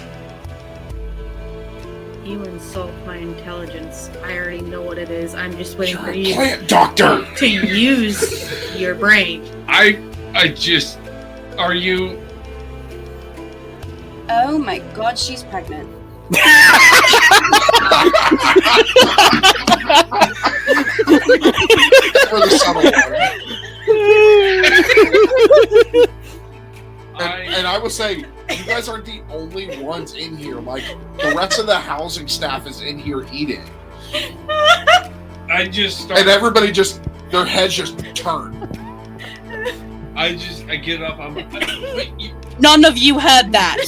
You insult my intelligence. I already know what it is. I'm just waiting You're for a you plant doctor. to use your brain. I just, are you? Oh my god, she's pregnant. For the subtle one. And I will say, you guys aren't the only ones in here. Like, the rest of the housing staff is in here eating. I just start, And everybody just, their heads just turn. I get up. Wait, None of you heard that.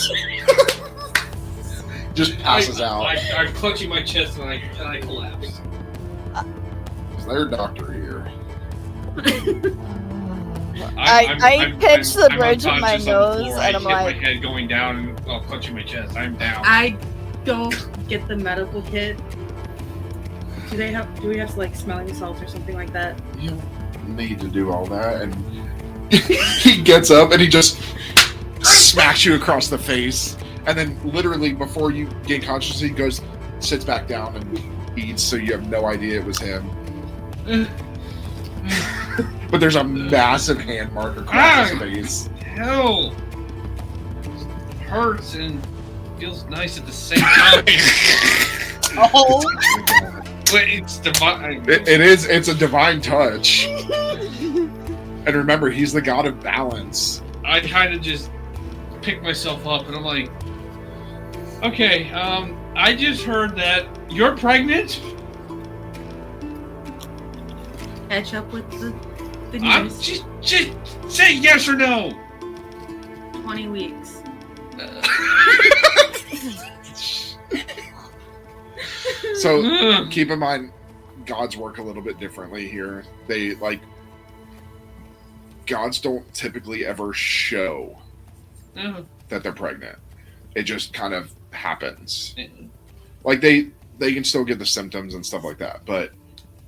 Just passes out. I'm clutching my chest and I collapse. Is there a doctor here? I pinch the bridge of my unconscious on the nose floor. and I I'm hit like, my head going down and clutching my chest. I'm down. I don't get the medical kit. Do we have to like smelling salts or something like that? You don't need to do all that. And he gets up and he just smacks you across the face. And then literally before you gain consciousness, he goes, sits back down and eats, so you have no idea it was him. But there's a massive hand mark across his face. Hell, it hurts and feels nice at the same time. Oh. But it's divine. It's a divine touch. And remember, he's the god of balance. I kind of just pick myself up and I'm like, okay, I just heard that you're pregnant. Catch up with the I'm news. just say yes or no. 20 weeks. So keep in mind, gods work a little bit differently here. Gods don't typically ever show that they're pregnant. It just kind of happens. Like they can still get the symptoms and stuff like that, but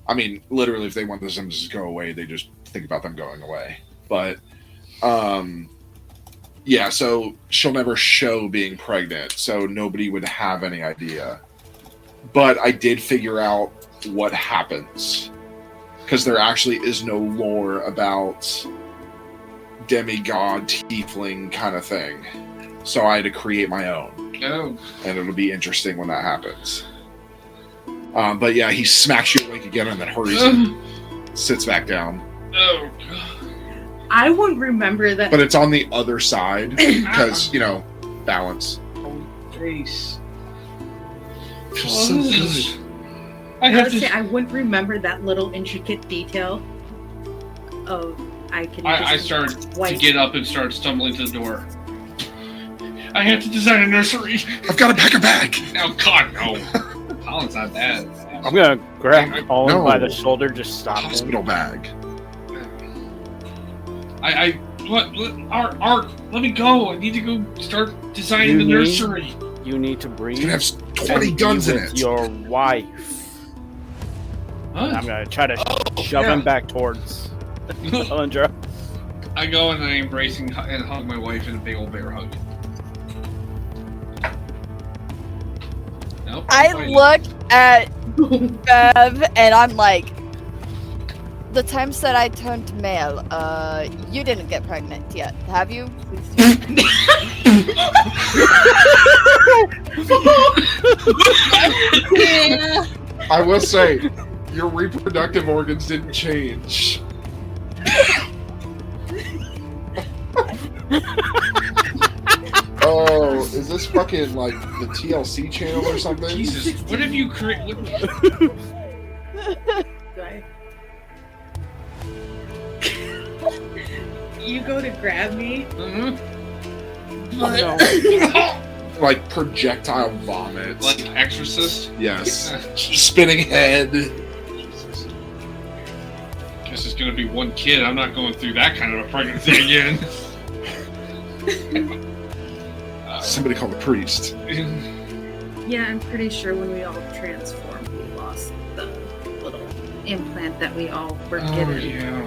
I mean, literally, if they want the symptoms to go away, they just think about them going away. But yeah, so she'll never show being pregnant, so nobody would have any idea. But I did figure out what happens, because there actually is no lore about demigod tiefling kind of thing. So I had to create my own. Oh. And it'll be interesting when that happens. But yeah, he smacks you awake again and then hurries and sits back down. Oh. I wouldn't remember that. But it's on the other side because, balance. Oh, face. Feels so good. I have to. I wouldn't remember that little intricate detail of I start to get up and start stumbling to the door. I have to design a nursery. I've got to pack a bag. Oh God, no. Colin's not bad. I'm gonna grab Colin No. by the shoulder, just stop him. Hospital bag. Art, let me go. I need to go start designing the nursery. You need to breathe. It's gonna have 20 and guns be in with it. Your wife. Huh? And I'm gonna try to shove him back towards Elyndra. I go and I embrace and hug my wife in a big old bear hug. Nope, I look at Bev and I'm like, the times that I turned male, you didn't get pregnant yet, have you? Yeah. I will say, your reproductive organs didn't change. Oh, is this fucking like the TLC channel or something? Jesus, what have you created? You go to grab me. Like projectile vomit. Like Exorcist? Yes. Spinning head. Jesus. Guess it's gonna be one kid. I'm not going through that kind of a pregnancy again. Somebody call the priest. Yeah, I'm pretty sure when we all transformed, we lost the little implant that we all were given. Yeah.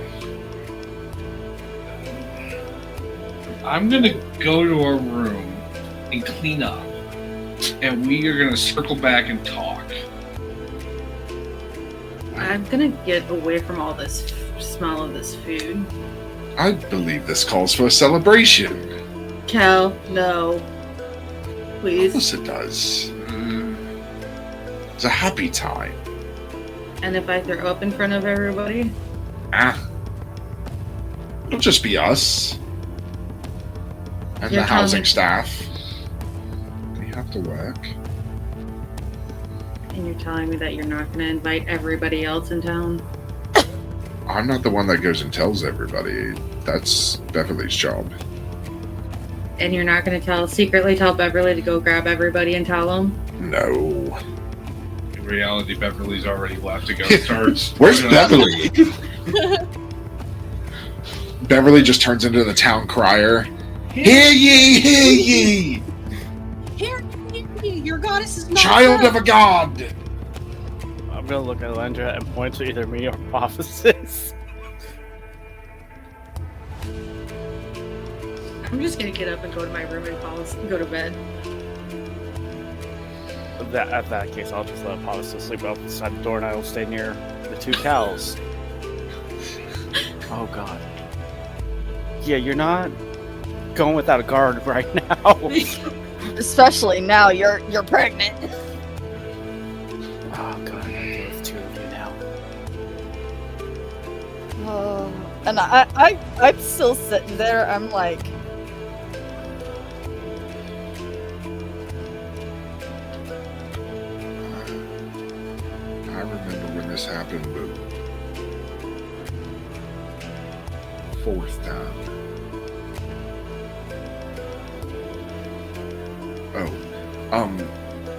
I'm gonna go to our room and clean up, and we are gonna circle back and talk. I'm gonna get away from all this smell of this food. I believe this calls for a celebration. Cal, no. Of Please. course it does. It's a happy time. And if I throw up in front of everybody? It'll just be us. And You're the housing telling me- staff. We have to work. And you're telling me that you're not going to invite everybody else in town? I'm not the one that goes and tells everybody. That's Beverly's job. And you're not going to secretly tell Beverly to go grab everybody and tell them? No. In reality, Beverly's already left to go start. Where's Beverly? Beverly just turns into the town crier. Hear ye, hear ye! Here, your goddess is not Child dead. of a god! I'm gonna look at Elyndra and point to either me or Prophecies. I'm just going to get up and go to my room and go to bed. At that case, I'll just let Prophecies sleep outside the door and I will stay near the two cows. Oh god. Yeah, you're not going without a guard right now. Especially now you're pregnant. Oh god, I gotta deal with two of you now. Oh, and I'm still sitting there. I'm like, I remember when this happened, but fourth time.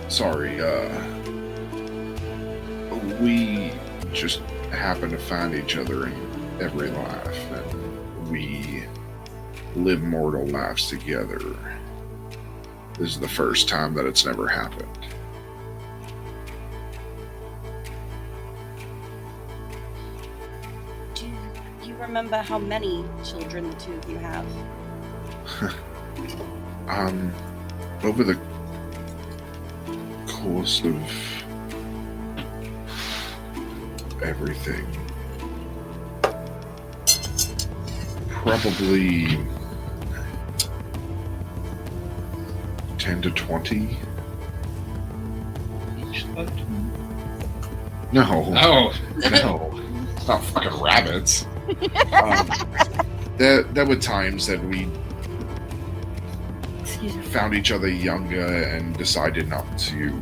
Sorry, we just happen to find each other in every life, and we live mortal lives together. This is the first time that it's never happened. Do you remember how many children the two of you have? Over the course of everything, probably 10 to 20. No. Oh, No. It's not fucking rabbits. There were times that we found each other younger and decided not to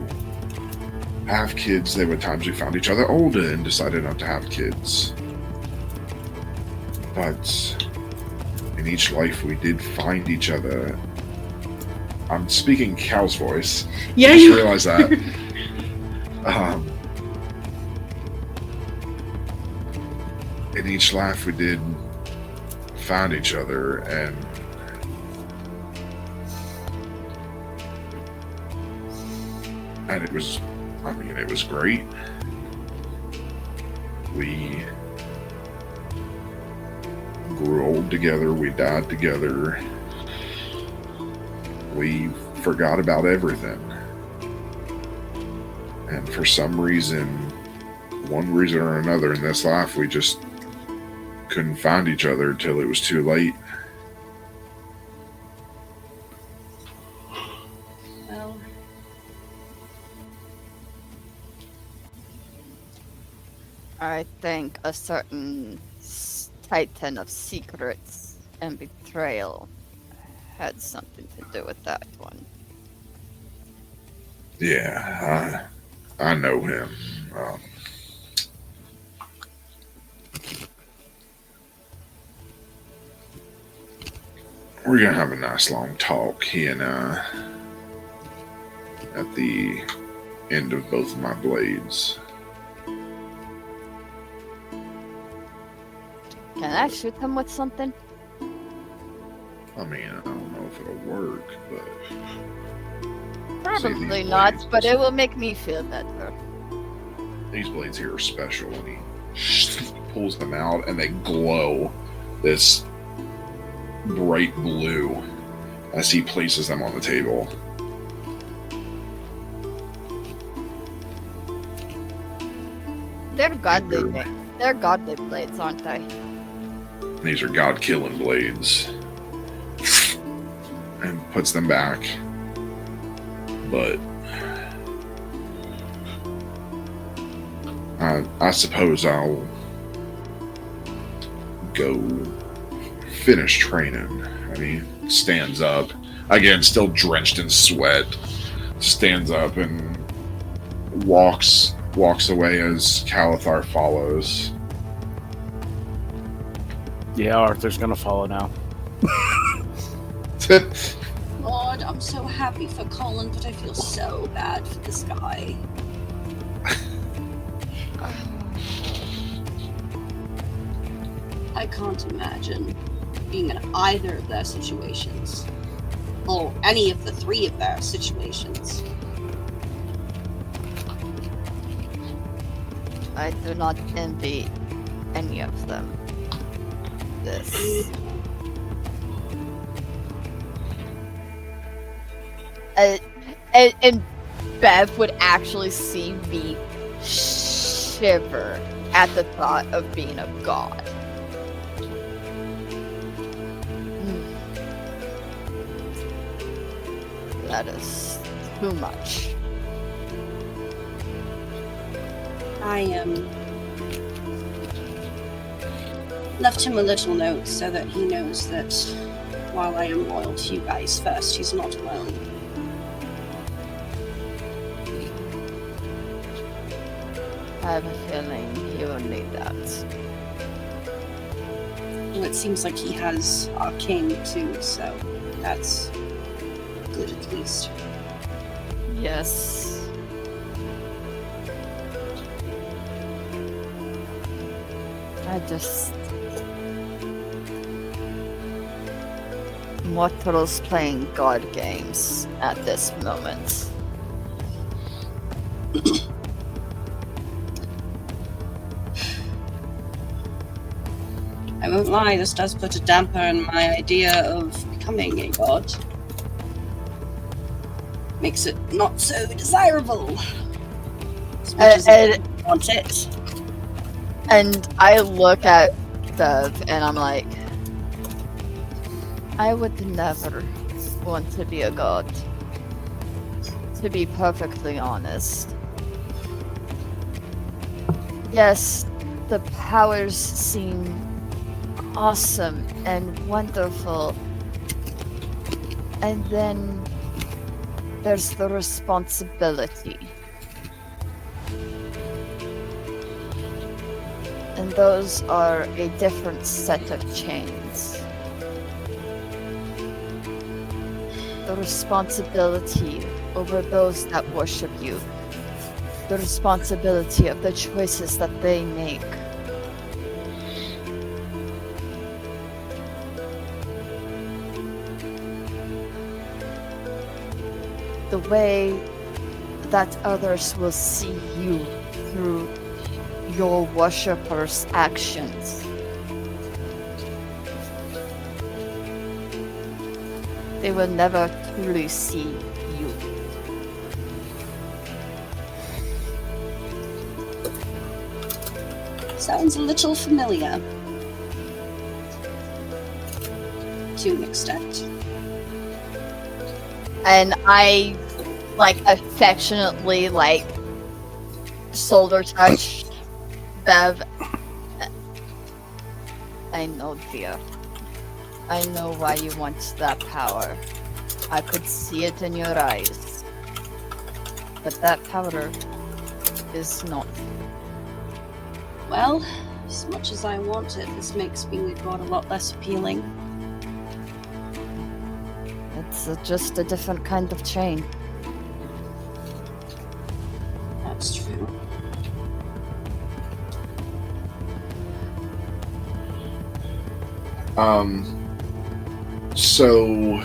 have kids. There were times we found each other older and decided not to have kids. But in each life we did find each other. I'm speaking Cal's voice. Yeah, I just you realized that. In each life we did find each other, and it was, I mean, it was great. We grew old together, we died together, we forgot about everything. And for some reason, one reason or another in this life, we just couldn't find each other until it was too late. I think a certain titan of secrets and betrayal had something to do with that one. Yeah, I know him. We're gonna have a nice long talk, he and I, at the end of both of my blades. Can I shoot him with something? I mean, I don't know if it'll work, but Probably these not, blades- but it will make me feel better. these blades here are special, and he pulls them out, and they glow this bright blue as he places them on the table. They're godly blades, aren't they? These are god-killing blades. And puts them back. But I suppose I'll go finish training. And he stands up, again, still drenched in sweat, stands up and walks away as Calathar follows. Yeah, Arthur's gonna follow now. God, I'm so happy for Colin, but I feel so bad for this guy. I can't imagine being in either of their situations. Or any of the three of their situations. I do not envy any of them. This. And Bev would actually see me shiver at the thought of being a god. That is too much. I left him a little note so that he knows that while I am loyal to you guys first, he's not alone. I have a feeling he will need that. Well, it seems like he has Arcane too, so that's good at least. Yes. Mortals playing god games at this moment. I won't lie, this does put a damper in my idea of becoming a god. Makes it not so desirable. As much as I want it. And I look at Bev and I'm like, I would never want to be a god. To be perfectly honest. Yes, the powers seem awesome and wonderful. And then there's the responsibility. And those are a different set of chains. The responsibility over those that worship you. The responsibility of the choices that they make. The way that others will see you through your worshippers' actions. They will never truly see you. Sounds a little familiar. To an extent. And I, affectionately, shoulder touch Bev, I know, dear. I know why you want that power. I could see it in your eyes. But that power is not. Well, as much as I want it, this makes being a god a lot less appealing. It's just a different kind of chain. That's true. So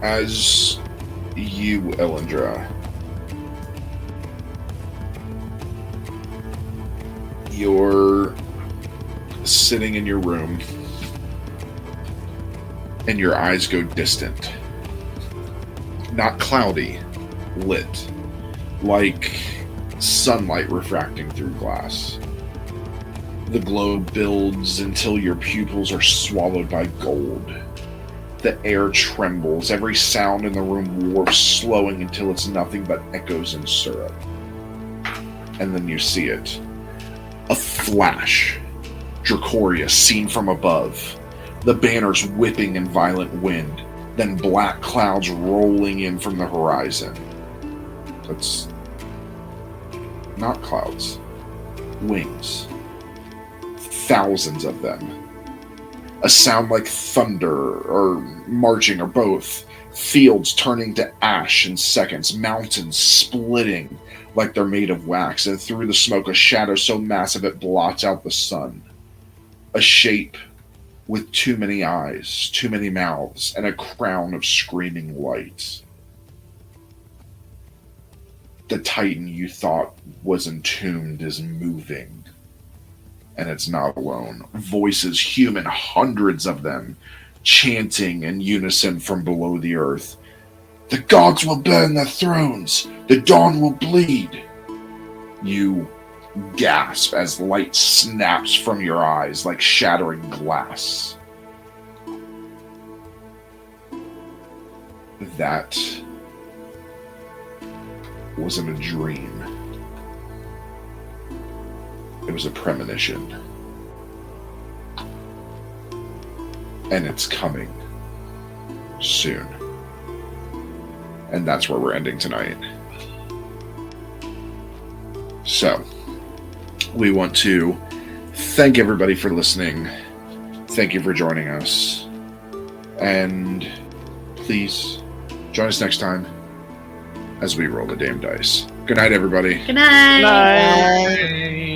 as you, Elyndra, you're sitting in your room and your eyes go distant. Not cloudy, lit. Like sunlight refracting through glass. The glow builds until your pupils are swallowed by gold. The air trembles, every sound in the room warps, slowing until it's nothing but echoes and syrup. And then you see it. A flash. Dracoria seen from above. The banners whipping in violent wind. Then black clouds rolling in from the horizon. That's not clouds. Wings. Thousands of them. A sound like thunder, or marching, or both. Fields turning to ash in seconds. Mountains splitting like they're made of wax. And through the smoke, a shadow so massive it blots out the sun. A shape with too many eyes, too many mouths, and a crown of screaming light. The Titan you thought was entombed is moving. And it's not alone. Voices, human, hundreds of them, chanting in unison from below the earth. The gods will burn their thrones. The dawn will bleed. You gasp as light snaps from your eyes like shattering glass. That wasn't a dream. It was a premonition. And it's coming soon. And that's where we're ending tonight. So, we want to thank everybody for listening. Thank you for joining us. And please join us next time as we roll the damn dice. Good night, everybody. Good night. Bye. Hey.